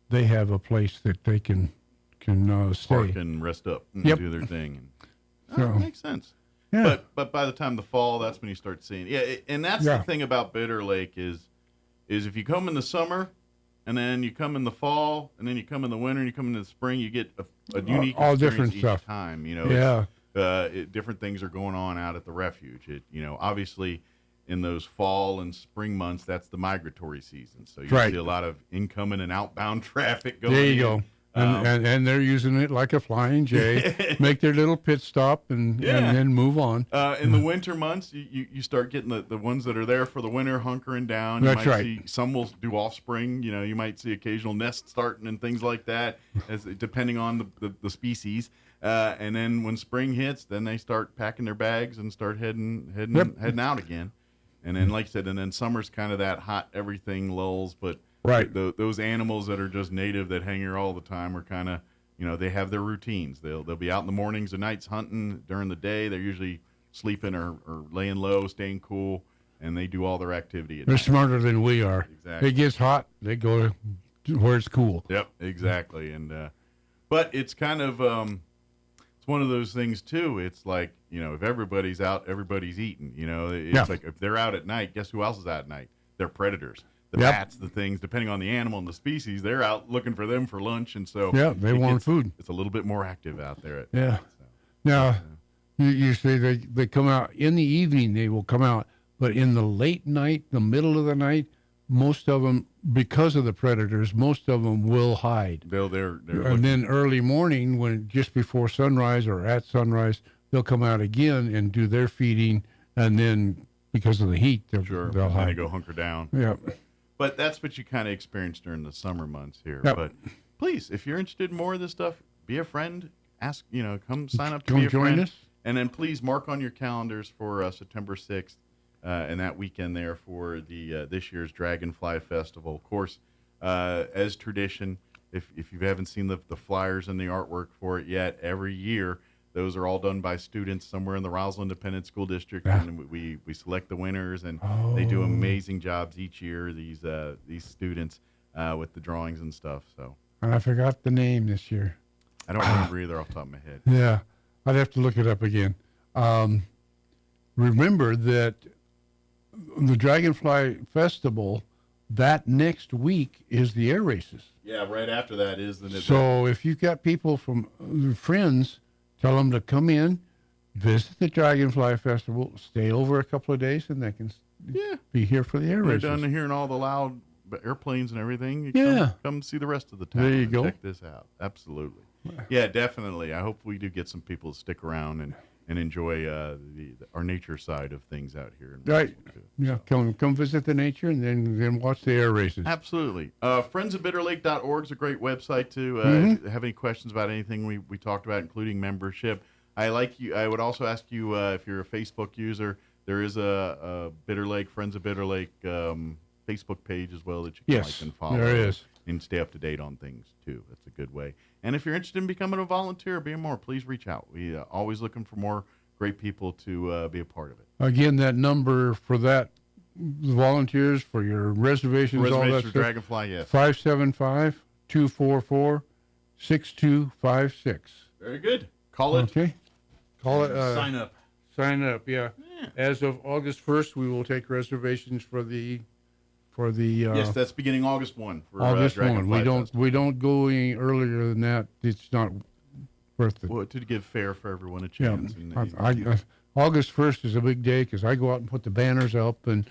they have a place that they can stay. Park and rest up and do their thing. That makes sense. Yeah. But by the time the fall, that's when you start seeing. Yeah, and that's the thing about Bitter Lake is if you come in the summer, and then you come in the fall, and then you come in the winter, and you come in the spring, you get a unique all experience different each stuff. time. You know, Yeah. Different things are going on out at the refuge. Obviously, in those fall and spring months, that's the migratory season. So you see a lot of incoming and outbound traffic going. There you go. And they're using it like a flying J, make their little pit stop and then move on. In the winter months, you start getting the ones that are there for the winter hunkering down. You That's might right. see some will do offspring. You might see occasional nests starting and things like that, depending on the species. And then when spring hits, then they start packing their bags and start heading out again. And then, like I said, and then summer's kind of that hot everything lulls, but those animals that are just native that hang here all the time are kind of, they have their routines. They'll be out in the mornings and nights hunting. During the day, they're usually sleeping or laying low, staying cool, and they do all their activity at They're night. smarter than we are. Exactly. It gets hot, they go to where it's cool. Yep, exactly. And but it's kind of it's one of those things too. It's like, if everybody's out, everybody's eating. It's like if they're out at night, guess who else is out at night? They're predators. The bats, the things, depending on the animal and the species, they're out looking for them for lunch, and so they want food. It's a little bit more active out there at Yeah. night, so. Now, you say they come out in the evening. They will come out, but in the late night, the middle of the night, most of them, because of the predators, most of them will hide. They're and then early morning, when just before sunrise or at sunrise, they'll come out again and do their feeding, and then because of the heat, they'll then hide. they go hunker down. Yeah. But that's what you kind of experience during the summer months here. Yep. But please, if you're interested in more of this stuff, be a friend. Ask, come sign up to Come be a join friend. us. And then please mark on your calendars for September 6th and that weekend there for the this year's Dragonfly Festival. Of course, as tradition, if you haven't seen the flyers and the artwork for it yet, every year those are all done by students somewhere in the Roswell Independent School District, and we select the winners, and they do amazing jobs each year. These students with the drawings and stuff. So I forgot the name this year. I don't remember either off the top of my head. Yeah, I'd have to look it up again. Remember that the Dragonfly Festival, that next week is the air races. Yeah, right after that is the. So if you've got people from friends, tell them to come in, visit the Dragonfly Festival, stay over a couple of days, and they can be here for the air We're races. done hearing all the loud airplanes and everything. Come see the rest of the town. There you and go. Check this out. Absolutely. Yeah, definitely. I hope we do get some people to stick around and enjoy our nature side of things out here. Right. Yeah. Come visit the nature and then watch the air races. Absolutely. Friendsofbitterlake.org is a great website too. If you have any questions about anything we talked about, including membership. I would also ask you if you're a Facebook user. There is a Bitter Lake, Friends of Bitter Lake Facebook page as well that you can like and follow. There is. And stay up to date on things too. That's a good way. And if you're interested in becoming a volunteer or being more, please reach out. We always looking for more great people to be a part of it. Again, that number for that, the volunteers, for your reservations, all that for stuff. Dragonfly, yes. 575-244-6256. Very good. Call it. Okay. Call it. Sign up. Sign up, yeah. As of August 1st, we will take reservations for the. Yes, that's beginning August 1 for August 1. Dragonfly We don't go any earlier than that. It's not worth it. Well, to give fair for everyone a chance. Yeah, August 1st is a big day because I go out and put the banners up, and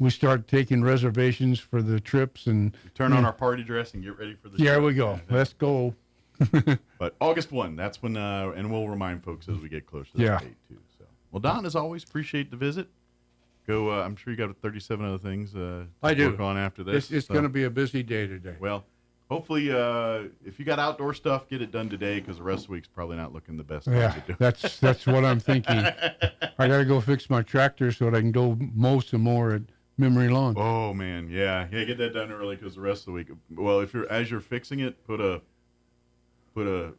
we start taking reservations for the trips. And turn on our party dress and get ready for the There show. we go. Let's go. But August 1, that's when, and we'll remind folks as we get closer to that date, too. So, well, Don, as always, appreciate the visit. Go. I'm sure you got 37 other things to work on after this. It's going to be a busy day today. Well, hopefully, if you got outdoor stuff, get it done today because the rest of the week's probably not looking the best. Yeah, time to do that's what I'm thinking. I got to go fix my tractor so that I can go mow some more at Memory Lawn. Oh man, yeah, get that done early because the rest of the week. Well, as you're fixing it, put a.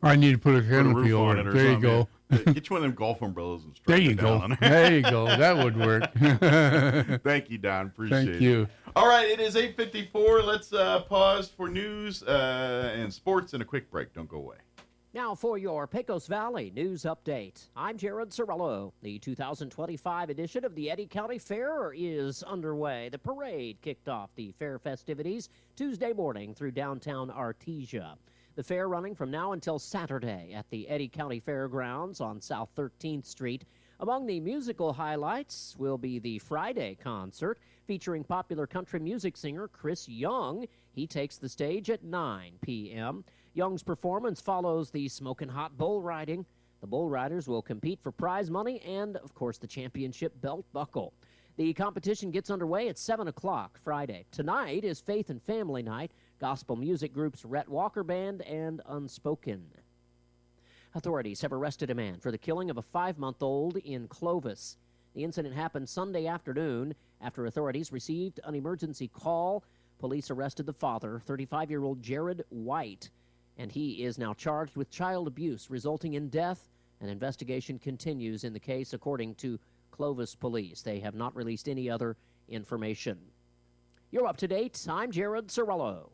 I need to put a canopy roof over on it. or There you something. go. Get you one of them golf umbrellas and strap There you it go. down. There you go. That would work. Thank you, Don. Appreciate it. Thank you. All right, it is 8:54. Let's pause for news and sports and a quick break. Don't go away. Now for your Pecos Valley News Update. I'm Jared Cirillo. The 2025 edition of the Eddy County Fair is underway. The parade kicked off the fair festivities Tuesday morning through downtown Artesia. The fair running from now until Saturday at the Eddy County Fairgrounds on South 13th Street. Among the musical highlights will be the Friday concert featuring popular country music singer Chris Young. He takes the stage at 9 p.m. Young's performance follows the smoking hot bull riding. The bull riders will compete for prize money and, of course, the championship belt buckle. The competition gets underway at 7 o'clock Friday. Tonight is Faith and Family Night. Gospel music groups Rhett Walker Band and Unspoken. Authorities have arrested a man for the killing of a 5-month-old in Clovis. The incident happened Sunday afternoon after authorities received an emergency call. Police arrested the father, 35-year-old Jared White, and he is now charged with child abuse resulting in death. An investigation continues in the case, according to Clovis Police. They have not released any other information. You're up to date. I'm Jared Cirillo.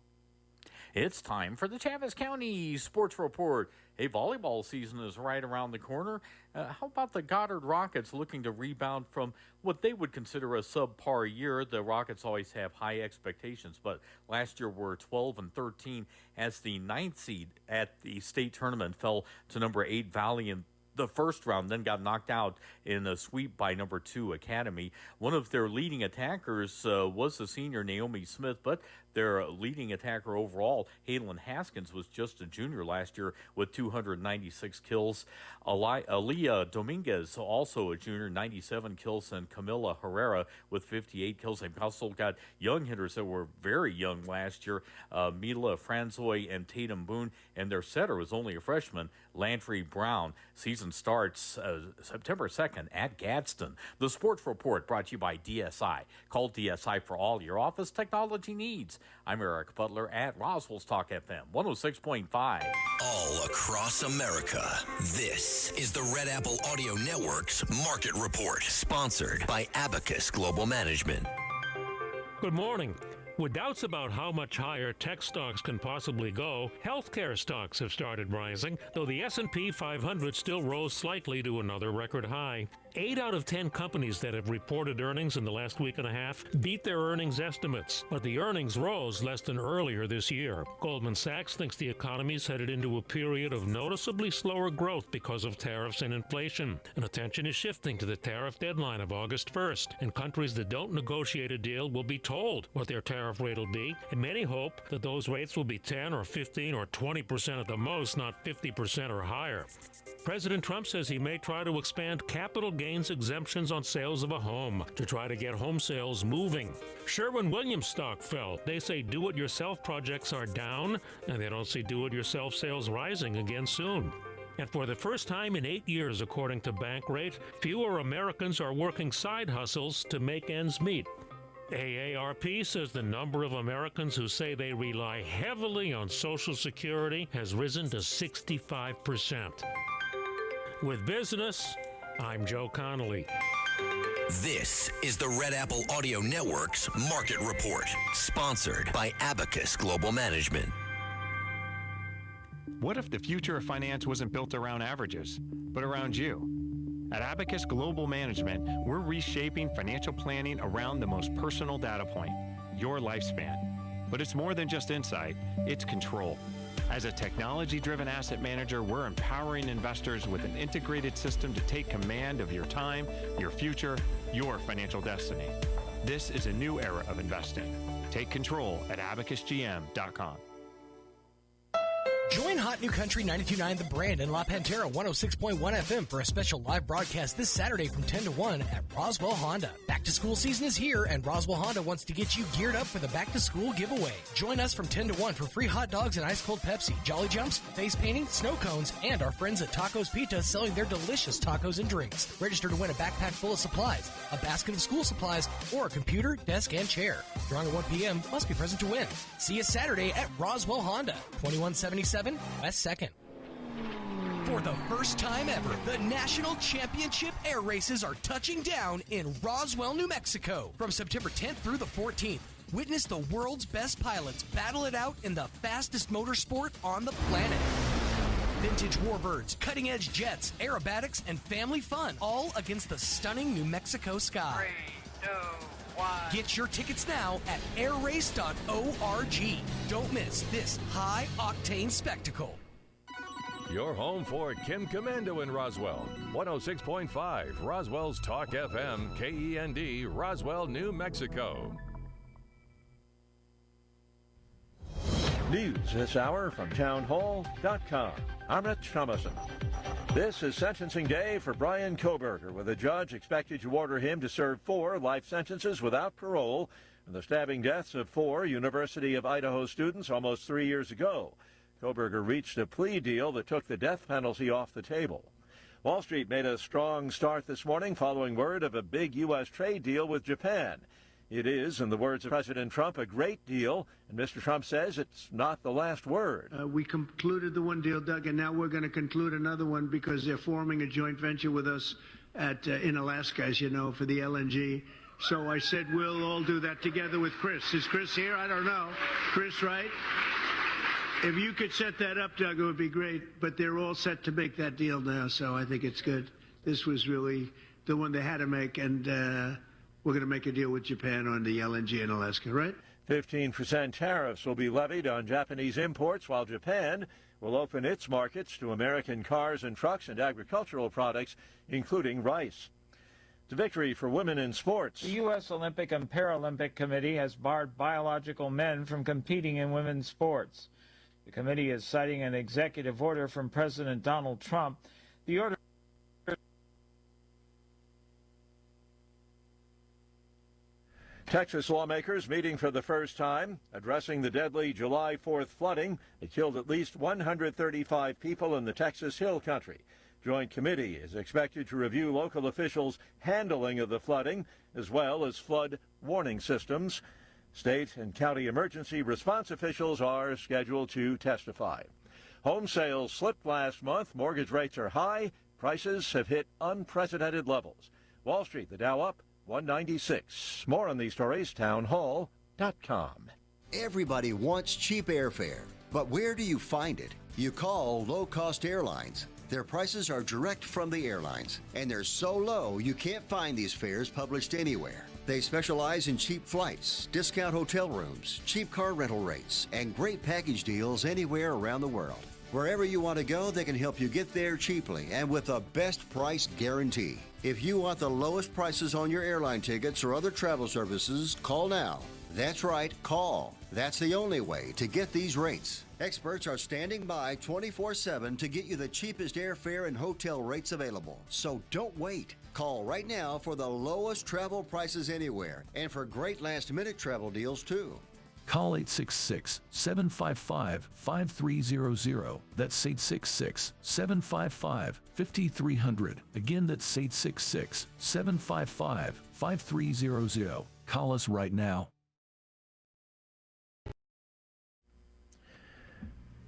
It's time for the Chaves County Sports Report. Hey, volleyball season is right around the corner. How about the Goddard Rockets looking to rebound from what they would consider a subpar year? The Rockets always have high expectations, but last year were 12-13 as the 9th seed at the state tournament fell to number 8 Valley in the first round, then got knocked out in a sweep by number 2 Academy. One of their leading attackers was the senior Naomi Smith, but their leading attacker overall, Halen Haskins, was just a junior last year with 296 kills. Aaliyah Dominguez, also a junior, 97 kills, and Camila Herrera with 58 kills. They've also got young hitters that were very young last year, Mila Franzoy and Tatum Boone, and their setter was only a freshman, Landry Brown. Season starts September 2nd at Gadsden. The Sports Report brought to you by DSI. Call DSI for all your office technology needs. I'm Eric Butler at Roswell's Talk FM 106.5. All across America, this is the Red Apple Audio Network's Market Report, sponsored by Abacus Global Management. Good morning. With doubts about how much higher tech stocks can possibly go, healthcare stocks have started rising, though the S&P 500 still rose slightly to another record high. 8 out of 10 companies that have reported earnings in the last week and a half beat their earnings estimates, but the earnings rose less than earlier this year. Goldman Sachs thinks the economy's headed into a period of noticeably slower growth because of tariffs and inflation, and attention is shifting to the tariff deadline of August 1st, and countries that don't negotiate a deal will be told what their tariff rate will be, and many hope that those rates will be 10 or 15 or 20% at the most, not 50% or higher. President Trump says he may try to expand capital gains exemptions on sales of a home to try to get home sales moving. Sherwin-Williams stock fell. They say do-it-yourself projects are down, and they don't see do-it-yourself sales rising again soon. And for the first time in 8 years, according to Bankrate, fewer Americans are working side hustles to make ends meet. AARP says the number of Americans who say they rely heavily on Social Security has risen to 65%. With business, I'm Joe Connolly. This is the Red Apple Audio Network's Market Report, sponsored by Abacus Global Management. What if the future of finance wasn't built around averages, but around you? At Abacus Global Management, we're reshaping financial planning around the most personal data point, your lifespan. But it's more than just insight, it's control. As a technology-driven asset manager, we're empowering investors with an integrated system to take command of your time, your future, your financial destiny. This is a new era of investing. Take control at abacusgm.com. Join Hot New Country 92.9 The Brand and La Pantera 106.1 FM for a special live broadcast this Saturday from 10 to 1 at Roswell Honda. Back to school season is here, and Roswell Honda wants to get you geared up for the back to school giveaway. Join us from 10 to 1 for free hot dogs and ice cold Pepsi, Jolly Jumps, face painting, snow cones, and our friends at Tacos Pita selling their delicious tacos and drinks. Register to win a backpack full of supplies, a basket of school supplies, or a computer, desk, and chair. Drawing at 1 p.m. must be present to win. See you Saturday at Roswell Honda, 2177 West 2nd. For the first time ever, the National Championship Air Races are touching down in Roswell, New Mexico. From September 10th through the 14th, witness the world's best pilots battle it out in the fastest motorsport on the planet. Vintage warbirds, cutting-edge jets, aerobatics, and family fun, all against the stunning New Mexico sky. 3, 2, 1. Get your tickets now at airrace.org. Don't miss this high-octane spectacle. Your home for Kim Commando in Roswell. 106.5 Roswell's Talk FM, KEND, Roswell, New Mexico. News this hour from townhall.com. I'm Rich Thomason. This is sentencing day for Brian Kohberger, with a judge expected to order him to serve 4 life sentences without parole in the stabbing deaths of 4 University of Idaho students almost 3 years ago. Kohberger reached a plea deal that took the death penalty off the table. Wall Street made a strong start this morning following word of a big U.S. trade deal with Japan. It is, in the words of President Trump, a great deal, and Mr. Trump says it's not the last word. We concluded the one deal, Doug, and now we're going to conclude another one because they're forming a joint venture with us in Alaska, as you know, for the LNG. So I said we'll all do that together with Chris. Is Chris here? I don't know. Chris, right? If you could set that up, Doug, it would be great. But they're all set to make that deal now, so I think it's good. This was really the one they had to make, and we're going to make a deal with Japan on the LNG in Alaska, right? 15% tariffs will be levied on Japanese imports, while Japan will open its markets to American cars and trucks and agricultural products, including rice. It's a victory for women in sports. The U.S. Olympic and Paralympic Committee has barred biological men from competing in women's sports. The committee is citing an executive order from President Donald Trump. The order Texas lawmakers meeting for the first time, addressing the deadly July 4th flooding that killed at least 135 people in the Texas Hill Country. Joint committee is expected to review local officials' handling of the flooding, as well as flood warning systems. State and county emergency response officials are scheduled to testify. Home sales slipped last month. Mortgage rates are high. Prices have hit unprecedented levels. Wall Street, the Dow up 196. More on these stories, townhall.com. Everybody wants cheap airfare, but where do you find it? You call low-cost airlines. Their prices are direct from the airlines, and they're so low you can't find these fares published anywhere. They specialize in cheap flights, discount hotel rooms, cheap car rental rates, and great package deals anywhere around the world. Wherever you want to go, they can help you get there cheaply and with a best price guarantee. If you want the lowest prices on your airline tickets or other travel services, call now. That's right, call. That's the only way to get these rates. Experts are standing by 24/7 to get you the cheapest airfare and hotel rates available. So don't wait. Call right now for the lowest travel prices anywhere and for great last-minute travel deals, too. Call 866-755-5300. That's 866-755-5300. Again, that's 866-755-5300. Call us right now.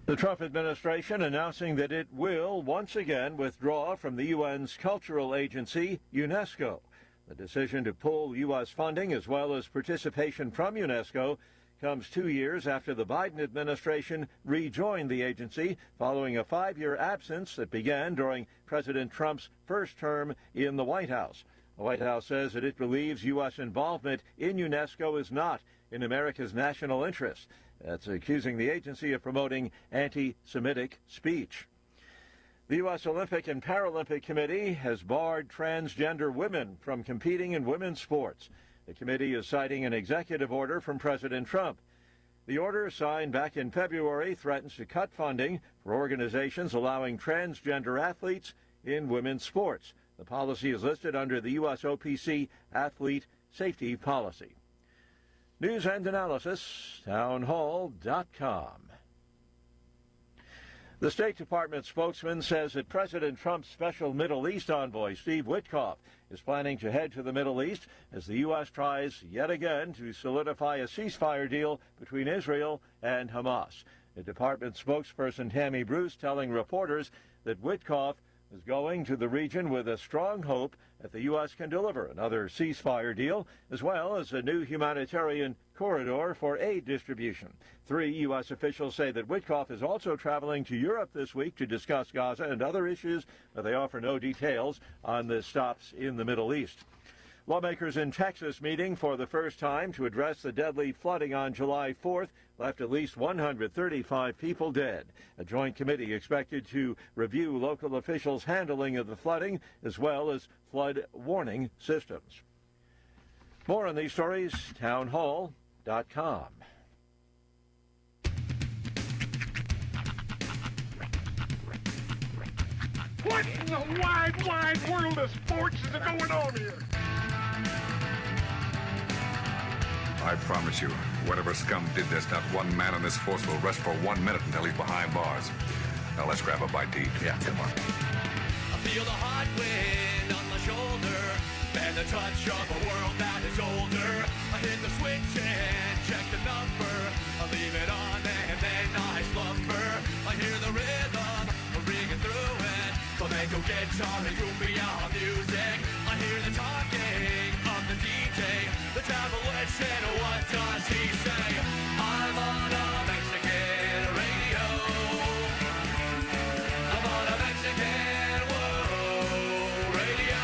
The Trump administration announcing that it will once again withdraw from the UN's cultural agency, UNESCO. The decision to pull U.S. funding as well as participation from UNESCO comes 2 years after the Biden administration rejoined the agency following a 5-year absence that began during President Trump's first term in the White House. The White House says that it believes U.S. involvement in UNESCO is not in America's national interest. That's accusing the agency of promoting anti-Semitic speech. The U.S. Olympic and Paralympic Committee has barred transgender women from competing in women's sports. The committee is citing an executive order from President Trump. The order, signed back in February, threatens to cut funding for organizations allowing transgender athletes in women's sports. The policy is listed under the U.S. OPC Athlete Safety Policy. News and analysis, townhall.com. The State Department spokesman says that President Trump's special Middle East envoy, Steve Witkoff, is planning to head to the Middle East as the U.S. tries yet again to solidify a ceasefire deal between Israel and Hamas. The department spokesperson Tammy Bruce telling reporters that Witkoff is going to the region with a strong hope that the U.S. can deliver another ceasefire deal, as well as a new humanitarian corridor for aid distribution. 3 U.S. officials say that Witkoff is also traveling to Europe this week to discuss Gaza and other issues, but they offer no details on the stops in the Middle East. Lawmakers in Texas meeting for the first time to address the deadly flooding on July 4th left at least 135 people dead. A joint committee expected to review local officials' handling of the flooding as well as flood warning systems. More on these stories, townhall.com. What in the wide, wide world of sports is going on here? I promise you, whatever scum did this, not one man on this force will rest for 1 minute until he's behind bars. Now let's grab a bite to eat. Yeah, come on. I feel the hot wind on my shoulder and the touch of a world that is older. I hit the switch and check the number. I leave it on and then I slumber. I hear the rhythm ringing through it. Flamenco guitar and cumbia music. I hear the talking of the DJ. The travel listen, what does he say? I'm on a Mexican radio. I'm on a Mexican radio.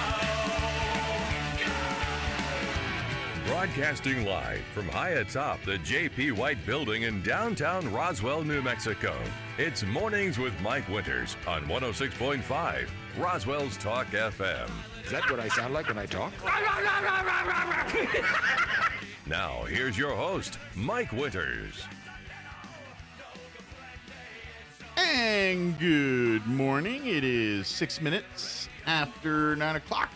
Broadcasting live from high atop the J.P. White Building in downtown Roswell, New Mexico. It's Mornings with Mike Winters on 106.5 Roswell's Talk FM. Is that what I sound like when I talk? Now, here's your host, Mike Winters. And good morning. It is 6 minutes after 9 o'clock.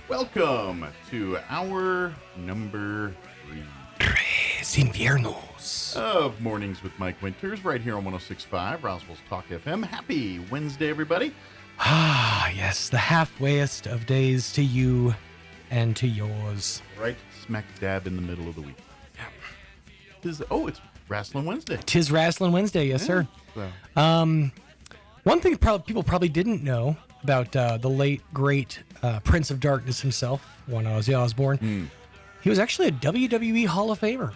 Welcome to hour number 3. Tres Inviernos of Mornings with Mike Winters, right here on 106.5 Roswell's Talk FM. Happy Wednesday, everybody. Ah, yes, the halfwayest of days to you and to yours. Right smack dab in the middle of the week. Yeah. It's Wrestling Wednesday. Tis Wrestling Wednesday, yes, sir. So. One thing people probably didn't know about the late, great Prince of Darkness himself, one Ozzy Osbourne. He was actually a WWE Hall of Famer.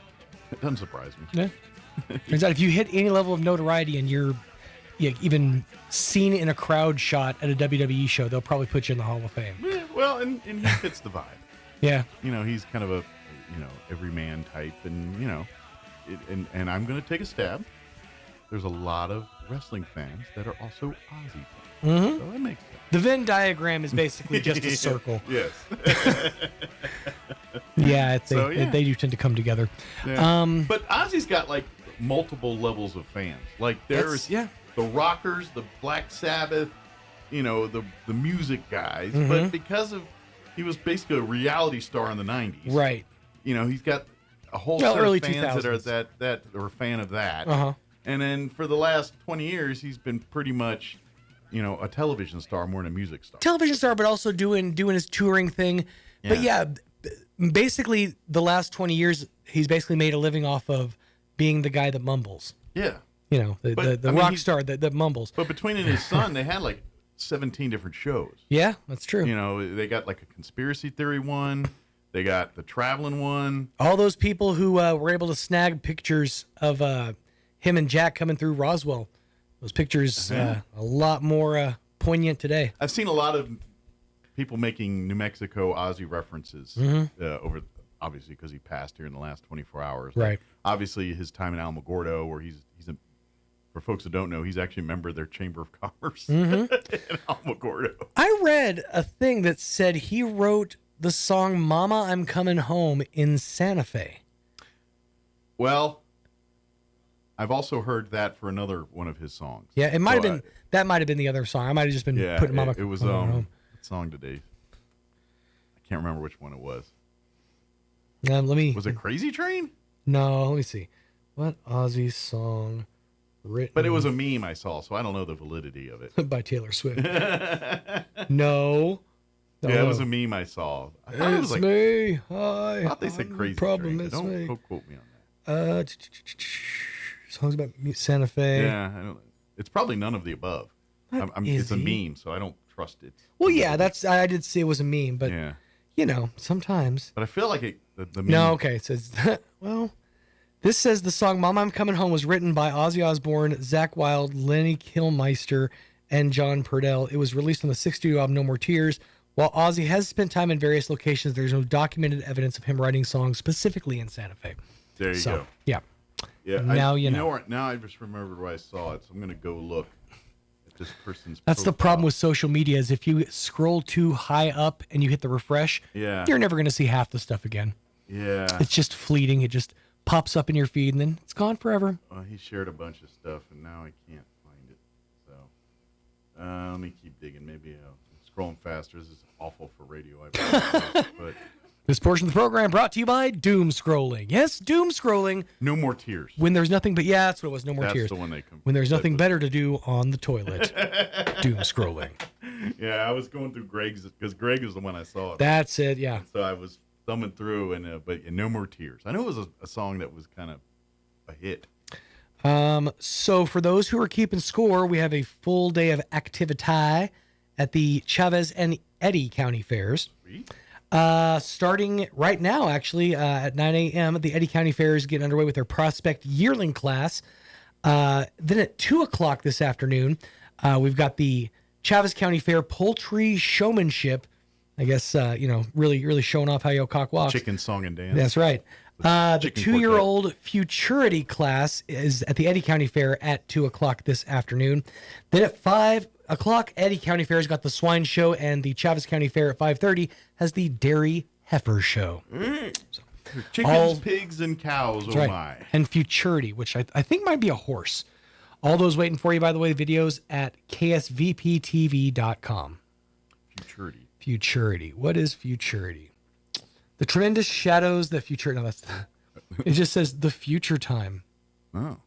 It doesn't surprise me. Yeah. Turns out if you hit any level of notoriety and you're even seen in a crowd shot at a WWE show, they'll probably put you in the Hall of Fame. Yeah, well, and he fits the vibe. Yeah. You know, he's kind of a, everyman type, and, and I'm going to take a stab. There's a lot of wrestling fans that are also Ozzy fans. Mm-hmm. So that makes sense. The Venn diagram is basically just a circle. Yes. Yeah, they do tend to come together. Yeah. But Ozzy's got like multiple levels of fans. Like there's the rockers, the Black Sabbath, the music guys. Mm-hmm. But because he was basically a reality star in the 90s. Right. He's got a whole set early of fans 2000s. that are a fan of that. Uh-huh. And then for the last 20 years, he's been pretty much, a television star more than a music star. Television star, but also doing his touring thing. Yeah. But yeah, basically the last 20 years, he's basically made a living off of being the guy that mumbles. Yeah. The rock star that mumbles. But between and his son, they had like 17 different shows. Yeah, that's true. They got like a conspiracy theory one. They got the traveling one. All those people who were able to snag pictures of him and Jack coming through Roswell. Those pictures a lot more poignant today. I've seen a lot of people making New Mexico Ozzy references over obviously because he passed here in the last 24 hours. Right. Obviously, his time in Alamogordo, where he's for folks that don't know, he's actually a member of their Chamber of Commerce in Alamogordo. I read a thing that said he wrote the song "Mama, I'm Coming Home" in Santa Fe. Well, I've also heard that for another one of his songs. Yeah, it might have been. That might have been the other song. I might have just been putting "Mama." It was Coming Home. what song today? I can't remember which one it was. Let me. Was it "Crazy Train"? No, let me see. What Ozzy song written? But it was a meme I saw, so I don't know the validity of it. By Taylor Swift. No. Yeah, it was a meme I saw. I thought it was like, me. Hi. I thought they said "Crazy problem. Train." It's me. Don't quote me on that. Songs about Santa Fe. Yeah, I don't. It's probably none of the above. It's a meme, so I don't trust it. Well, yeah, I did see it was a meme, but Yeah. Sometimes. But I feel like the meme. No, okay. It says, well, this says the song "Mama, I'm Coming Home" was written by Ozzy Osbourne, Zakk Wylde, Lenny Kilmister, and John Purdell. It was released on the sixth studio album No More Tears. While Ozzy has spent time in various locations, there's no documented evidence of him writing songs specifically in Santa Fe. There you go. Yeah. Yeah. Now you know. Now I just remembered where I saw it, so I'm going to go look at this person's. That's the problem with social media is if you scroll too high up and you hit the refresh, you're never going to see half the stuff again. Yeah. It's just fleeting. It just pops up in your feed and then it's gone forever. Well, he shared a bunch of stuff, and now I can't find it. So let me keep digging. Maybe scrolling faster. This is awful for radio. But this portion of the program brought to you by Doom Scrolling. Yes, Doom Scrolling. No More Tears. When there's nothing but, that's what it was, No More That's Tears. the one they come. When there's nothing better to do on the toilet. Doom Scrolling. Yeah, I was going through Greg's, because Greg is the one I saw. That's it, yeah. So I was thumbing through, and No More Tears. I know it was a song that was kind of a hit. So for those who are keeping score, we have a full day of activity at the Chavez and Eddy County Fairs. Sweet. Starting right now, actually, at 9 a.m., the Eddy County Fair is getting underway with their Prospect Yearling class. Then at 2 o'clock this afternoon, we've got the Chavez County Fair Poultry Showmanship. I guess, really showing off how your cock walks. Chicken song and dance. That's right. The 2-year-old Futurity class is at the Eddy County Fair at 2 o'clock this afternoon. Then at 5 o'clock, Eddy County Fair's got the Swine Show, and the Chavez County Fair at 5:30 has the Dairy Heifer Show. So, Chickens, pigs, and cows. that's Oh right. my! And Futurity, which I think might be a horse. All those waiting for you, by the way. Videos at ksvptv.com. Futurity. What is Futurity? The tremendous shadows that future. No, that's. It just says the future time. Oh.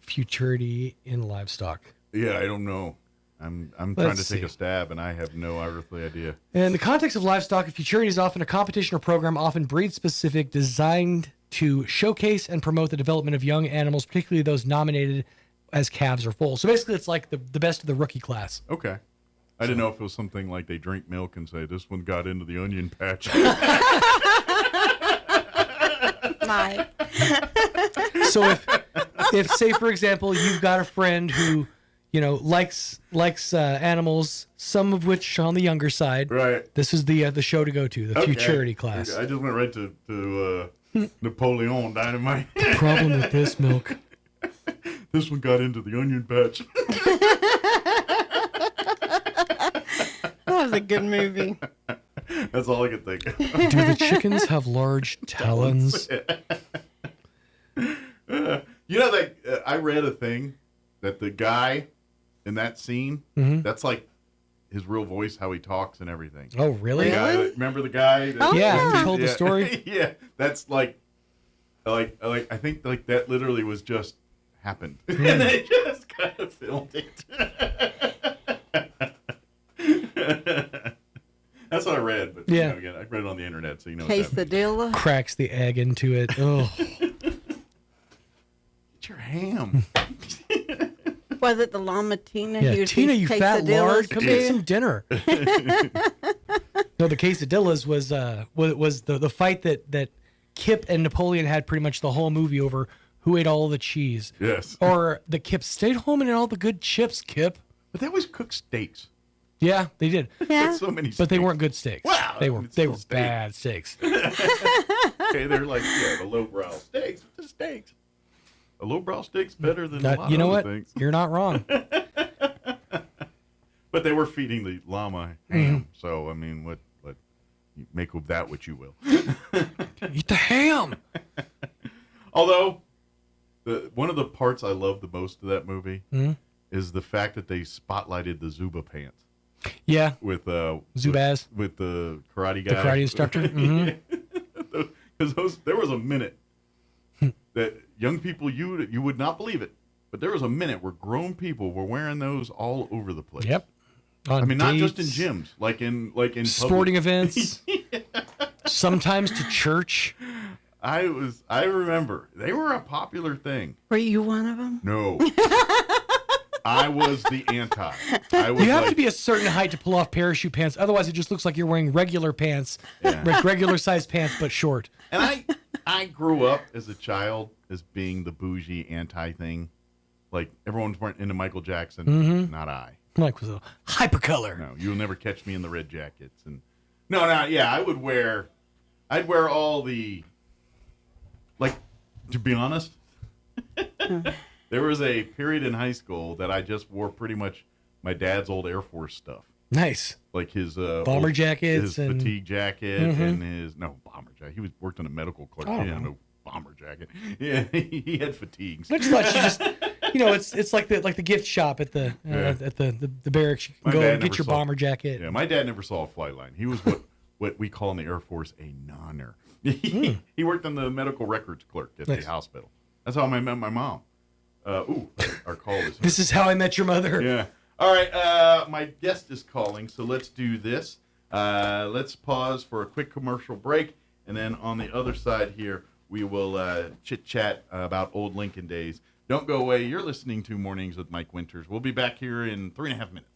Futurity in livestock. Yeah, I don't know. I'm trying to take a stab, and I have no earthly idea. In the context of livestock, futurity is often a competition or program, often breed-specific, designed to showcase and promote the development of young animals, particularly those nominated as calves or foals. So basically, it's like the best of the rookie class. Okay. I didn't know if it was something like they drink milk and say, this one got into the onion patch. So if say, for example, you've got a friend who, likes animals, some of which on the younger side. Right. This is the show to go to, the Futurity class. Okay. I just went right to Napoleon Dynamite. The problem with this milk. This one got into the onion patch. That was a good movie. That's all I could think of. Do the chickens have large talons? I read a thing that the guy in that scene, that's like his real voice, how he talks and everything. Oh, really? Remember the guy? Who told the story? Yeah, that's like I think like that literally was just happened, and they just kind of filmed it. That's what I read, but again, I read it on the internet, so you know. Quesadilla cracks the egg into it. Oh, get your ham. Was it the llama Tina? Yeah, Tina, you fat lard, come get some dinner. No, the quesadillas was the fight that Kip and Napoleon had pretty much the whole movie over who ate all the cheese. Yes. Or the Kip stayed home and ate all the good chips, Kip. But they always cook steaks. Yeah, they did. Yeah. So many But they weren't good steaks. Wow. They were bad steaks. Okay, they're like, the lowbrow steaks. The steaks. A lowbrow steak's better than a lot You know of other what? things. You're not wrong. But they were feeding the llama ham. So, I mean, what you make of that what you will. Eat the ham. Although, one of the parts I love the most of that movie is the fact that they spotlighted the Zuba pants. Yeah. With Zubaz. With the karate guy. The karate instructor. Because there was a minute that young people, you would not believe it, but there was a minute where grown people were wearing those all over the place. Yep. I mean, not just in gyms, like in sporting public. events. Sometimes to church. I remember they were a popular thing. Were you one of them? No. I was the anti. You have to be a certain height to pull off parachute pants. Otherwise, it just looks like you're wearing regular pants, like regular sized pants, but short. And I grew up as a child as being the bougie anti thing. Like, everyone's weren't into Michael Jackson. Not I. Mike was a hypercolor. No, you'll never catch me in the red jackets. And I'd wear all the, like, to be honest, there was a period in high school that I just wore pretty much my dad's old Air Force stuff. Nice. Like his bomber jackets, his fatigue jacket, and his bomber jacket. He worked in a medical clerk. Oh. He had no bomber jacket. Yeah, he had fatigues. I just thought you just, it's like the gift shop at the barracks. You can go and get your bomber jacket. Yeah, my dad never saw a flight line. He was what we call in the Air Force a nonner. He worked on the medical records clerk at the hospital. That's how I met my mom. Our call is here. This is how I met your mother. Yeah. All right, my guest is calling, so let's do this. Let's pause for a quick commercial break, and then on the other side here, we will chit-chat about old Lincoln days. Don't go away. You're listening to Mornings with Mike Winters. We'll be back here in 3.5 minutes.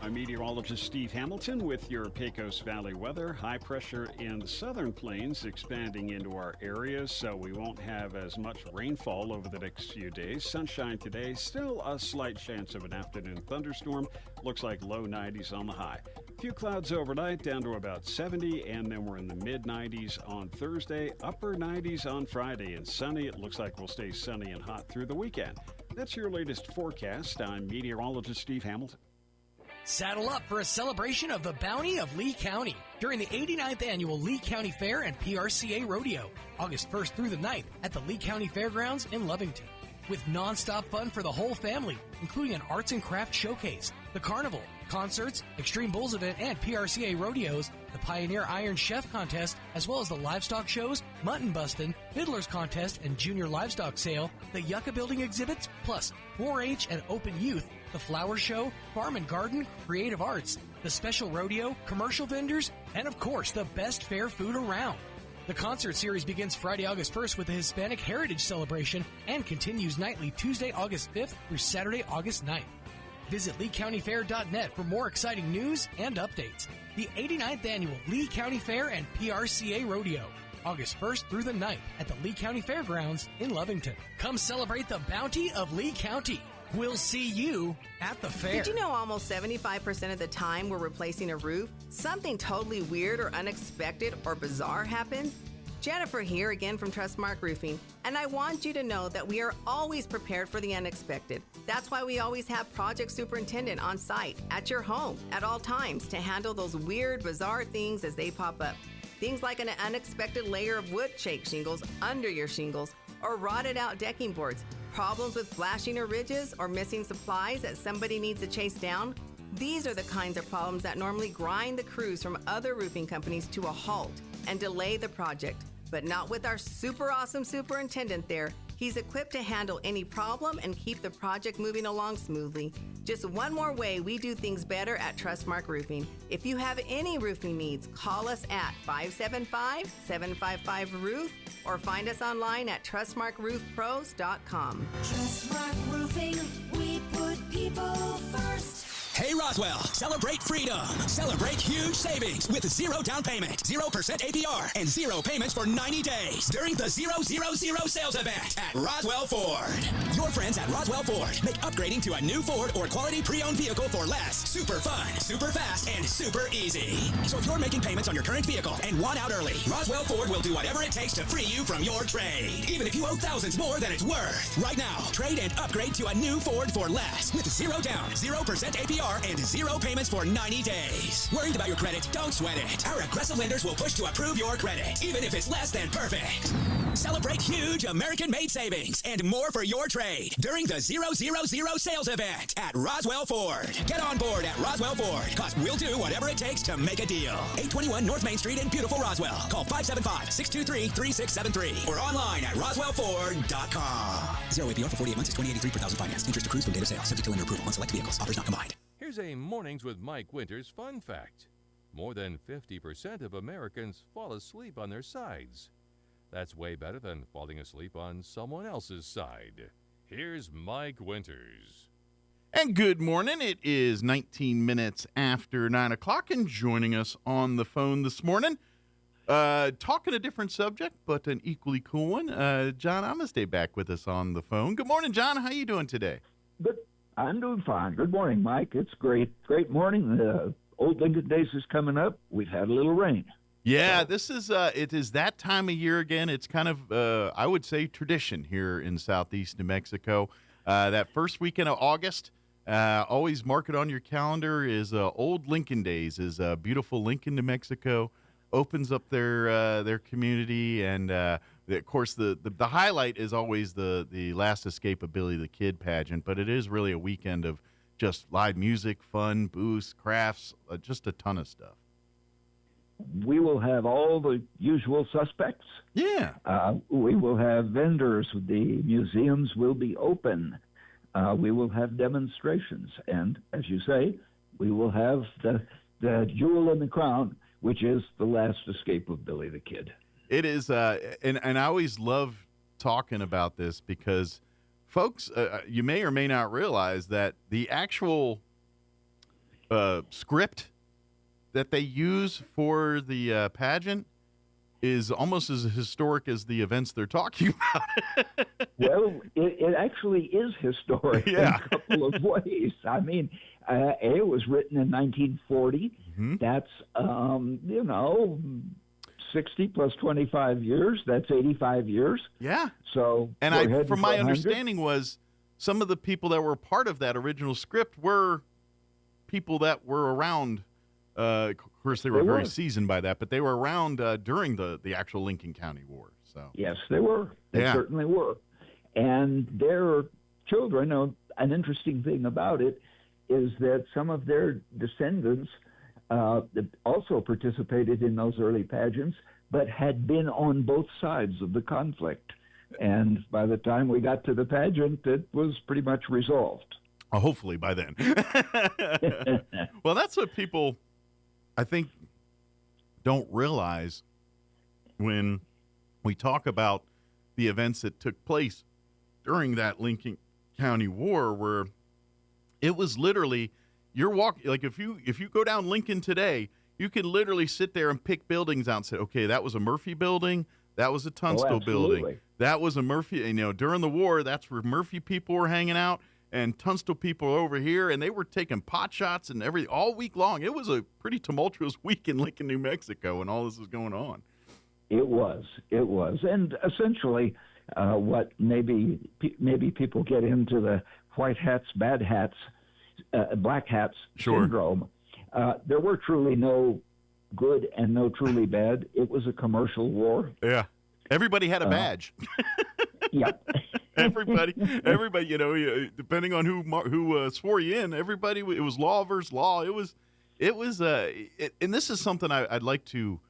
I'm meteorologist Steve Hamilton with your Pecos Valley weather. High pressure in the southern plains expanding into our areas, so we won't have as much rainfall over the next few days. Sunshine today, still a slight chance of an afternoon thunderstorm. Looks like low 90s on the high. Few clouds overnight, down to about 70, and then we're in the mid-90s on Thursday, upper 90s on Friday, and sunny. It looks like we'll stay sunny and hot through the weekend. That's your latest forecast. I'm meteorologist Steve Hamilton. Saddle up for a celebration of the bounty of Lee County during the 89th Annual Lee County Fair and PRCA Rodeo, August 1st through the 9th at the Lee County Fairgrounds in Lovington. With nonstop fun for the whole family, including an arts and crafts showcase, the carnival, concerts, Extreme Bulls event, and PRCA rodeos, the Pioneer Iron Chef contest, as well as the livestock shows, mutton bustin', fiddlers contest, and junior livestock sale, the Yucca building exhibits, plus 4-H and open youth, the flower show, farm and garden, creative arts, the special rodeo, commercial vendors, and of course, the best fair food around. The concert series begins Friday, August 1st with the Hispanic Heritage Celebration and continues nightly Tuesday, August 5th through Saturday, August 9th. Visit LeeCountyFair.net for more exciting news and updates. The 89th Annual Lee County Fair and PRCA Rodeo, August 1st through the 9th at the Lee County Fairgrounds in Lovington. Come celebrate the bounty of Lee County. We'll see you at the fair. Did you know almost 75% of the time we're replacing a roof, something totally weird or unexpected or bizarre happens? Jennifer here again from Trustmark Roofing, and I want you to know that we are always prepared for the unexpected. That's why we always have project superintendent on site at your home at all times to handle those weird, bizarre things as they pop up. Things like an unexpected layer of wood shake shingles under your shingles or rotted out decking boards, problems with flashing or ridges, or missing supplies that somebody needs to chase down. These are the kinds of problems that normally grind the crews from other roofing companies to a halt and delay the project. But not with our super awesome superintendent there. He's equipped to handle any problem and keep the project moving along smoothly. Just one more way we do things better at Trustmark Roofing. If you have any roofing needs, call us at 575-755-ROOF or find us online at trustmarkroofpros.com. Trustmark Roofing, we put people first. Hey Roswell, celebrate freedom. Celebrate huge savings with 0 down payment, 0% APR, and 0 payments for 90 days during the 000 sales event at Roswell Ford. Your friends at Roswell Ford make upgrading to a new Ford or quality pre-owned vehicle for less super fun, super fast, and super easy. So if you're making payments on your current vehicle and want out early, Roswell Ford will do whatever it takes to free you from your trade, even if you owe thousands more than it's worth. Right now, trade and upgrade to a new Ford for less with 0 down, 0% APR, and 0 payments for 90 days. Worried about your credit? Don't sweat it. Our aggressive lenders will push to approve your credit, even if it's less than perfect. Celebrate huge American-made savings and more for your trade during the 000 sales event at Roswell Ford. Get on board at Roswell Ford, because we'll do whatever it takes to make a deal. 821 North Main Street in beautiful Roswell. Call 575-623-3673 or online at roswellford.com. 0 APR for 48 months is $20.83 per thousand finance. Interest accrues from date of sale. Subject to lender approval on select vehicles. Offers not combined. Here's a Mornings with Mike Winters fun fact. More than 50% of Americans fall asleep on their sides. That's way better than falling asleep on someone else's side. Here's Mike Winters. And good morning. It is 19 minutes after 9 o'clock, and joining us on the phone this morning, talking a different subject, but an equally cool one, John Amistad back with us on the phone. Good morning, John. How you doing today? Good. I'm doing fine. Good morning, Mike. It's great morning. Old Lincoln Days is coming up. We've had a little rain. Yeah, this is it is that time of year again. It's kind of I would say tradition here in southeast New Mexico. That first weekend of August, always mark it on your calendar, is Old Lincoln Days. Is beautiful Lincoln, New Mexico opens up their community, and of course the highlight is always the Last Escape of Billy the Kid pageant. But it is really a weekend of just live music, fun, booths, crafts, just a ton of stuff. We will have all the usual suspects. Yeah. We will have vendors. The museums will be open. We will have demonstrations. And as you say, we will have the jewel in the crown, which is the Last Escape of Billy the Kid. It is, and I always love talking about this because, folks, you may or may not realize that the actual script that they use for the pageant is almost as historic as the events they're talking about. Well, it actually is historic in a couple of ways. I mean, it was written in 1940. Mm-hmm. That's, 60 plus 25 years. That's 85 years. Yeah. So, and from my understanding was some of the people that were part of that original script were people that were around. Of course, they were very seasoned by that, but they were around during the actual Lincoln County War. So yes, they were. They certainly were. And their children, an interesting thing about it is that some of their descendants also participated in those early pageants, but had been on both sides of the conflict. And by the time we got to the pageant, it was pretty much resolved. Hopefully by then. Well, that's what people, I think, don't realize when we talk about the events that took place during that Lincoln County War, where it was literally you're walking, like if you go down Lincoln today, you can literally sit there and pick buildings out and say, okay, that was a Murphy building, that was a Tunstall building, that was a Murphy. During the war, that's where Murphy people were hanging out. And Tunstall people over here, and they were taking pot shots and everything all week long. It was a pretty tumultuous week in Lincoln, New Mexico, when all this was going on. It was, and essentially, what maybe people get into the white hats, bad hats, black hats syndrome. There were truly no good and no truly bad. It was a commercial war. Yeah, everybody had a badge. Yeah. Everybody, depending on who swore you in, everybody, it was law versus law. And this is something I'd like to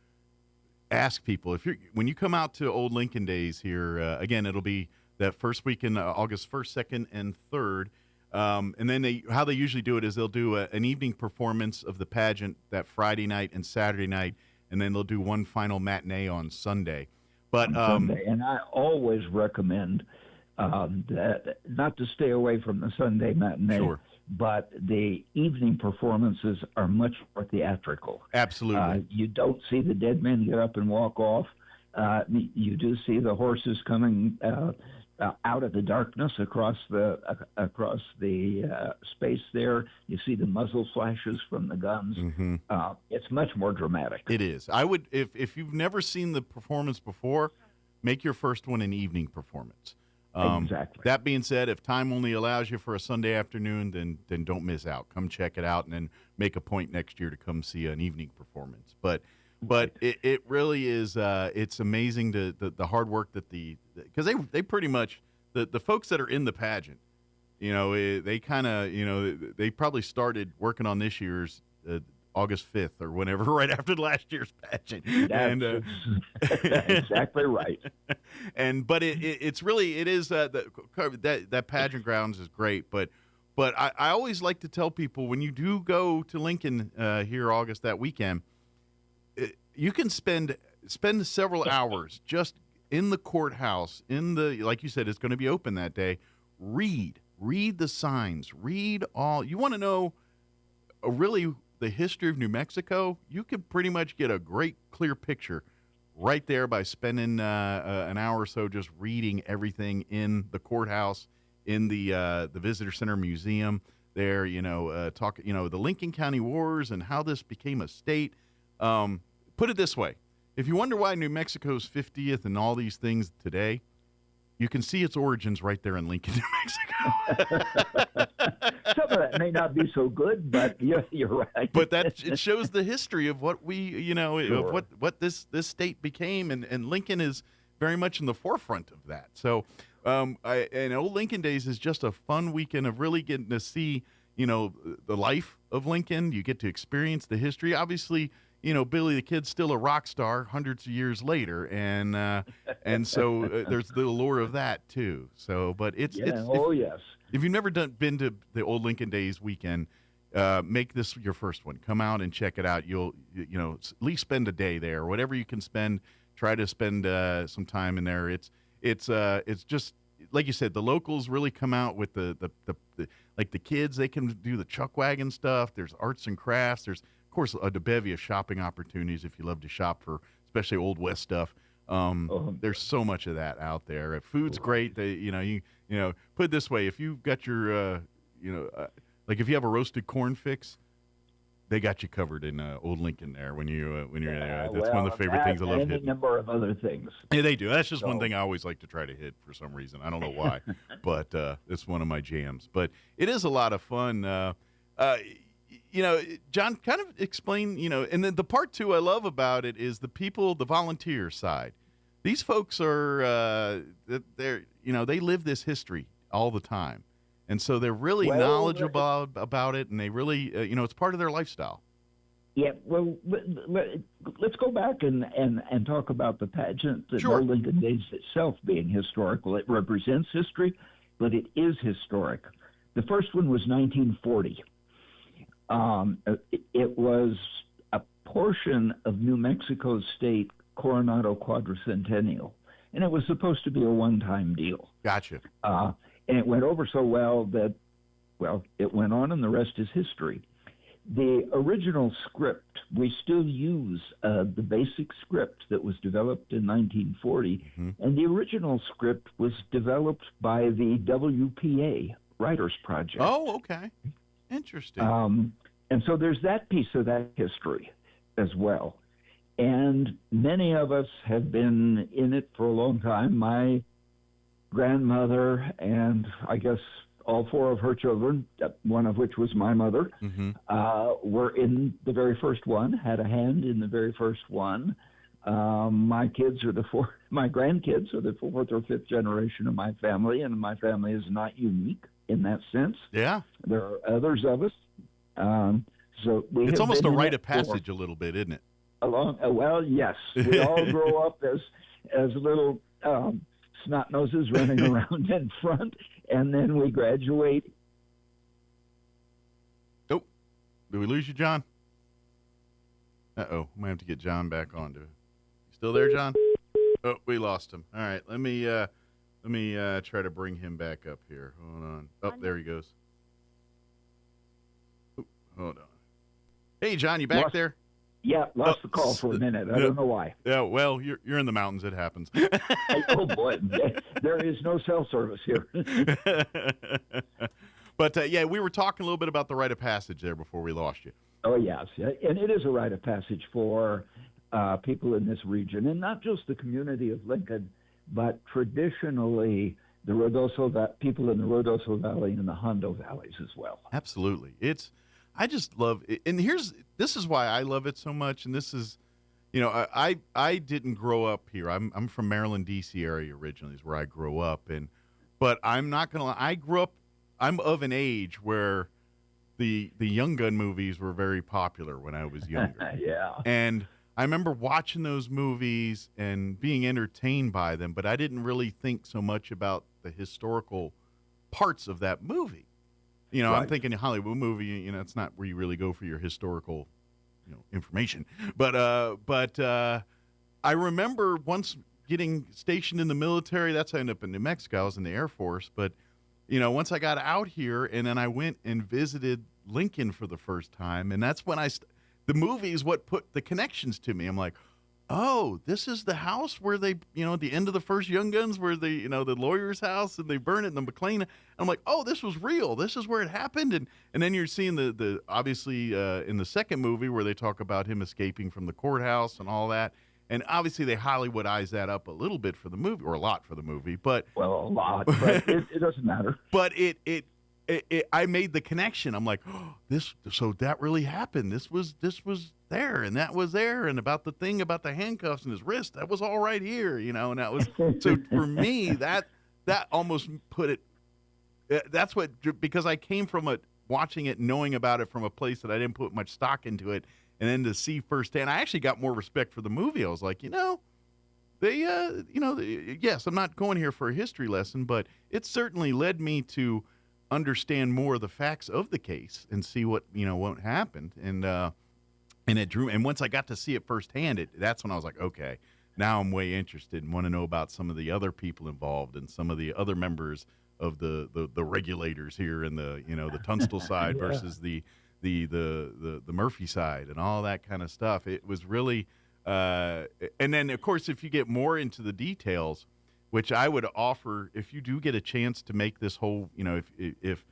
ask people. When you come out to Old Lincoln Days here, again, it'll be that first weekend, August 1st, 2nd, and 3rd. And then how they usually do it is they'll do an evening performance of the pageant that Friday night and Saturday night, and then they'll do one final matinee on Sunday. But Sunday, and I always recommend that not to stay away from the Sunday matinee, but the evening performances are much more theatrical. Absolutely. You don't see the dead men get up and walk off. You do see the horses coming out of the darkness across the space there. You see the muzzle flashes from the guns. Mm-hmm. It's much more dramatic. It is. I would, if you've never seen the performance before, make your first one an evening performance. Exactly. That being said, if time only allows you for a Sunday afternoon, then don't miss out. Come check it out, and then make a point next year to come see an evening performance. But it really is. It's amazing the hard work that because they pretty much the folks that are in the pageant, they kind of they probably started working on this year's August 5th or whenever, right after last year's pageant. That's exactly right. But it's really, it is that pageant grounds is great. But I always like to tell people, when you do go to Lincoln here August that weekend, you can spend several hours just in the courthouse, like you said, it's going to be open that day. Read the signs, read all. You want to know really the history of New Mexico, you can pretty much get a great clear picture right there by spending an hour or so just reading everything in the courthouse, in the visitor center museum there, the Lincoln County Wars and how this became a state. Put it this way. If you wonder why New Mexico's 50th and all these things today, you can see its origins right there in Lincoln, New Mexico. Some of that may not be so good, but you're right. But it shows the history of what we, Sure. of what this state became, and Lincoln is very much in the forefront of that. So, and Old Lincoln Days is just a fun weekend of really getting to see, the life of Lincoln. You get to experience the history. Obviously, Billy the Kid's still a rock star hundreds of years later, and so there's the allure of that too. So, but it's yes. If you've never been to the Old Lincoln Days weekend, make this your first one. Come out and check it out. You'll at least spend a day there, whatever you can spend. Try to spend some time in there. It's just like you said. The locals really come out with the like the kids. They can do the chuck wagon stuff. There's arts and crafts. There's of course a bevy of shopping opportunities if you love to shop for especially Old West stuff. There's so much of that out there. Food's great. You put it this way: if you've got your like if you have a roasted corn fix, they got you covered in Old Lincoln there when you're there. That's one of the favorite things I love hitting. A number of other things. Yeah, they do. That's just one thing I always like to try to hit for some reason. I don't know why, but it's one of my jams. But it is a lot of fun. John, kind of explain, and then the part two I love about it is the people, the volunteer side. These folks are, they live this history all the time. And so they're really knowledgeable about it, and they really, it's part of their lifestyle. Yeah, well, let's go back and talk about the pageant, the Sure. Old Lincoln Days itself being historical. It represents history, but it is historic. The first one was 1940. It was a portion of New Mexico State Coronado Quadricentennial, and it was supposed to be a one-time deal. Gotcha. And it went over so well that, it went on, and the rest is history. The original script, we still use the basic script that was developed in 1940, and the original script was developed by the WPA Writers Project. Oh, okay. Interesting. And so there's that piece of that history as well. And many of us have been in it for a long time. My grandmother and I guess all four of her children, one of which was my mother, were in the very first one, had a hand in the very first one. My grandkids are the fourth or fifth generation of my family, and my family is not unique in that sense. Yeah. There are others of us. So it's almost a rite of passage a little bit, isn't it? Well, yes. We all grow up as little snot noses running around in front, and then we graduate. Oh, did we lose you, John? Uh-oh, we might have to get John back on. Still there, John? Oh, we lost him. All right, let me try to bring him back up here. Hold on. Oh, there he goes. Hold on. Hey, John, you back there? Yeah, lost the call for a minute. I don't know why. Yeah, well, you're in the mountains. It happens. Oh, boy. There is no cell service here. But, yeah, we were talking a little bit about the rite of passage there before we lost you. Oh, yes. And it is a rite of passage for people in this region, and not just the community of Lincoln, but traditionally the people in the Ruidoso Valley and the Hondo Valleys as well. Absolutely. I just love it. And this is why I love it so much. And this is, I didn't grow up here. I'm from Maryland, D.C. area originally is where I grew up. But I'm not going to lie. I'm of an age where the Young Gun movies were very popular when I was younger. Yeah. And I remember watching those movies and being entertained by them, but I didn't really think so much about the historical parts of that movie. Right. I'm thinking a Hollywood movie, it's not where you really go for your historical, information. But I remember once getting stationed in the military. That's how I ended up in New Mexico. I was in the Air Force. But, once I got out here and then I went and visited Lincoln for the first time, and that's when the movie is what put the connections to me. I'm like, oh, this is the house where they, at the end of the first Young Guns, where they, the lawyer's house, and they burn it in the McLean. I'm like, oh, this was real. This is where it happened. And then you're seeing the obviously in the second movie where they talk about him escaping from the courthouse and all that. And obviously they Hollywoodize that up a little bit for the movie, or a lot for the movie. But a lot, but it doesn't matter. But I made the connection. I'm like, oh, so that really happened. This was there, and that was there, and about the thing about the handcuffs and his wrist, that was all right here, and that was so for me that almost put it. That's what, because I came from watching it, knowing about it from a place that I didn't put much stock into it, and then to see firsthand, I actually got more respect for the movie. I was like, yes, I'm not going here for a history lesson, but it certainly led me to understand more of the facts of the case and see what happened, and it drew. And once I got to see it firsthand, that's when I was like, okay, now I'm way interested and want to know about some of the other people involved and some of the other members of the regulators here in the Tunstall side Yeah. versus the Murphy side and all that kind of stuff. It was really, and then of course if you get more into the details, which I would offer if you do get a chance to make this whole, if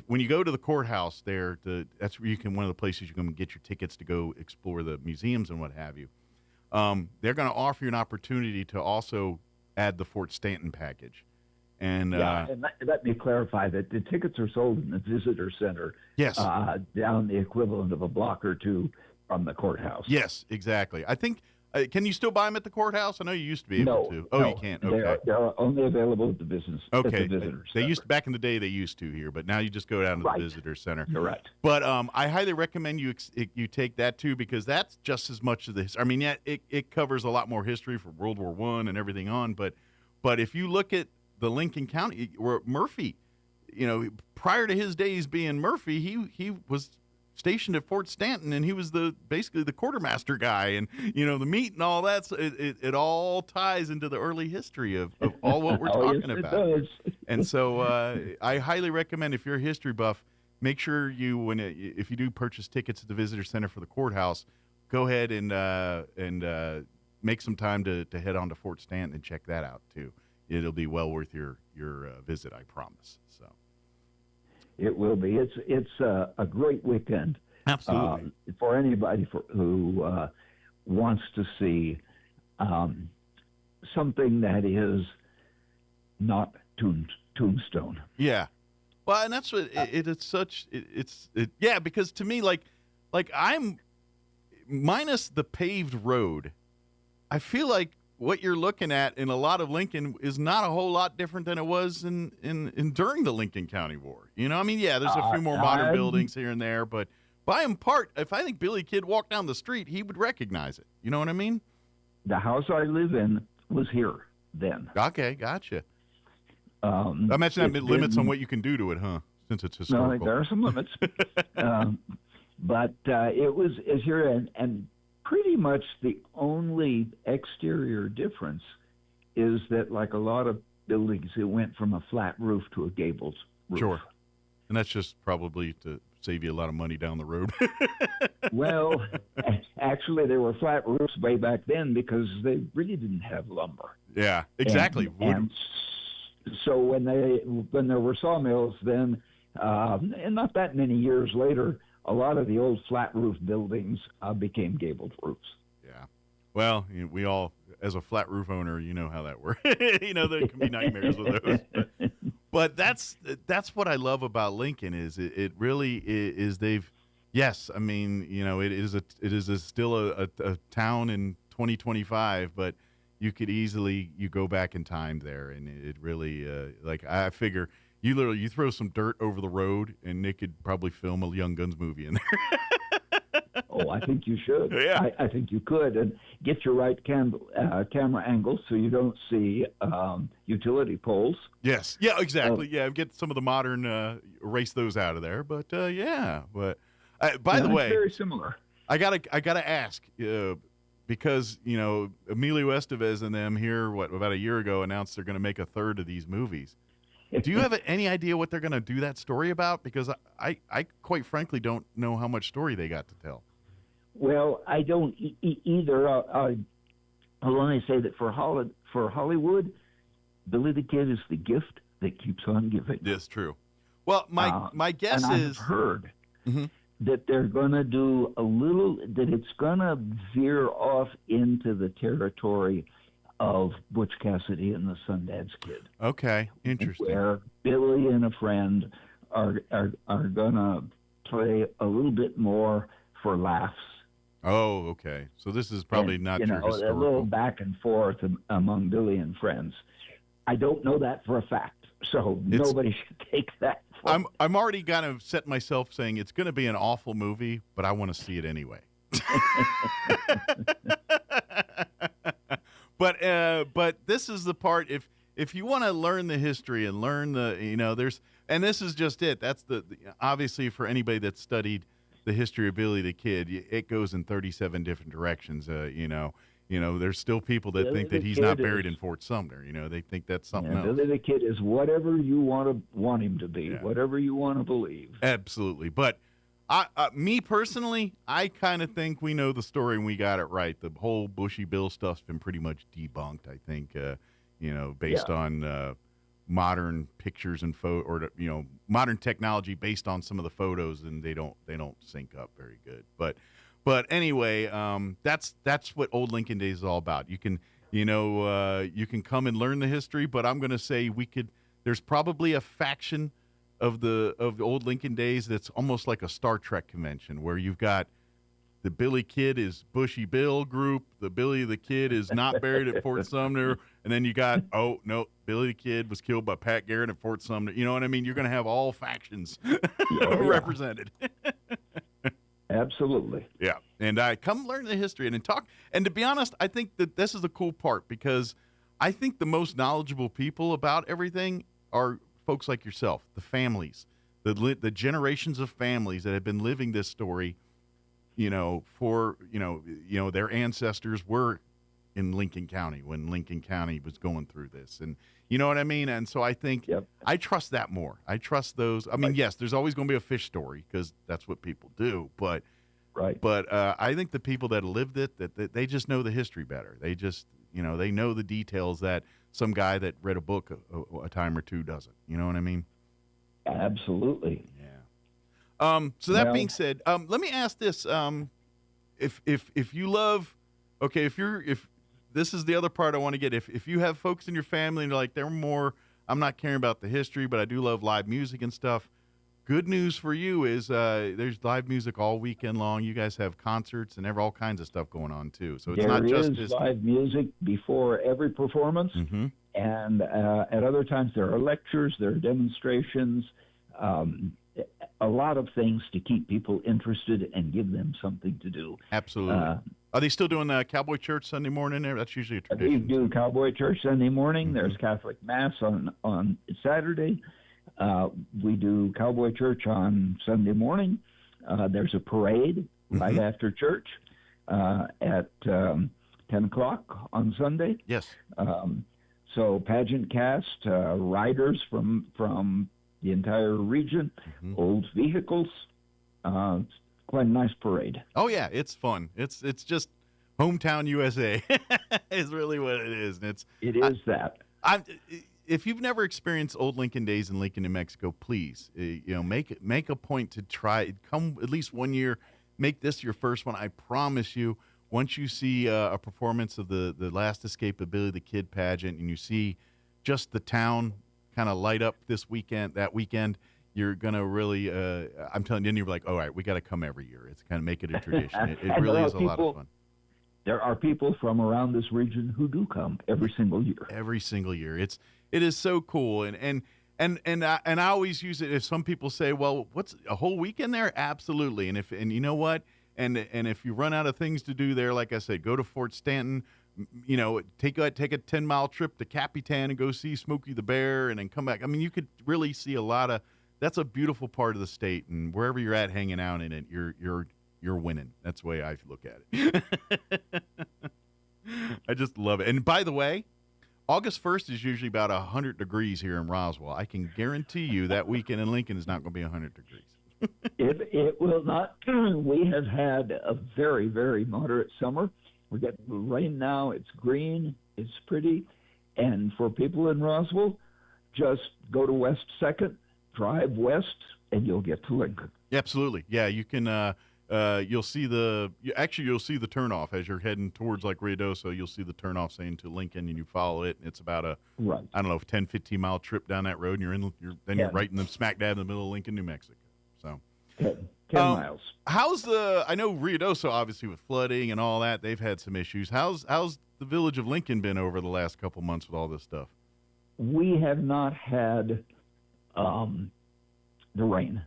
when you go to the courthouse there, that's where one of the places you can get your tickets to go explore the museums and what have you. They're going to offer you an opportunity to also add the Fort Stanton package. And let me clarify that the tickets are sold in the visitor center. Yes. Down the equivalent of a block or two from the courthouse. Yes, exactly. I think. Can you still buy them at the courthouse? I know you used to be able to. Oh, no, you can't. Okay. They're only available at the business. Okay. At the visitors They center. used back in the day. They used to here, but now you just go down to the visitor center. Correct. But I highly recommend you take that too, because that's just as much of the history. I mean, yeah, it covers a lot more history for World War I and everything on. But if you look at the Lincoln County, where Murphy, prior to his days being Murphy, he was stationed at Fort Stanton, and he was basically the quartermaster guy, and the meat and all that. So it all ties into the early history of all what we're talking yes, about. It does. And so I highly recommend, if you're a history buff, make sure if you do purchase tickets at the visitor center for the courthouse, go ahead and make some time to head on to Fort Stanton and check that out too. It'll be well worth your visit, I promise. So. It will be. It's a great weekend. Absolutely. For anybody who wants to see something that is not tombstone. Yeah. Well, and that's what it's such. Yeah, because to me, like I'm minus the paved road, I feel like what you're looking at in a lot of Lincoln is not a whole lot different than it was in during the Lincoln County War. I mean, yeah, there's a few more modern buildings here and there, but by and part, if I think Billy Kid walked down the street, he would recognize it. You know what I mean? The house I live in was here then. Okay, gotcha. I imagine that limits on what you can do to it, huh? Since it's historical. No, there are some limits. But it was here, and pretty much the only exterior difference is that, like a lot of buildings, it went from a flat roof to a gabled roof. Sure. And that's just probably to save you a lot of money down the road. Well, actually, they were flat roofs way back then because they really didn't have lumber. Yeah, exactly. And so when there were sawmills, then, and not that many years later, a lot of the old flat roof buildings became gabled roofs. Yeah. Well, we all, as a flat roof owner, you know how that works. There can be nightmares with those. But that's what I love about Lincoln is it really is yes, I mean, it is still a town in 2025, but you could easily go back in time there, and it really I figure you throw some dirt over the road and Nick could probably film a Young Guns movie in there. Oh, I think you should. Yeah. I think you could, and get your right camera angle so you don't see utility poles. Yes. Yeah, exactly. Get some of the modern, erase those out of there. But, But by the way, very similar. I gotta ask, because, Emilio Estevez and them here, about a year ago announced they're going to make a third of these movies. Do you have any idea what they're going to do that story about? Because I quite frankly don't know how much story they got to tell. Well, I don't either. I'll only say that for Hollywood, Billy the Kid is the gift that keeps on giving. That's true. Well, my guess and is I've heard that they're going to do that it's going to veer off into the territory of Butch Cassidy and the Sundance Kid. Okay, interesting. Where Billy and a friend are going to play a little bit more for laughs. Oh, okay. So this is probably not your historical. A little back and forth among Billy and friends. I don't know that for a fact, so nobody should take that. I'm already kind of set myself saying it's going to be an awful movie, but I want to see it anyway. But this is the part if you want to learn the history and learn and this is just it. That's obviously for anybody that's studied the history of Billy the Kid, it goes in 37 different directions. There's still people that think that he's not buried in Fort Sumter. They think that's something else. Billy the Kid is whatever you want him to be, whatever you want to believe. Absolutely. But me personally, I kind of think we know the story and we got it right. The whole Bushy Bill stuff's been pretty much debunked, I think, based on modern pictures and modern technology based on some of the photos, and they don't sync up very good. But anyway, that's what Old Lincoln Days is all about. You can you can come and learn the history, but I'm going to say there's probably a faction of the Old Lincoln Days that's almost like a Star Trek convention where you've got the Billy Kid is Bushy Bill group, the Billy the Kid is not buried at Fort Sumner, and then you got, oh, no, Billy the Kid was killed by Pat Garrett at Fort Sumner. You know what I mean? You're going to have all factions represented. Absolutely. Yeah, and come learn the history and talk. And to be honest, I think that this is the cool part because I think the most knowledgeable people about everything are folks like yourself, the families, the generations of families that have been living this story, for their ancestors were in Lincoln County when Lincoln County was going through this, and you know what I mean. And so I think I trust that more. I trust those. I mean, yes, there's always going to be a fish story because that's what people do, but I think the people that lived it, that they just know the history better. They just they know the details that some guy that read a book a time or two doesn't. You know what I mean? Absolutely. Yeah. So that being said, let me ask this: if you love, if this is the other part I want to get, if you have folks in your family and you're like, I'm not caring about the history, but I do love live music and stuff. Good news for you is there's live music all weekend long. You guys have concerts and all kinds of stuff going on too. So it's not just live music before every performance, and at other times there are lectures, there are demonstrations, a lot of things to keep people interested and give them something to do. Absolutely. Are they still doing Cowboy Church Sunday morning there? That's usually a tradition. We do Cowboy Church Sunday morning. There's Catholic Mass on Saturday. We do Cowboy Church on Sunday morning. There's a parade right after church at 10 o'clock on Sunday. Yes. So pageant cast, riders from the entire region, old vehicles, quite a nice parade. Oh yeah, it's fun. It's just hometown USA is really what it is. And if you've never experienced Old Lincoln Days in Lincoln, New Mexico, please, make a point to try. Come at least one year. Make this your first one. I promise you. Once you see a performance of the Last Escape of Billy the Kid pageant, and you see just the town kind of light up that weekend, you're gonna really. I'm telling you, you're like, all right, we got to come every year. It's kind of make it a tradition. It really is a lot of fun. There are people from around this region who do come every single year. Every single year, it is so cool, and I always use it. If some people say, "Well, what's a whole weekend there?" Absolutely, and you know what, and if you run out of things to do there, like I said, go to Fort Stanton. Take a 10-mile trip to Capitan and go see Smokey the Bear, and then come back. I mean, you could really see a lot of. That's a beautiful part of the state, and wherever you're at, hanging out in it, you're winning. That's the way I look at it. I just love it. And by the way, August 1st is usually about 100 degrees here in Roswell. I can guarantee you that weekend in Lincoln is not going to be 100 degrees. It will not. We have had a very, very moderate summer. We get rain now. It's green. It's pretty. And for people in Roswell, just go to West 2nd, drive west, and you'll get to Lincoln. Absolutely. Yeah, you can. You'll see the turnoff as you're heading towards like Ruidoso. You'll see the turnoff saying to Lincoln, and you follow it. And it's about a 10, 15 mile trip down that road, and you're right in the smack dab in the middle of Lincoln, New Mexico. So 10 miles. I know Ruidoso, obviously with flooding and all that, they've had some issues. How's the village of Lincoln been over the last couple months with all this stuff? We have not had the rain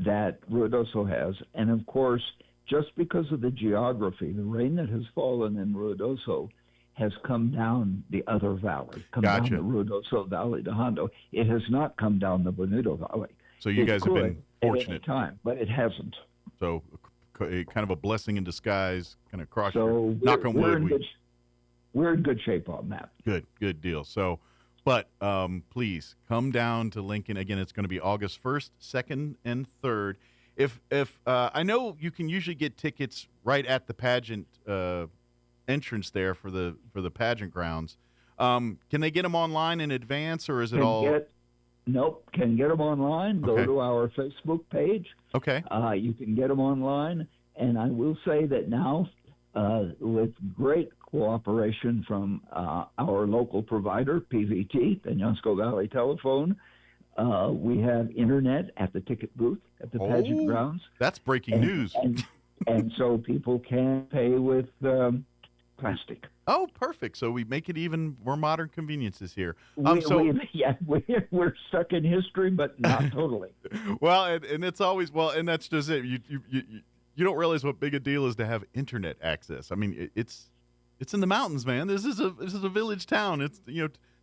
that Ruidoso has. And of course, just because of the geography, the rain that has fallen in Ruidoso has come down the other valley, down the Ruidoso Valley to Hondo. It has not come down the Bonito Valley. So you guys have been fortunate. At any time, but it hasn't. So kind of a blessing in disguise, kind of cross your knock on wood. We're in good shape on that. Good deal. So, but please come down to Lincoln. Again, it's going to be August 1st, 2nd, and 3rd. If I know you can usually get tickets right at the pageant entrance there for the pageant grounds. Can they get them online in advance, or is it all? Nope, can get them online. Go to our Facebook page. Okay. You can get them online, and I will say that now, with great cooperation from our local provider, PVT, Penasco Valley Telephone, we have internet at the ticket booth at the pageant grounds. That's breaking news. And so people can pay with plastic. Oh, perfect. So we make it even more modern conveniences here. We're stuck in history, but not totally. Well, and it's always, and that's just it. You don't realize what big a deal is to have internet access. I mean, it's in the mountains, man. This is a village town. It's,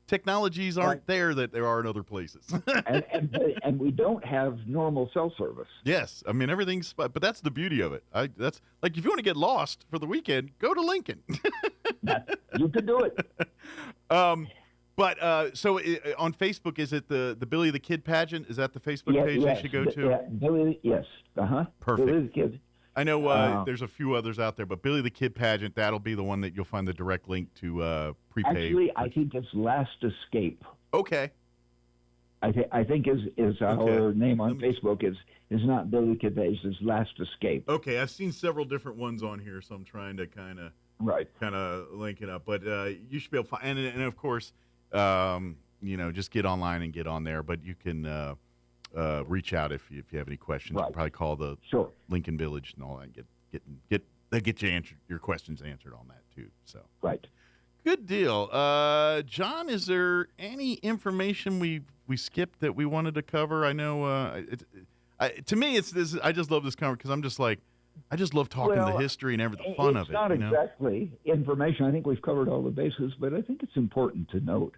technologies aren't there that there are in other places. and we don't have normal cell service. Yes. I mean, everything's, but that's the beauty of it. That's like, if you want to get lost for the weekend, go to Lincoln. You can do it. But so on Facebook, is it the Billy the Kid pageant? Is that the Facebook page they should go to? Billy, yes. Perfect. Billy the Kid. I know there's a few others out there, but Billy the Kid pageant, that'll be the one that you'll find the direct link to prepay. Actually, I think it's Last Escape. Okay. I think is our name on Facebook is not Billy the Kid page, it's Last Escape. Okay, I've seen several different ones on here, so I'm trying to kind of link it up. But you should be able to find, and of course, just get online and get on there. But you can reach out if you have any questions. Right. Probably call the Lincoln Village and all that. Get your questions answered on that too. So good deal. John, is there any information we skipped that we wanted to cover? I know to me it's this. I just love this conversation because I'm just like, I just love talking the history and the fun of it. It's not exactly information. I think we've covered all the bases, but I think it's important to note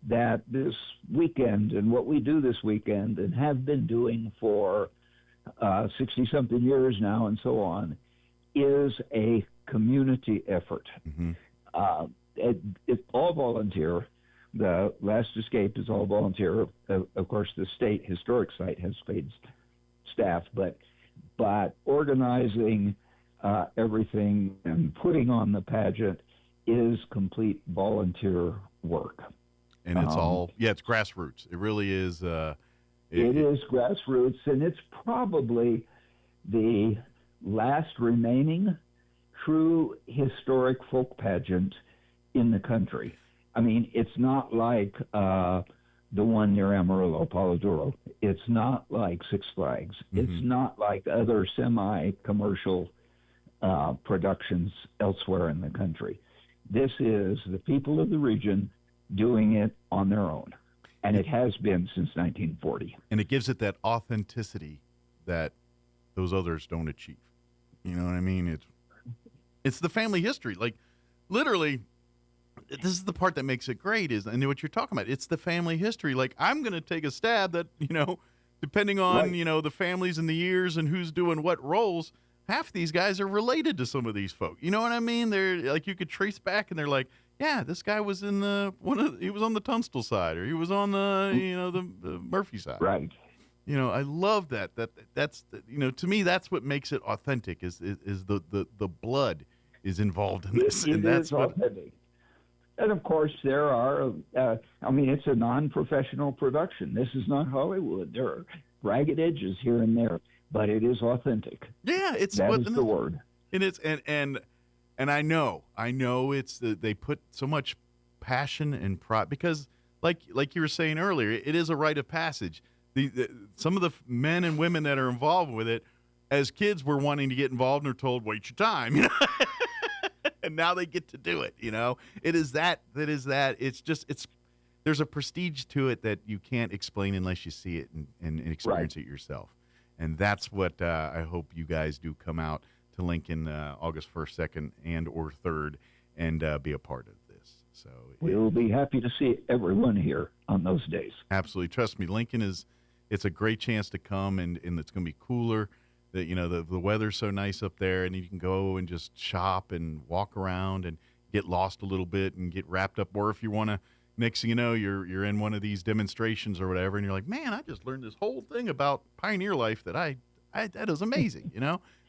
that this weekend and what we do this weekend and have been doing for 60-something years now and so on is a community effort. Mm-hmm. It's all volunteer. The Last Escape is all volunteer. Of course, the State Historic Site has paid staff, but but organizing everything and putting on the pageant is complete volunteer work. And it's it's grassroots. It really is. It is grassroots, and it's probably the last remaining true historic folk pageant in the country. I mean, it's not like the one near Amarillo, Palo Duro. It's not like Six Flags. It's not like other semi-commercial productions elsewhere in the country. This is the people of the region doing it on their own, and it has been since 1940. And it gives it that authenticity that those others don't achieve. You know what I mean? It's the family history. Like, literally, this is the part that makes it great, is, and what you're talking about, it's the family history. Like, I'm going to take a stab that, depending on, the families and the years and who's doing what roles, half these guys are related to some of these folk. You know what I mean? They're like, you could trace back and they're like, yeah, this guy was in he was on the Tunstall side, or he was on the Murphy side. Right. I love that. That's to me, that's what makes it authentic. Is the blood is involved in this, and that's what. Authentic. And of course, there are. It's a non-professional production. This is not Hollywood. There are ragged edges here and there, but it is authentic. Yeah, it's that is the word. And it's and I know it's they put so much passion and pride, because like you were saying earlier, it is a rite of passage. Some of the men and women that are involved with it, as kids, were wanting to get involved and are told, wait your time, and now they get to do it. It is that there's a prestige to it that you can't explain unless you see it and experience it yourself. And that's what I hope you guys do, come out to Lincoln August 1st, 2nd, and or 3rd, and be a part of this. So we'll be happy to see everyone here on those days. Absolutely. Trust me, Lincoln it's a great chance to come, and it's going to be cooler. The weather's so nice up there, and you can go and just shop and walk around and get lost a little bit and get wrapped up. Or if you want to, next thing you know, you're in one of these demonstrations or whatever, and you're like, man, I just learned this whole thing about pioneer life that that is amazing,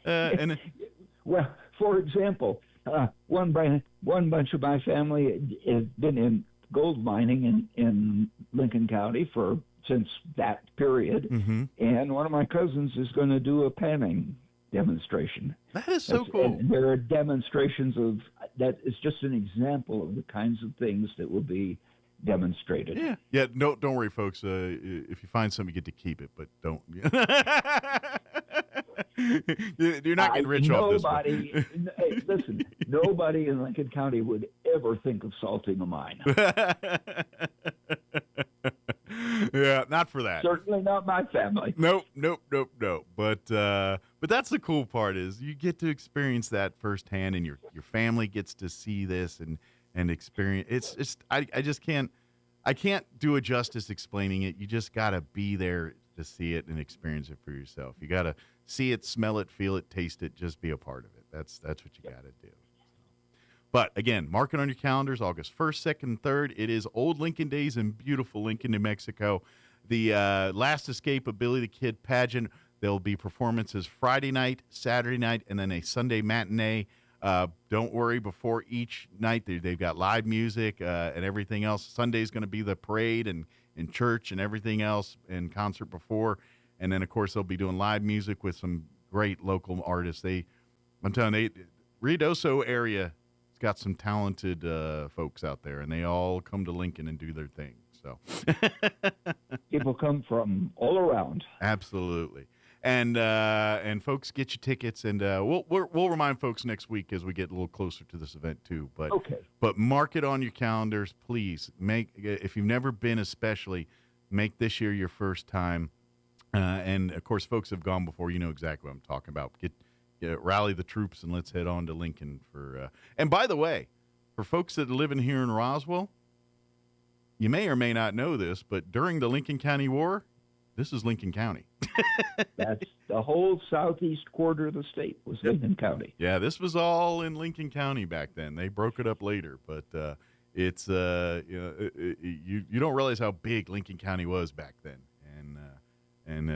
and well, for example, one bunch of my family has been in gold mining in Lincoln County since that period, and one of my cousins is going to do a panning demonstration. That is so cool. And there are demonstrations of that. Is just an example of the kinds of things that will be demonstrated. Yeah. No, don't worry, folks. If you find something, you get to keep it, but don't. You're not getting rich off this one. Hey, listen, nobody in Lincoln County would ever think of salting a mine. Yeah, not for that. Certainly not my family. Nope. But that's the cool part, is you get to experience that firsthand, and your family gets to see this and experience. It's just I can't do it justice explaining it. You just got to be there to see it and experience it for yourself. You got to see it, smell it, feel it, taste it, just be a part of it. That's what you got to do. But again, mark it on your calendars, August 1st, 2nd, 3rd. It is Old Lincoln Days in beautiful Lincoln, New Mexico. The Last Escape of Billy the Kid pageant. There'll be performances Friday night, Saturday night, and then a Sunday matinee. Don't worry, before each night they've got live music and everything else. Sunday's going to be the parade and church and everything else, and concert before. And then, of course, they'll be doing live music with some great local artists. I'm telling you, Ruidoso area has got some talented folks out there, and they all come to Lincoln and do their thing. So people come from all around. Absolutely. And folks, get your tickets, and we'll remind folks next week as we get a little closer to this event too. But okay. But mark it on your calendars, please. If you've never been, especially, make this year your first time. And of course, folks have gone before. You know exactly what I'm talking about. Rally the troops, and let's head on to Lincoln for. And by the way, for folks that are living here in Roswell, you may or may not know this, but during the Lincoln County War, this is Lincoln County. That's the whole southeast quarter of the state was Lincoln County. Yeah, this was all in Lincoln County back then. They broke it up later, but it's you don't realize how big Lincoln County was back then. And And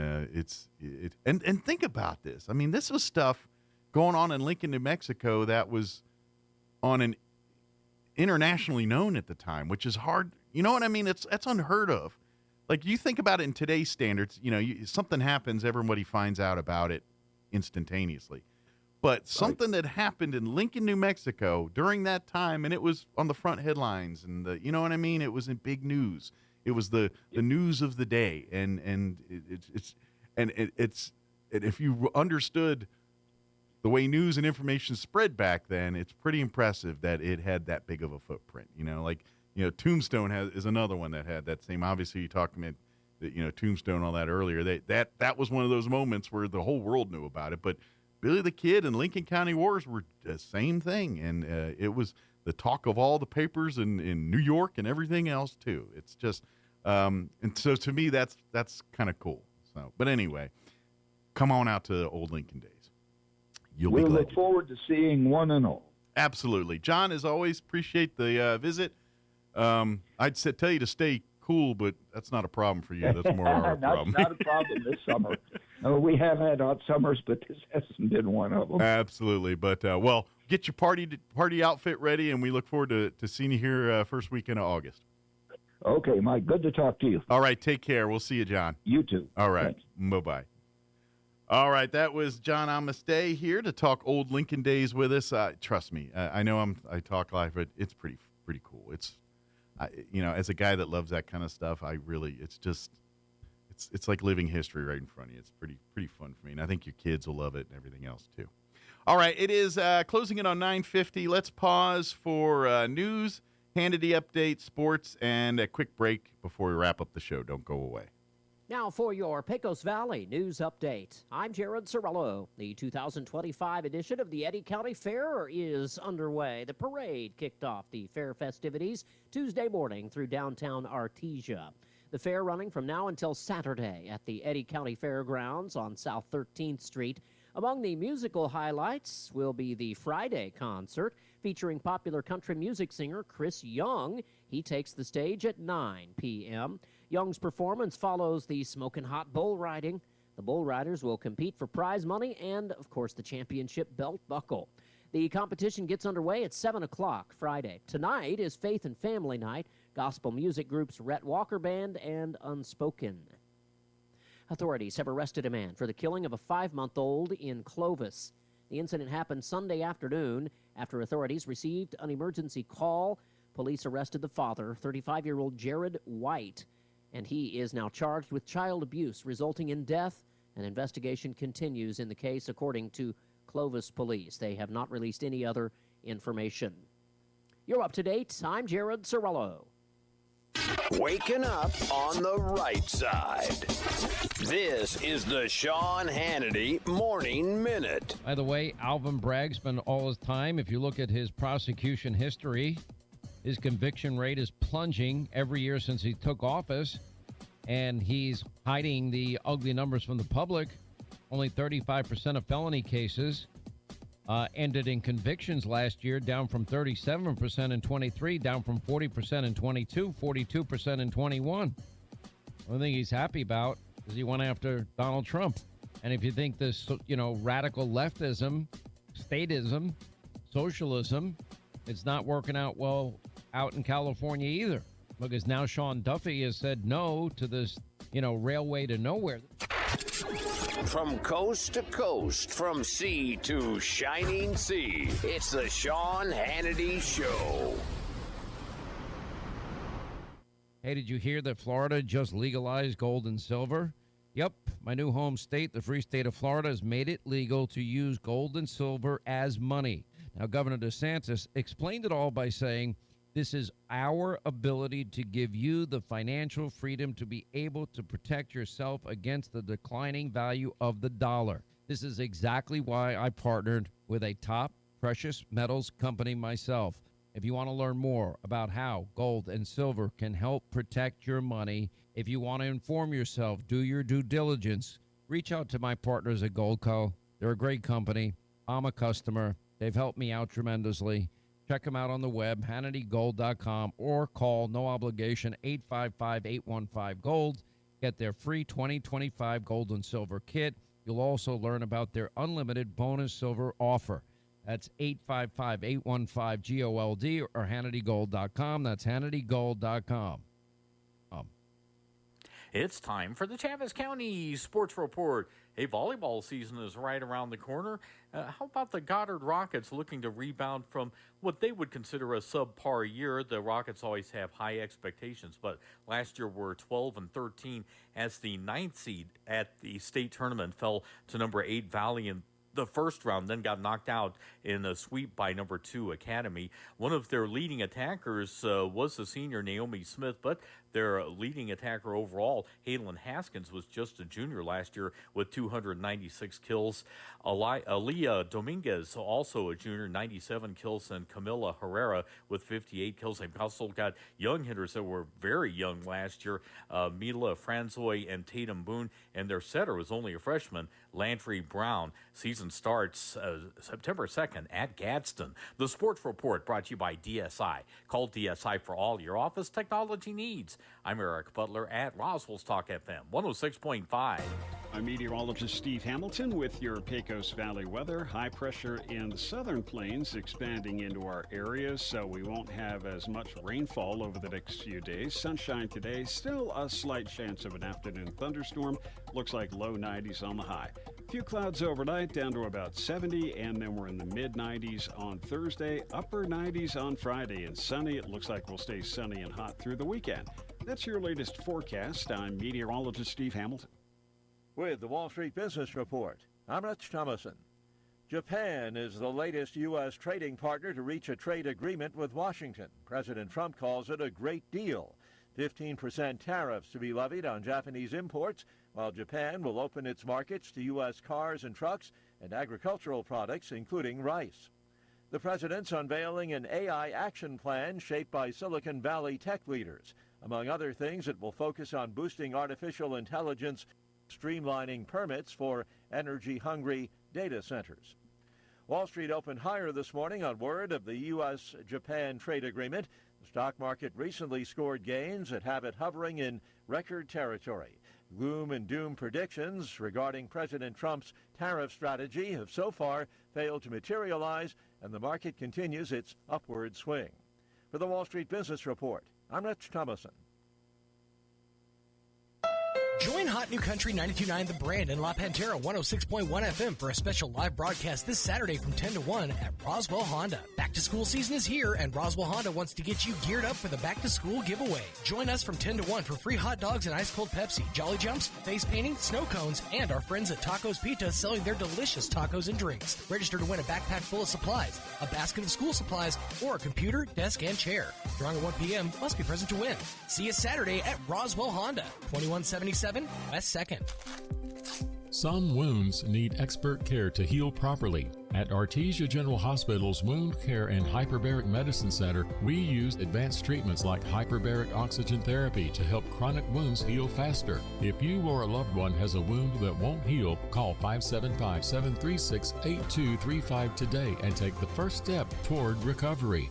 and think about this. I mean, this was stuff going on in Lincoln, New Mexico that was on an internationally known at the time, which is hard. You know what I mean? That's unheard of. Like, you think about it in today's standards, something happens, everybody finds out about it instantaneously. But something that happened in Lincoln, New Mexico during that time, and it was on the front headlines, and you know what I mean? It was in big news. It was the news of the day, and if you understood the way news and information spread back then, it's pretty impressive that it had that big of a footprint. Tombstone is another one that had that same. Obviously, you talked about Tombstone, all that earlier. That was one of those moments where the whole world knew about it. But Billy the Kid and Lincoln County Wars were the same thing, and it was the talk of all the papers in New York and everything else too. It's just, and so to me, that's kind of cool. So, but anyway, come on out to old Lincoln days. We'll look forward to seeing one and all. Absolutely, John. As always, appreciate the visit. I'd tell you to stay cool, but that's not a problem for you. That's more our problem. Not a problem this summer. We have had hot summers, but this hasn't been one of them. Absolutely. But, get your party outfit ready, and we look forward to seeing you here first weekend of August. Okay, Mike. Good to talk to you. All right. Take care. We'll see you, John. You too. All right. Thanks. Bye-bye. All right. That was John Amistey here to talk old Lincoln days with us. Trust me. I know I talk live, but it's pretty cool. It's, as a guy that loves that kind of stuff, it's like living history right in front of you. It's pretty fun for me, and I think your kids will love it and everything else too. All right, it is closing in on 9:50. Let's pause for news, Hannity update, sports, and a quick break before we wrap up the show. Don't go away. Now for your Pecos Valley News Update. I'm Jared Cirillo. The 2025 edition of the Eddy County Fair is underway. The parade kicked off the fair festivities Tuesday morning through downtown Artesia. The fair running from now until Saturday at the Eddy County Fairgrounds on South 13th Street. Among the musical highlights will be the Friday concert featuring popular country music singer Chris Young. He takes the stage at 9 p.m. Young's performance follows the smoking hot bull riding. The bull riders will compete for prize money and, of course, the championship belt buckle. The competition gets underway at 7 o'clock Friday. Tonight is Faith and Family Night, gospel music groups Rhett Walker Band and Unspoken. Authorities have arrested a man for the killing of a 5-month-old in Clovis. The incident happened Sunday afternoon after authorities received an emergency call. Police arrested the father, 35-year-old Jared White, and he is now charged with child abuse resulting in death. An investigation continues in the case, according to Clovis Police. They have not released any other information. You're up to date. I'm Jared Cirillo. Waking up on the right side. This is the Sean Hannity Morning Minute. By the way, Alvin Bragg spent all his time. If you look at his prosecution history, his conviction rate is plunging every year since he took office, and he's hiding the ugly numbers from the public. Only 35% of felony cases ended in convictions last year, down from 37% in 23, down from 40% in 22, 42% in 21. One thing he's happy about is he went after Donald Trump. And if you think this, radical leftism, statism, socialism, it's not working out well out in California either, because now Sean Duffy has said no to this, railway to nowhere. From coast to coast, from sea to shining sea, it's the Sean Hannity Show. Hey, did you hear that Florida just legalized gold and silver? Yep, my new home state, the free state of Florida, has made it legal to use gold and silver as money. Now, Governor DeSantis explained it all by saying, this is our ability to give you the financial freedom to be able to protect yourself against the declining value of the dollar. This is exactly why I partnered with a top precious metals company myself. If you want to learn more about how gold and silver can help protect your money, if you want to inform yourself, do your due diligence, reach out to my partners at Goldco. They're a great company. I'm a customer. They've helped me out tremendously. Check them out on the web, HannityGold.com, or call, no obligation, 855-815-GOLD, Get their free 2025 gold and silver kit. You'll also learn about their unlimited bonus silver offer. That's 855-815-GOLD or HannityGold.com. That's HannityGold.com. It's time for the Chaves County Sports Report. Hey, volleyball season is right around the corner. How about the Goddard Rockets looking to rebound from what they would consider a subpar year? The Rockets always have high expectations, but last year were 12-13 as the 9th seed at the state tournament fell to number 8 Valley in the first round, then got knocked out in a sweep by number 2 Academy. One of their leading attackers was the senior Naomi Smith, but their leading attacker overall, Halen Haskins, was just a junior last year with 296 kills. Aaliyah Dominguez, also a junior, 97 kills, and Camila Herrera with 58 kills. They've also got young hitters that were very young last year, Mila Franzoy and Tatum Boone, and their setter was only a freshman, Landry Brown. Season starts September 2nd at Gadsden. The Sports Report brought to you by DSI. Call DSI for all your office technology needs. I'm Eric Butler at Roswell Talk FM 106.5. I'm meteorologist Steve Hamilton with your Pecos Valley weather. High pressure in the southern plains expanding into our areas, so we won't have as much rainfall over the next few days. Sunshine today, still a slight chance of an afternoon thunderstorm. Looks like low 90s on the high. Few clouds overnight, down to about 70, and then we're in the mid-90s on Thursday, upper 90s on Friday, and sunny. It looks like we'll stay sunny and hot through the weekend. That's your latest forecast. I'm meteorologist Steve Hamilton. With the Wall Street Business Report, I'm Rich Thomason. Japan is the latest U.S. trading partner to reach a trade agreement with Washington. President Trump calls it a great deal. 15% tariffs to be levied on Japanese imports, while Japan will open its markets to U.S. cars and trucks and agricultural products, including rice. The president's unveiling an AI action plan shaped by Silicon Valley tech leaders. Among other things, it will focus on boosting artificial intelligence, streamlining permits for energy-hungry data centers. Wall Street opened higher this morning on word of the U.S.-Japan trade agreement. The stock market recently scored gains that have it hovering in record territory. Gloom and doom predictions regarding President Trump's tariff strategy have so far failed to materialize, and the market continues its upward swing. For the Wall Street Business Report, I'm Rich Thomason. Join Hot New Country 92.9 The Brand and La Pantera 106.1 FM for a special live broadcast this Saturday from 10 to 1 at Roswell Honda. Back to school season is here, and Roswell Honda wants to get you geared up for the back to school giveaway. Join us from 10 to 1 for free hot dogs and ice cold Pepsi, Jolly Jumps, face painting, snow cones, and our friends at Tacos Pita selling their delicious tacos and drinks. Register to win a backpack full of supplies, a basket of school supplies, or a computer, desk, and chair. Drawing at 1 p.m. Must be present to win. See you Saturday at Roswell Honda, 2177 West 2nd. Some wounds need expert care to heal properly. At Artesia General Hospital's Wound Care and Hyperbaric Medicine Center, we use advanced treatments like hyperbaric oxygen therapy to help chronic wounds heal faster. If you or a loved one has a wound that won't heal, call 575-736-8235 today and take the first step toward recovery.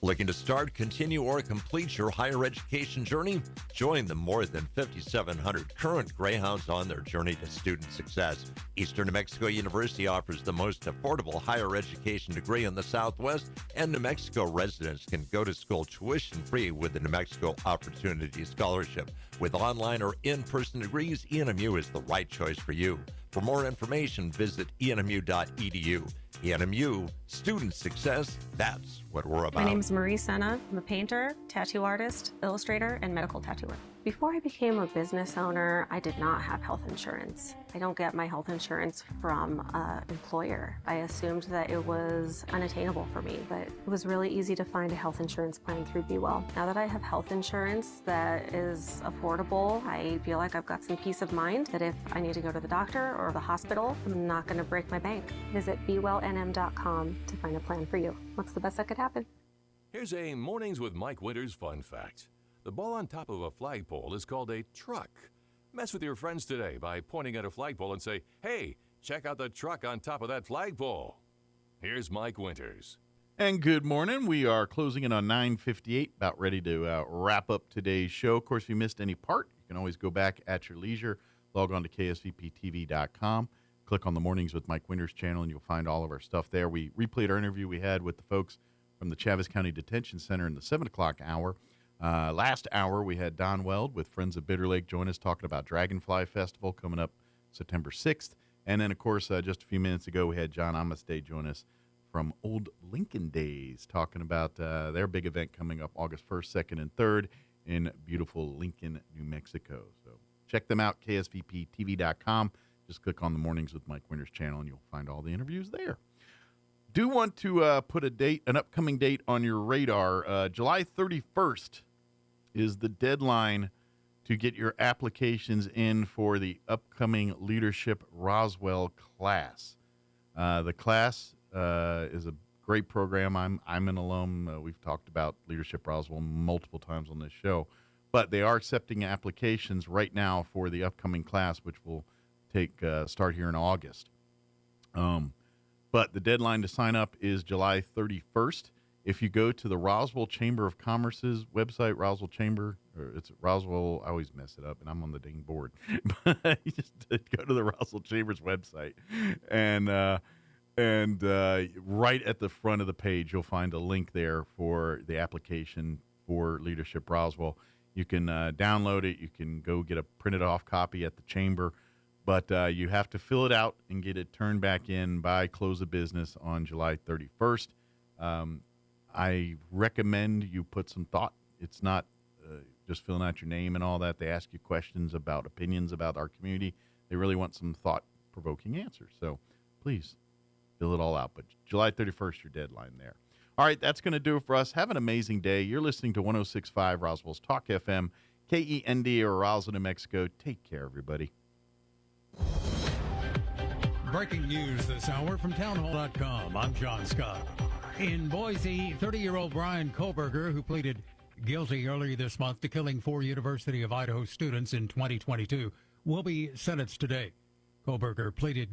Looking to start, continue, or complete your higher education journey? Join the more than 5,700 current Greyhounds on their journey to student success. Eastern New Mexico University offers the most affordable higher education degree in the Southwest, and New Mexico residents can go to school tuition-free with the New Mexico Opportunity Scholarship. With online or in-person degrees, ENMU is the right choice for you. For more information, visit enmu.edu. ENMU, student success, that's what we're about. My name is Marie Senna. I'm a painter, tattoo artist, illustrator, and medical tattooer. Before I became a business owner, I did not have health insurance. I don't get my health insurance from an employer. I assumed that it was unattainable for me, but it was really easy to find a health insurance plan through BeWell. Now that I have health insurance that is affordable, I feel like I've got some peace of mind that if I need to go to the doctor or the hospital, I'm not going to break my bank. Visit BeWellNM.com to find a plan for you. What's the best that could happen? Here's a Mornings with Mike Winters fun fact. The ball on top of a flagpole is called a truck. Mess with your friends today by pointing at a flagpole and say, hey, check out the truck on top of that flagpole. Here's Mike Winters. And good morning. We are closing in on 9:58, about ready to wrap up today's show. Of course, if you missed any part, You can always go back at your leisure. Log on to ksvptv.com. Click on the Mornings with Mike Winters channel, and you'll find all of our stuff there. We replayed our interview we had with the folks from the Chaves County Detention Center in the 7 o'clock hour. Last hour, we had Don Weld with Friends of Bitter Lake join us talking about Dragonfly Festival coming up September 6th. And then, of course, just a few minutes ago, we had John Amasday join us from Old Lincoln Days talking about their big event coming up August 1st, 2nd, and 3rd in beautiful Lincoln, New Mexico. So check them out, ksvptv.com. Just click on the Mornings with Mike Winters channel, and you'll find all the interviews there. Do want to put an upcoming date on your radar. July 31st is the deadline to get your applications in for the upcoming Leadership Roswell class. The class is a great program. I'm an alum. We've talked about Leadership Roswell multiple times on this show, but they are accepting applications right now for the upcoming class, which will start here in August. But the deadline to sign up is July 31st. If you go to the Roswell Chamber of Commerce's website, Roswell Chamber, or it's Roswell, I always mess it up, and I'm on the dang board. But you just go to the Roswell Chamber's website, and right at the front of the page, you'll find a link there for the application for Leadership Roswell. You can download it. You can go get a printed off copy at the chamber. But you have to fill it out and get it turned back in by close of business on July 31st. I recommend you put some thought. It's not just filling out your name and all that. They ask you questions about opinions about our community. They really want some thought-provoking answers. So please fill it all out. But July 31st, your deadline there. All right, that's going to do it for us. Have an amazing day. You're listening to 106.5 Roswell's Talk FM, KEND, or Roswell, New Mexico. Take care, everybody. Breaking news this hour from townhall.com. I'm John Scott. In Boise, 30-year-old Brian Koberger, who pleaded guilty earlier this month to killing 4 University of Idaho students in 2022, will be sentenced today. Koberger pleaded guilty.